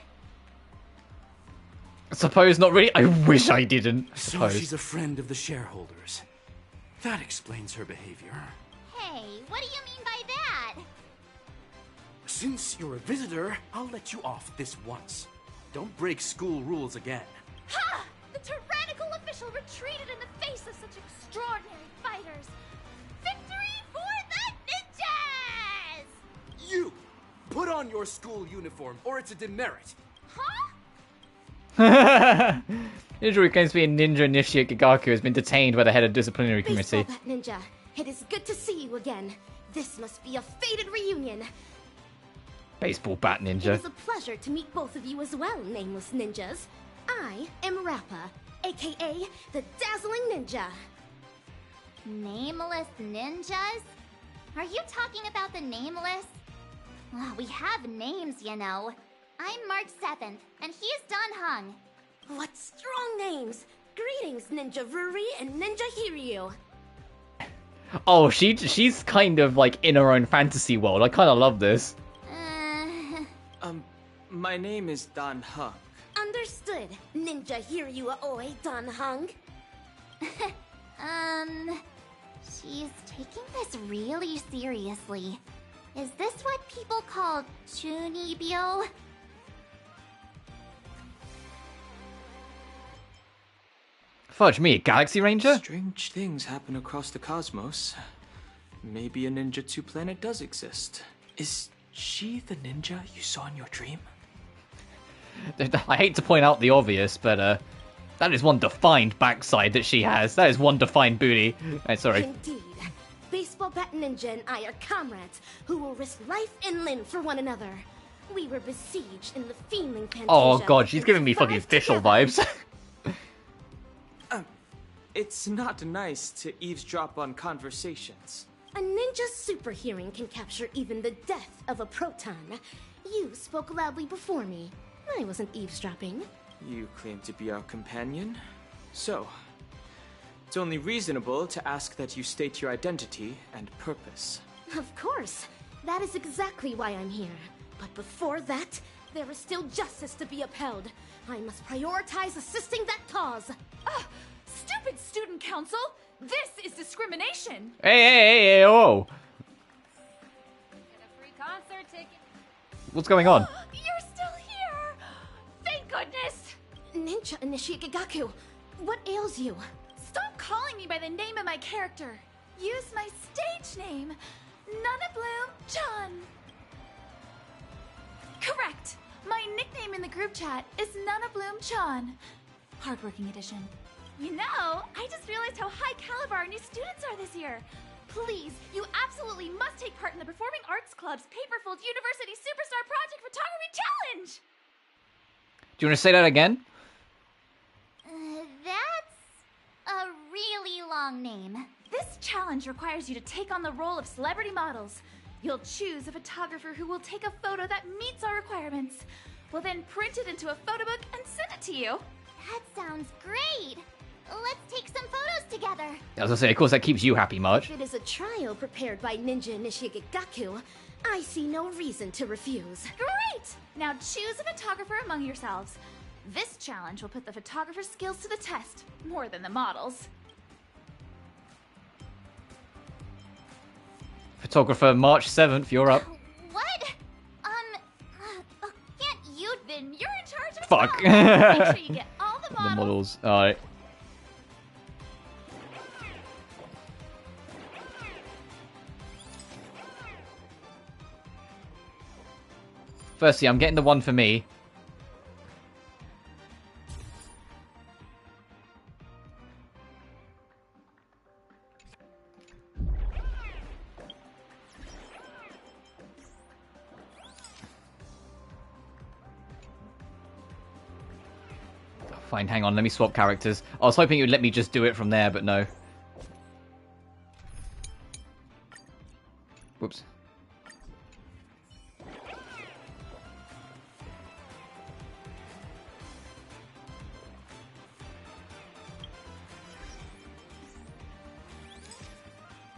Suppose not really. I wish I didn't. So Suppose. she's a friend of the shareholders. That explains her behavior. Hey, what do you mean by that? Since you're a visitor, I'll let you off this once. Don't break school rules again. Ha! The tyrannical official retreated in the face of such extraordinary fighters. Victory for the ninjas! You! Put on your school uniform, or it's a demerit. Ninja claims to be a Ninja Initiate Gagaku has been detained by the head of disciplinary committee. Baseball Bat Ninja, it is good to see you again. This must be a fated reunion. Baseball Bat It Ninja. is a pleasure to meet both of you as well, nameless ninjas. I am Rappa, aka the Dazzling Ninja. Nameless ninjas? Are you talking about the nameless? Well, we have names, you know. I'm March 7th, and he's Don Hung. What strong names! Greetings, Ninja Ruri and Ninja Hiryu. Oh, she's kind of like in her own fantasy world. I kind of love this. My name is Don Hung. Understood, Ninja Hiryu Aoi Dan Hung. She's taking this really seriously. Is this what people call chunibyo? Fudge me, a Galaxy Ranger? Strange things happen across the cosmos. Maybe a ninjutsu planet does exist. Is she the ninja you saw in your dream? I hate to point out the obvious, but that is one defined backside that she has. That is one defined booty. Sorry. Indeed. Baseball Bat Ninja and I are comrades who will risk life and limb for one another. We were besieged in the Fiendling Fantasia. Oh god, she's giving me fucking official vibes. It's not nice to eavesdrop on conversations. A ninja super hearing can capture even the death of a proton. You spoke loudly before me. I wasn't eavesdropping. You claim to be our companion, so it's only reasonable to ask that you state your identity and purpose. Of course. That is exactly why I'm here. But before that, there is still justice to be upheld. I must prioritize assisting that cause. Stupid student council! This is discrimination! Hey, oh. Get a free concert ticket. What's going on? You're still here! Thank goodness! Ninja Initiate Gagaku, what ails you? Stop calling me by the name of my character. Use my stage name, Nana Bloom Chan. Correct. My nickname in the group chat is Nana Bloom Chan. Hardworking edition. You know, I just realized how high caliber our new students are this year. Please, you absolutely must take part in the Performing Arts Club's Paperfold University Superstar Project Photography Challenge! Do you want to say that again? That's a really long name. This challenge requires you to take on the role of celebrity models. You'll choose a photographer who will take a photo that meets our requirements. We'll then print it into a photo book and send it to you. That sounds great. Let's take some photos together. As I say, of course that keeps you happy, Marge. If it is a trial prepared by Ninja Initiate Gagaku, I see no reason to refuse. Great! Now choose a photographer among yourselves. This challenge will put the photographer's skills to the test, more than the models. Photographer, March 7th, you're up. What? MAIDEN. You're in charge of Fuck. it all. Make sure you get all the The models. models. Alright. Firstly, I'm getting the one for me. Fine, hang on, let me swap characters. I was hoping it would let me just do it from there, but no. Whoops.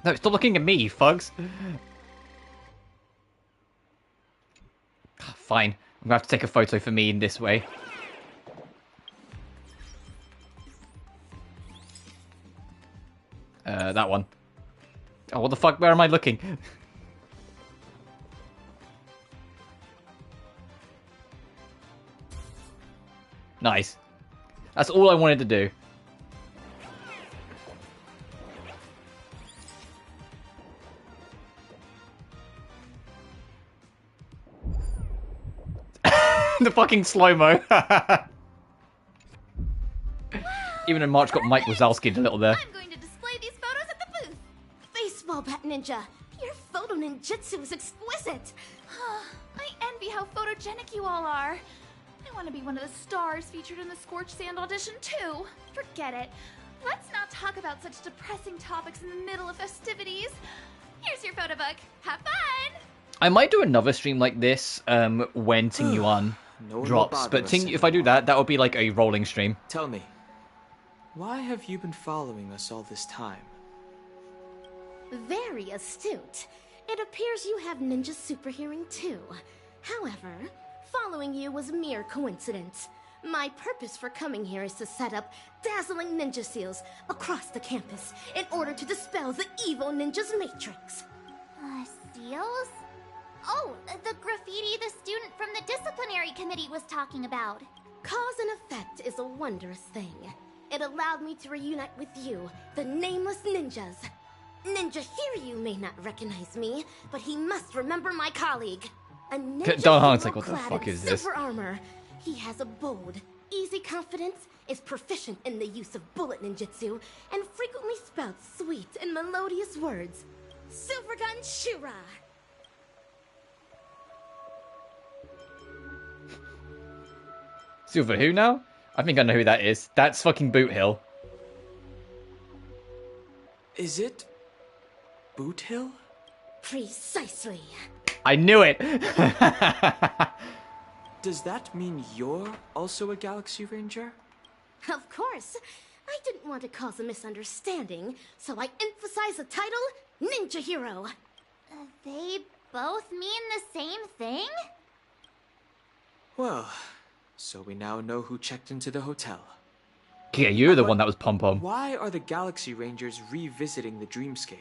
No, stop looking at me, fugs. Fine. I'm gonna have to take a photo for me in this way. That one. Oh, what the fuck? Where am I looking? Nice. That's all I wanted to do. The fucking slow-mo. Even in March got Mike Wazowski a little there. I'm going to display these photos at the booth. Baseball bat ninja, your photo ninjutsu is exquisite. I envy how photogenic you all are. I want to be one of the stars featured in the Scorched Sand audition too. Forget it. Let's not talk about such depressing topics in the middle of festivities. Here's your photo book. Have fun! I might do another stream like this when Ting Yuan drops, but Ting, if I do that, that would be like a rolling stream. Tell me, why have you been following us all this time? Very astute. It appears you have ninja super hearing too. However, following you was mere coincidence. My purpose for coming here is to set up dazzling ninja seals across the campus in order to dispel the evil ninja's matrix. Seals? Oh, the graffiti the student from the disciplinary committee was talking about. Cause and effect is a wondrous thing. It allowed me to reunite with you, the nameless ninjas. Ninja Hiryu may not recognize me, but he must remember my colleague. A ninja Don hero Han's like, what the clad fuck in is this? silver armor. He has a bold, easy confidence, is proficient in the use of bullet ninjutsu, and frequently spouts sweet and melodious words. Silvergun Shura! Silver who now? I think I know who that is. That's fucking Boot Hill. Is it Boot Hill? Precisely. I knew it! Does that mean you're also a Galaxy Ranger? Of course. I didn't want to cause a misunderstanding, so I emphasize the title Ninja Hero. They both mean the same thing? Well, so we now know who checked into the hotel. Yeah, you're the one that was pom-pom. Why are the Galaxy Rangers revisiting the dreamscape?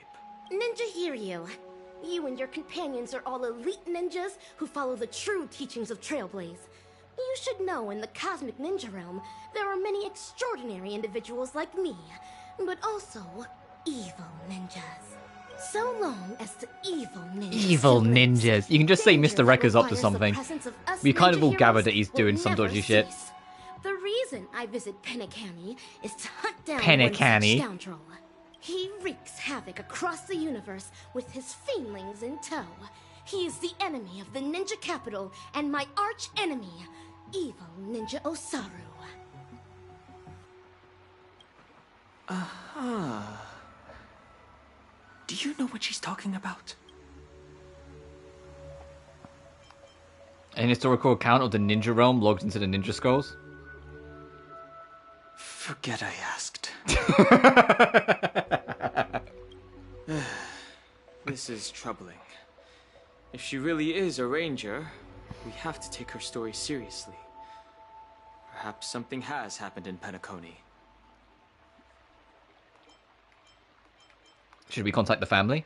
Ninja Hiryu. You and your companions are all elite ninjas who follow the true teachings of Trailblaze. You should know in the cosmic ninja realm, there are many extraordinary individuals like me, but also evil ninjas. So long as the evil ninjas... Evil ninjas. You can just say Mr. Rekka's up to something. We kind of all gathered that he's doing some dodgy shit. The reason I visit Penacony is to hunt down Penacony. one such scoundrel. He wreaks havoc across the universe with his fiendlings in tow. He is the enemy of the ninja capital and my arch enemy, evil Ninja Osaru. Aha. Do you know what she's talking about? An historical account of the ninja realm logged into the ninja scrolls? Forget I asked. This is troubling. If she really is a ranger, we have to take her story seriously. Perhaps something has happened in Penacony. Should we contact the family?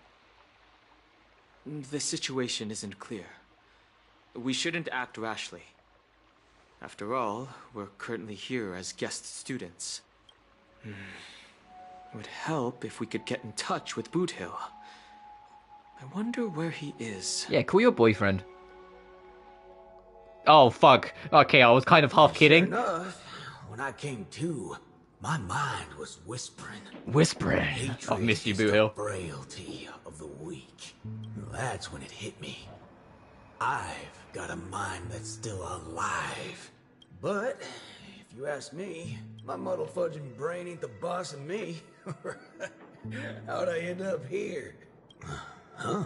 The situation isn't clear. We shouldn't act rashly. After all, we're currently here as guest students. It would help if we could get in touch with Boot Hill. I wonder where he is. Yeah, call your boyfriend. Oh, fuck. Okay, I was kind of half kidding. Sure enough, when I came to, my mind was whispering. Whispering. I've missed you, Boot Hill. Frailty of the weak. That's when it hit me. I've got a mind that's still alive. But, if you ask me, my muddle-fudging brain ain't the boss of me. How'd I end up here? Huh?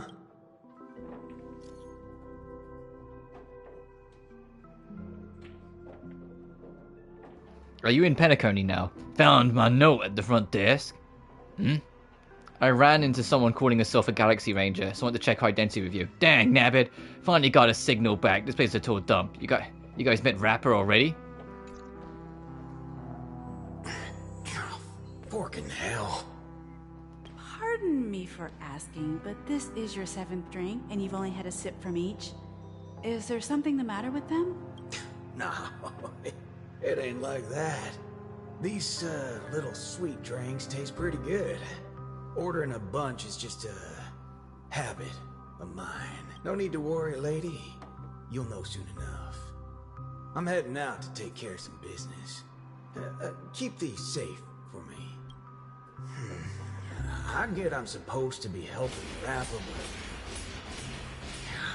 Are you in Penacony now? Found my note at the front desk. I ran into someone calling herself a Galaxy Ranger, so I want to check her identity with you. Dang, nabbit. Finally got a signal back. This place is a total dump. You guys met Rapper already? Forking hell. Pardon me for asking, but this is your 7th drink, and you've only had a sip from each. Is there something the matter with them? No, it ain't like that. These, little sweet drinks taste pretty good. Ordering a bunch is just a habit of mine. No need to worry, lady. You'll know soon enough. I'm heading out to take care of some business. Keep these safe for me. I get I'm supposed to be helping Rapper, but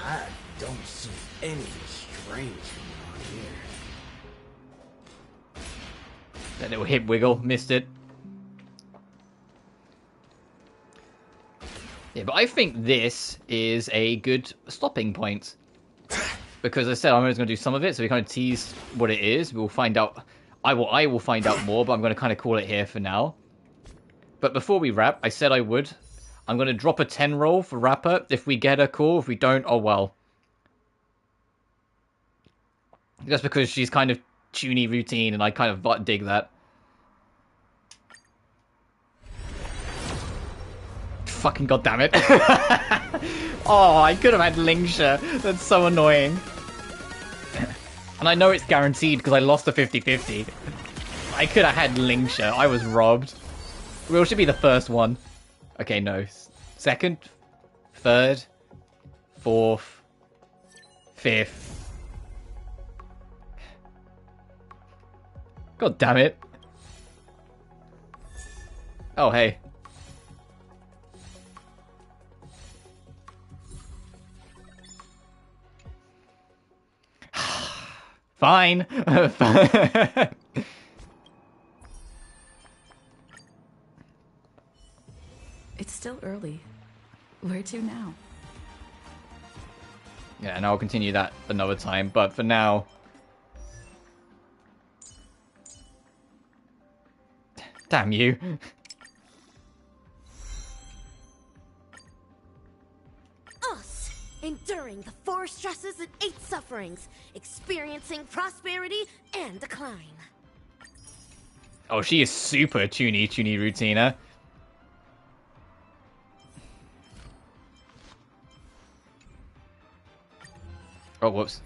I don't see anything strange going on here. That little hip wiggle, missed it. Yeah, but I think this is a good stopping point. Because I said I'm only going to do some of it, so we kind of teased what it is. We'll find out. I will find out more, but I'm going to kind of call it here for now. But before we wrap, I said I would. I'm going to drop a 10 roll for Rapper. If we get her, cool. If we don't, oh well. Just because she's kind of tuny routine, and I kind of dig that. Fucking goddammit. Oh, I could have had Lingsha. That's so annoying. And I know it's guaranteed because I lost the 50-50. I could have had Lingsha. I was robbed. Will should be the first one. Okay, no. Second, third, fourth, fifth. God damn it. Oh, hey. Fine. It's still early. Where to now? Yeah, and I'll continue that another time, but for now... Damn you. Us, enduring the 4 stresses and 8 sufferings, experiencing prosperity and decline. Oh, she is super tuny routiner. Oh, whoops.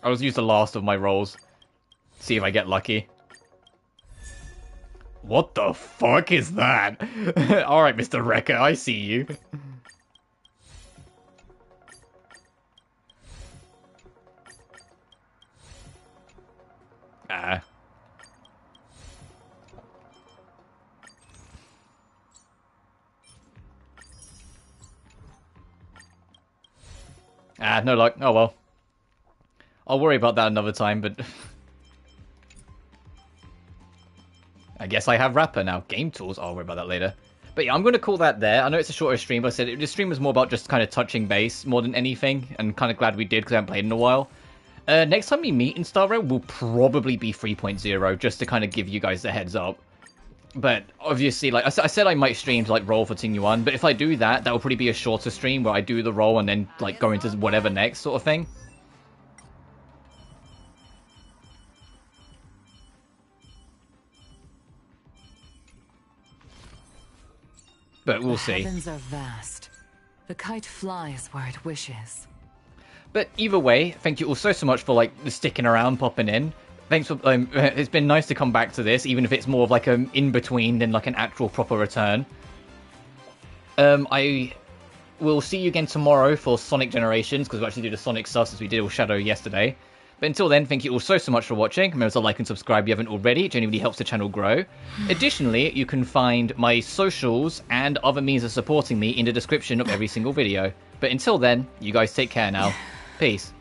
I'll just use the last of my rolls. See if I get lucky. What the fuck is that? Alright, Mr. Wrecker, I see you. Ah. Ah, no luck. Oh well. I'll worry about that another time, but... I guess I have Rapper now. Game tools, I'll worry about that later. But yeah, I'm going to call that there. I know it's a shorter stream, but I said this stream was more about just kind of touching base more than anything. And kind of glad we did, because I haven't played in a while. Next time we meet in Star Rail will probably be 3.0, just to kind of give you guys the heads up. But obviously, like I said, I might stream to like roll for Ting Yuan, but if I do that, that will probably be a shorter stream where I do the roll and then like go into whatever next sort of thing. But we'll The see. heavens are vast. The kite flies where it wishes. But either way, thank you all so much for like sticking around, popping in. Thanks for it's been nice to come back to this, even if it's more of like an in between than like an actual proper return. I will see you again tomorrow for Sonic Generations, because we actually do the Sonic stuff as we did with Shadow yesterday. But until then, thank you all so much for watching. Remember to like and subscribe if you haven't already. It genuinely helps the channel grow. Additionally, you can find my socials and other means of supporting me in the description of every single video. But until then, you guys take care now. Peace.